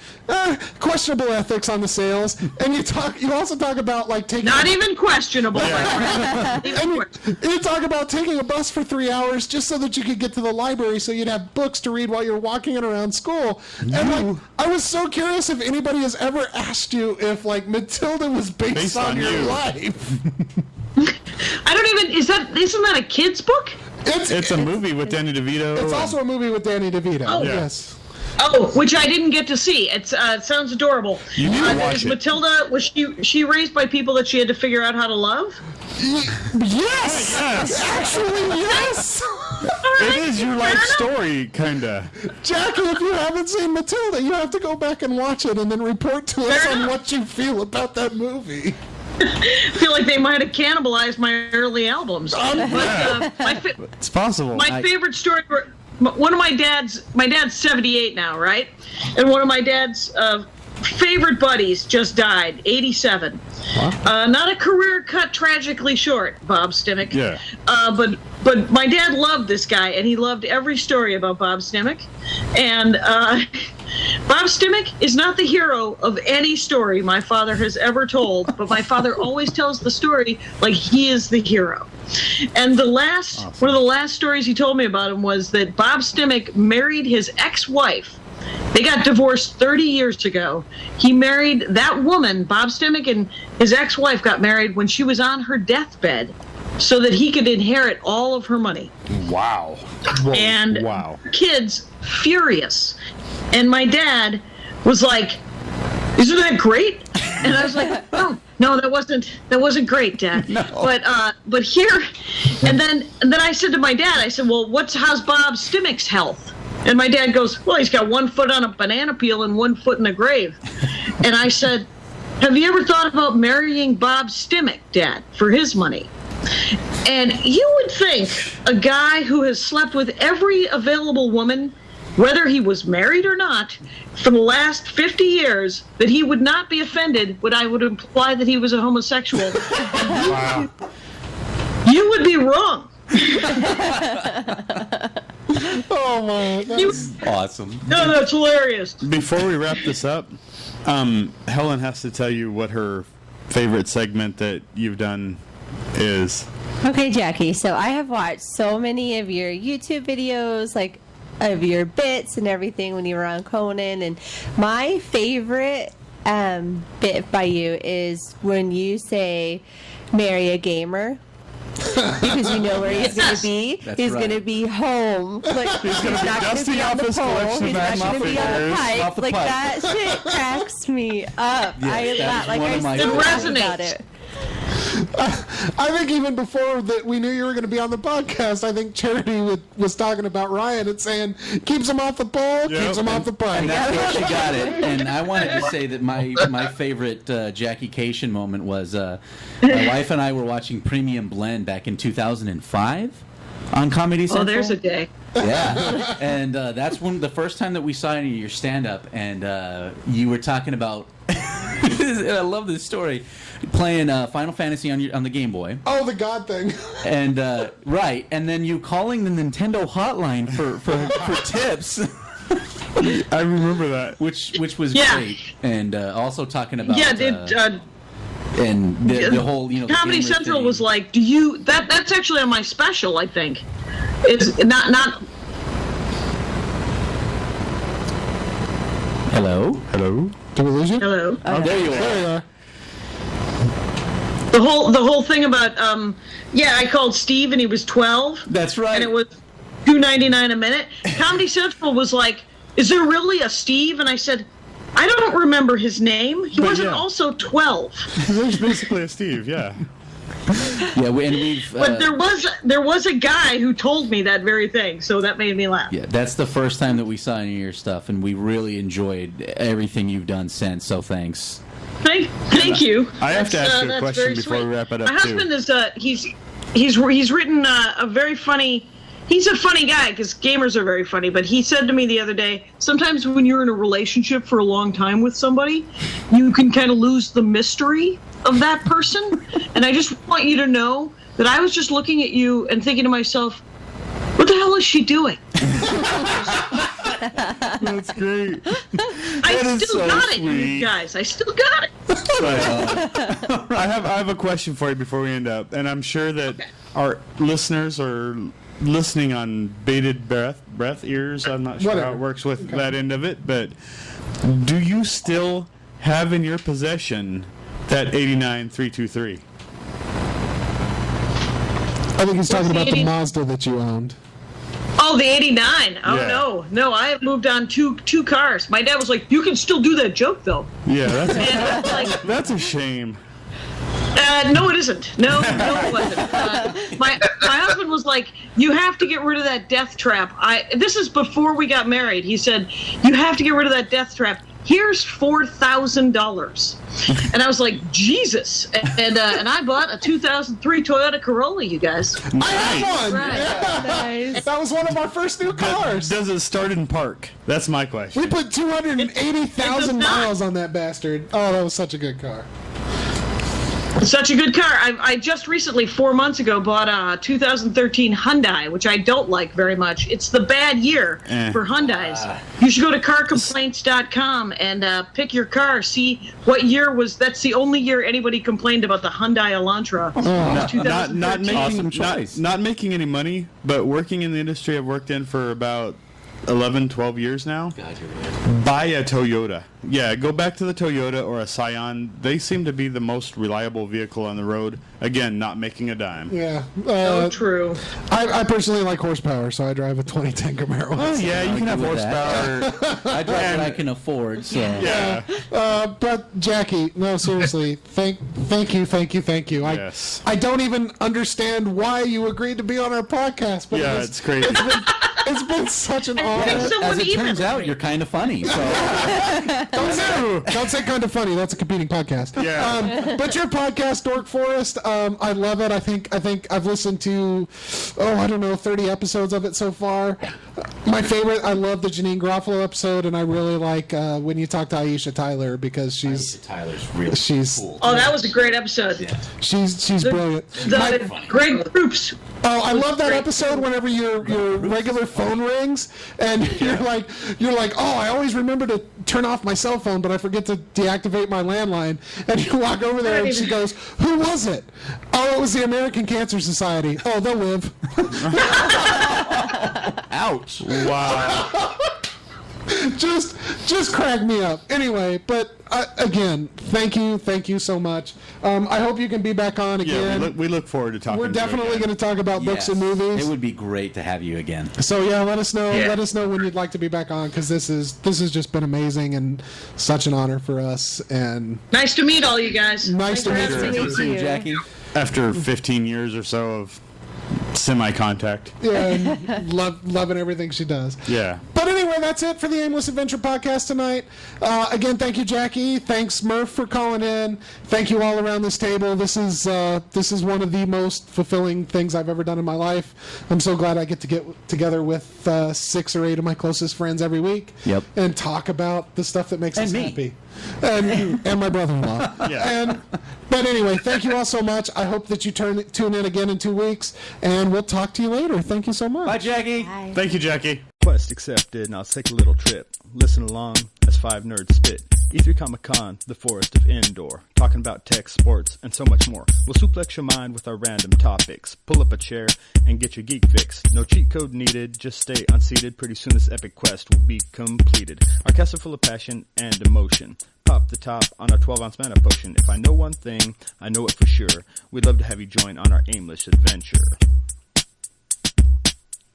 questionable ethics on the sales. And you also talk about taking... Not even questionable. And you talk about taking a bus for 3 hours just so that you could get to the library so you'd have books to read while you're walking around school. And I was so curious if anybody has ever asked you if Matilda was based on your life. I don't even... Isn't that a kid's book? It's a movie with Danny DeVito. It's also a movie with Danny DeVito. Oh. Yes. Oh, which I didn't get to see. It sounds adorable. You need to watch it. Matilda, was she raised by people that she had to figure out how to love? Yes! Yes! Actually, yes! It is your life story, kinda. Jackie, if you haven't seen Matilda, you have to go back and watch it and then report to us on what you feel about that movie. I feel like they might have cannibalized my early albums. It's possible. My favorite story... One of my dad's 78 now, right? And one of my dad's favorite buddies just died, 87. Not a career cut tragically short, Bob Stimick. Yeah. But my dad loved this guy, and he loved every story about Bob Stimick. And Bob Stimick is not the hero of any story my father has ever told, but my father always tells the story like he is the hero. And one of the last stories he told me about him was that Bob Stimick married his ex-wife. They got divorced 30 years ago. He married that woman, Bob Stimick, and his ex-wife got married when she was on her deathbed so that he could inherit all of her money. Wow. And kids furious. And my dad was like, "Isn't that great?" And I was like, No, that wasn't great, Dad. No. But here, and then I said to my dad, I said, "Well, how's Bob Stimick's health?" And my dad goes, "Well, he's got 1 foot on a banana peel and 1 foot in a grave." And I said, "Have you ever thought about marrying Bob Stimick, Dad, for his money?" And you would think a guy who has slept with every available woman, whether he was married or not, for the last 50 years, that he would not be offended when I would imply that he was a homosexual. Wow. You would be wrong. Oh my, that's awesome. No, that's hilarious. Before we wrap this up, Helen has to tell you what her favorite segment that you've done is. Okay, Jackie, so I have watched so many of your YouTube videos, of your bits and everything when you were on Conan, and my favorite bit by you is when you say marry a gamer, because you know where he's going to be. He's going to be home. He's going to be dusting off his collection. He's not going to be on the pipe. That shit cracks me up. I laugh. I still laugh about it. I think even before that we knew you were going to be on the podcast, I think Charity was talking about Ryan and saying, keeps him off the pole, keeps him off the pipe. And that's where she got it. And I wanted to say that my favorite Jackie Kashian moment was my wife and I were watching Premium Blend back in 2005 on Comedy Central. Oh, there's a day. Yeah. And that's the first time that we saw any of your stand-up, and you were talking about, I love this story, playing Final Fantasy on the Game Boy. Oh, the God thing. And right, and then you calling the Nintendo hotline for tips. I remember that, which was great, and also talking about And the whole, the Comedy gamer Central thing. was like, "Do you?" That's actually on my special, I think. It's not. Hello. Did we lose you? Hello. Oh, there you are. There you are. The whole thing about I called Steve and he was 12. That's right. And it was $2.99 a minute. Comedy Central was like, "Is there really a Steve?" And I said, "I don't remember his name. He wasn't also 12." There's basically a Steve, yeah. Yeah, we've. But there was a guy who told me that very thing, so that made me laugh. Yeah, that's the first time that we saw any of your stuff, and we really enjoyed everything you've done since. So thanks. Thank you. I have to ask you a That's question very before we sweet. wrap it up, My husband is he's written a very funny. He's a funny guy because gamers are very funny. But he said to me the other day, sometimes when you're in a relationship for a long time with somebody, you can kind of lose the mystery of that person. And I just want you to know that I was just looking at you and thinking to myself, what the hell is she doing? That's great. I still got it, you guys. I still got it. I have a question for you before we end up, and I'm sure that our listeners are listening on bated breath ears. I'm not sure how it works with that end of it, but do you still have in your possession that 89 323? I think he's talking the about the 80? Mazda that you owned. Oh, the 89. Oh, Yeah. no, I have moved on two cars. My dad was like, "You can still do that joke, though." Yeah, And I was like, that's a shame. no, it isn't. No, it wasn't. My husband was like, "You have to get rid of that death trap." This is before we got married. He said, "You have to get rid of that death trap. Here's $4,000." And I was like, Jesus. And I bought a 2003 Toyota Corolla, you guys. I have one! Right. Yeah. Nice. That was one of our first new cars. Does it start in park? That's my question. We put 280,000 It does not. miles on that bastard. Oh, that was such a good car. Such a good car. I just recently, 4 months ago, bought a 2013 Hyundai, which I don't like very much. It's the bad year for Hyundais. You should go to carcomplaints.com and pick your car. See what year was. That's the only year anybody complained about the Hyundai Elantra. Not making any money, but working in the industry I've worked in for about 11, 12 years now. Buy a Toyota. Yeah, go back to the Toyota or a Scion. They seem to be the most reliable vehicle on the road. Again, not making a dime. Yeah. True. I personally like horsepower, so I drive a 2010 Camaro. Oh, yeah, you can have with that. horsepower. I drive what I can afford, so. Yeah. But Jackie, no, seriously, thank you. Yes. I don't even understand why you agreed to be on our podcast. But Yeah, it's crazy. it's been such an I think honor. someone As it turns emailed out, me. you're kind of funny. So Don't say kind of funny. That's a competing podcast. Yeah. But your podcast, Dork Forest, I love it. I think I've listened to 30 episodes of it so far. My favorite, I love the Janine Garofalo episode, and I really like when you talk to Aisha Tyler because Tyler's really cool. Oh, that was a great episode. she's brilliant. The Greg Groups. Oh, I love that episode whenever your regular phone rings and you're like, oh, I always remember to turn off my cell phone, but I forget to deactivate my landline. And you walk over there and she goes, who was it? Oh, it was the American Cancer Society. Oh, they'll live. Ouch. Wow. just crack me up. Anyway, but again, thank you so much. I hope you can be back on again. Yeah, we look forward to talking. We're definitely going to talk about books and Yes. movies. It would be great to have you again. So yeah, let us know. Yeah. Let us know when you'd like to be back on because this has just been amazing and such an honor for us. And Nice to meet all you guys. nice to meet Nice to you. meet Good to see you, you. Jackie. After 15 years or so of semi-contact. Yeah, and loving everything she does. Yeah. But anyway, that's it for the Aimless Adventure podcast tonight. Again, thank you, Jackie. Thanks, Murph, for calling in. Thank you all around this table. This is one of the most fulfilling things I've ever done in my life. I'm so glad I get to get together with 6 or 8 of my closest friends every week. Yep. And talk about the stuff that makes And us me. happy. And my brother-in-law. Yeah. But anyway, thank you all so much. I hope that you tune in again in 2 weeks, and we'll talk to you later. Thank you so much. Bye, Jackie. Thank you, Jackie. Quest accepted. Now let's take a little trip. Listen along as 5 nerds spit. E3 Comic-Con, the forest of indoor, talking about tech, sports, and so much more. We'll suplex your mind with our random topics. Pull up a chair and get your geek fix. No cheat code needed, just stay unseated. Pretty soon this epic quest will be completed. Our casts are full of passion and emotion. Pop the top on our 12-ounce mana potion. If I know one thing, I know it for sure. We'd love to have you join on our aimless adventure.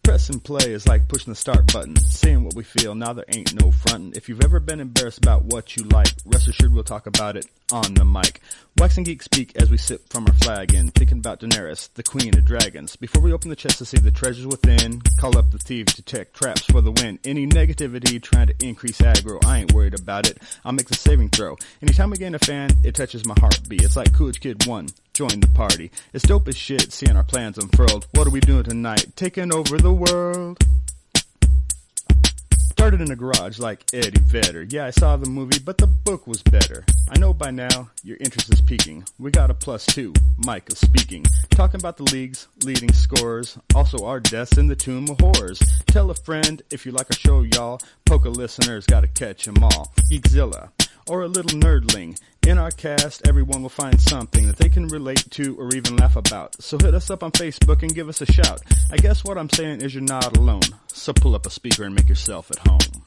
Press and play is like pushing the start button, saying what we feel, now there ain't no frontin'. If you've ever been embarrassed about what you like, rest assured we'll talk about it on the mic. Wax and geek speak as we sip from our flagon, thinking about Daenerys, the queen of dragons. Before we open the chest to see the treasures within, call up the thieves to check traps for the win. Any negativity trying to increase aggro, I ain't worried about it, I'll make the saving throw. Anytime we gain a fan, it touches my heartbeat. It's like Coolidge Kid 1. Join the party. It's dope as shit seeing our plans unfurled. What are we doing tonight? Taking over the world. Started in a garage like Eddie Vedder. Yeah, I saw the movie, but the book was better. I know by now your interest is peaking. We got a +2, Micah speaking. Talking about the league's leading scorers. Also our deaths in the tomb of horrors. Tell a friend if you like our show, y'all. Poker listeners gotta catch 'em all. Geekzilla. Or a little nerdling. In our cast, everyone will find something that they can relate to or even laugh about. So hit us up on Facebook and give us a shout. I guess what I'm saying is you're not alone. So pull up a speaker and make yourself at home.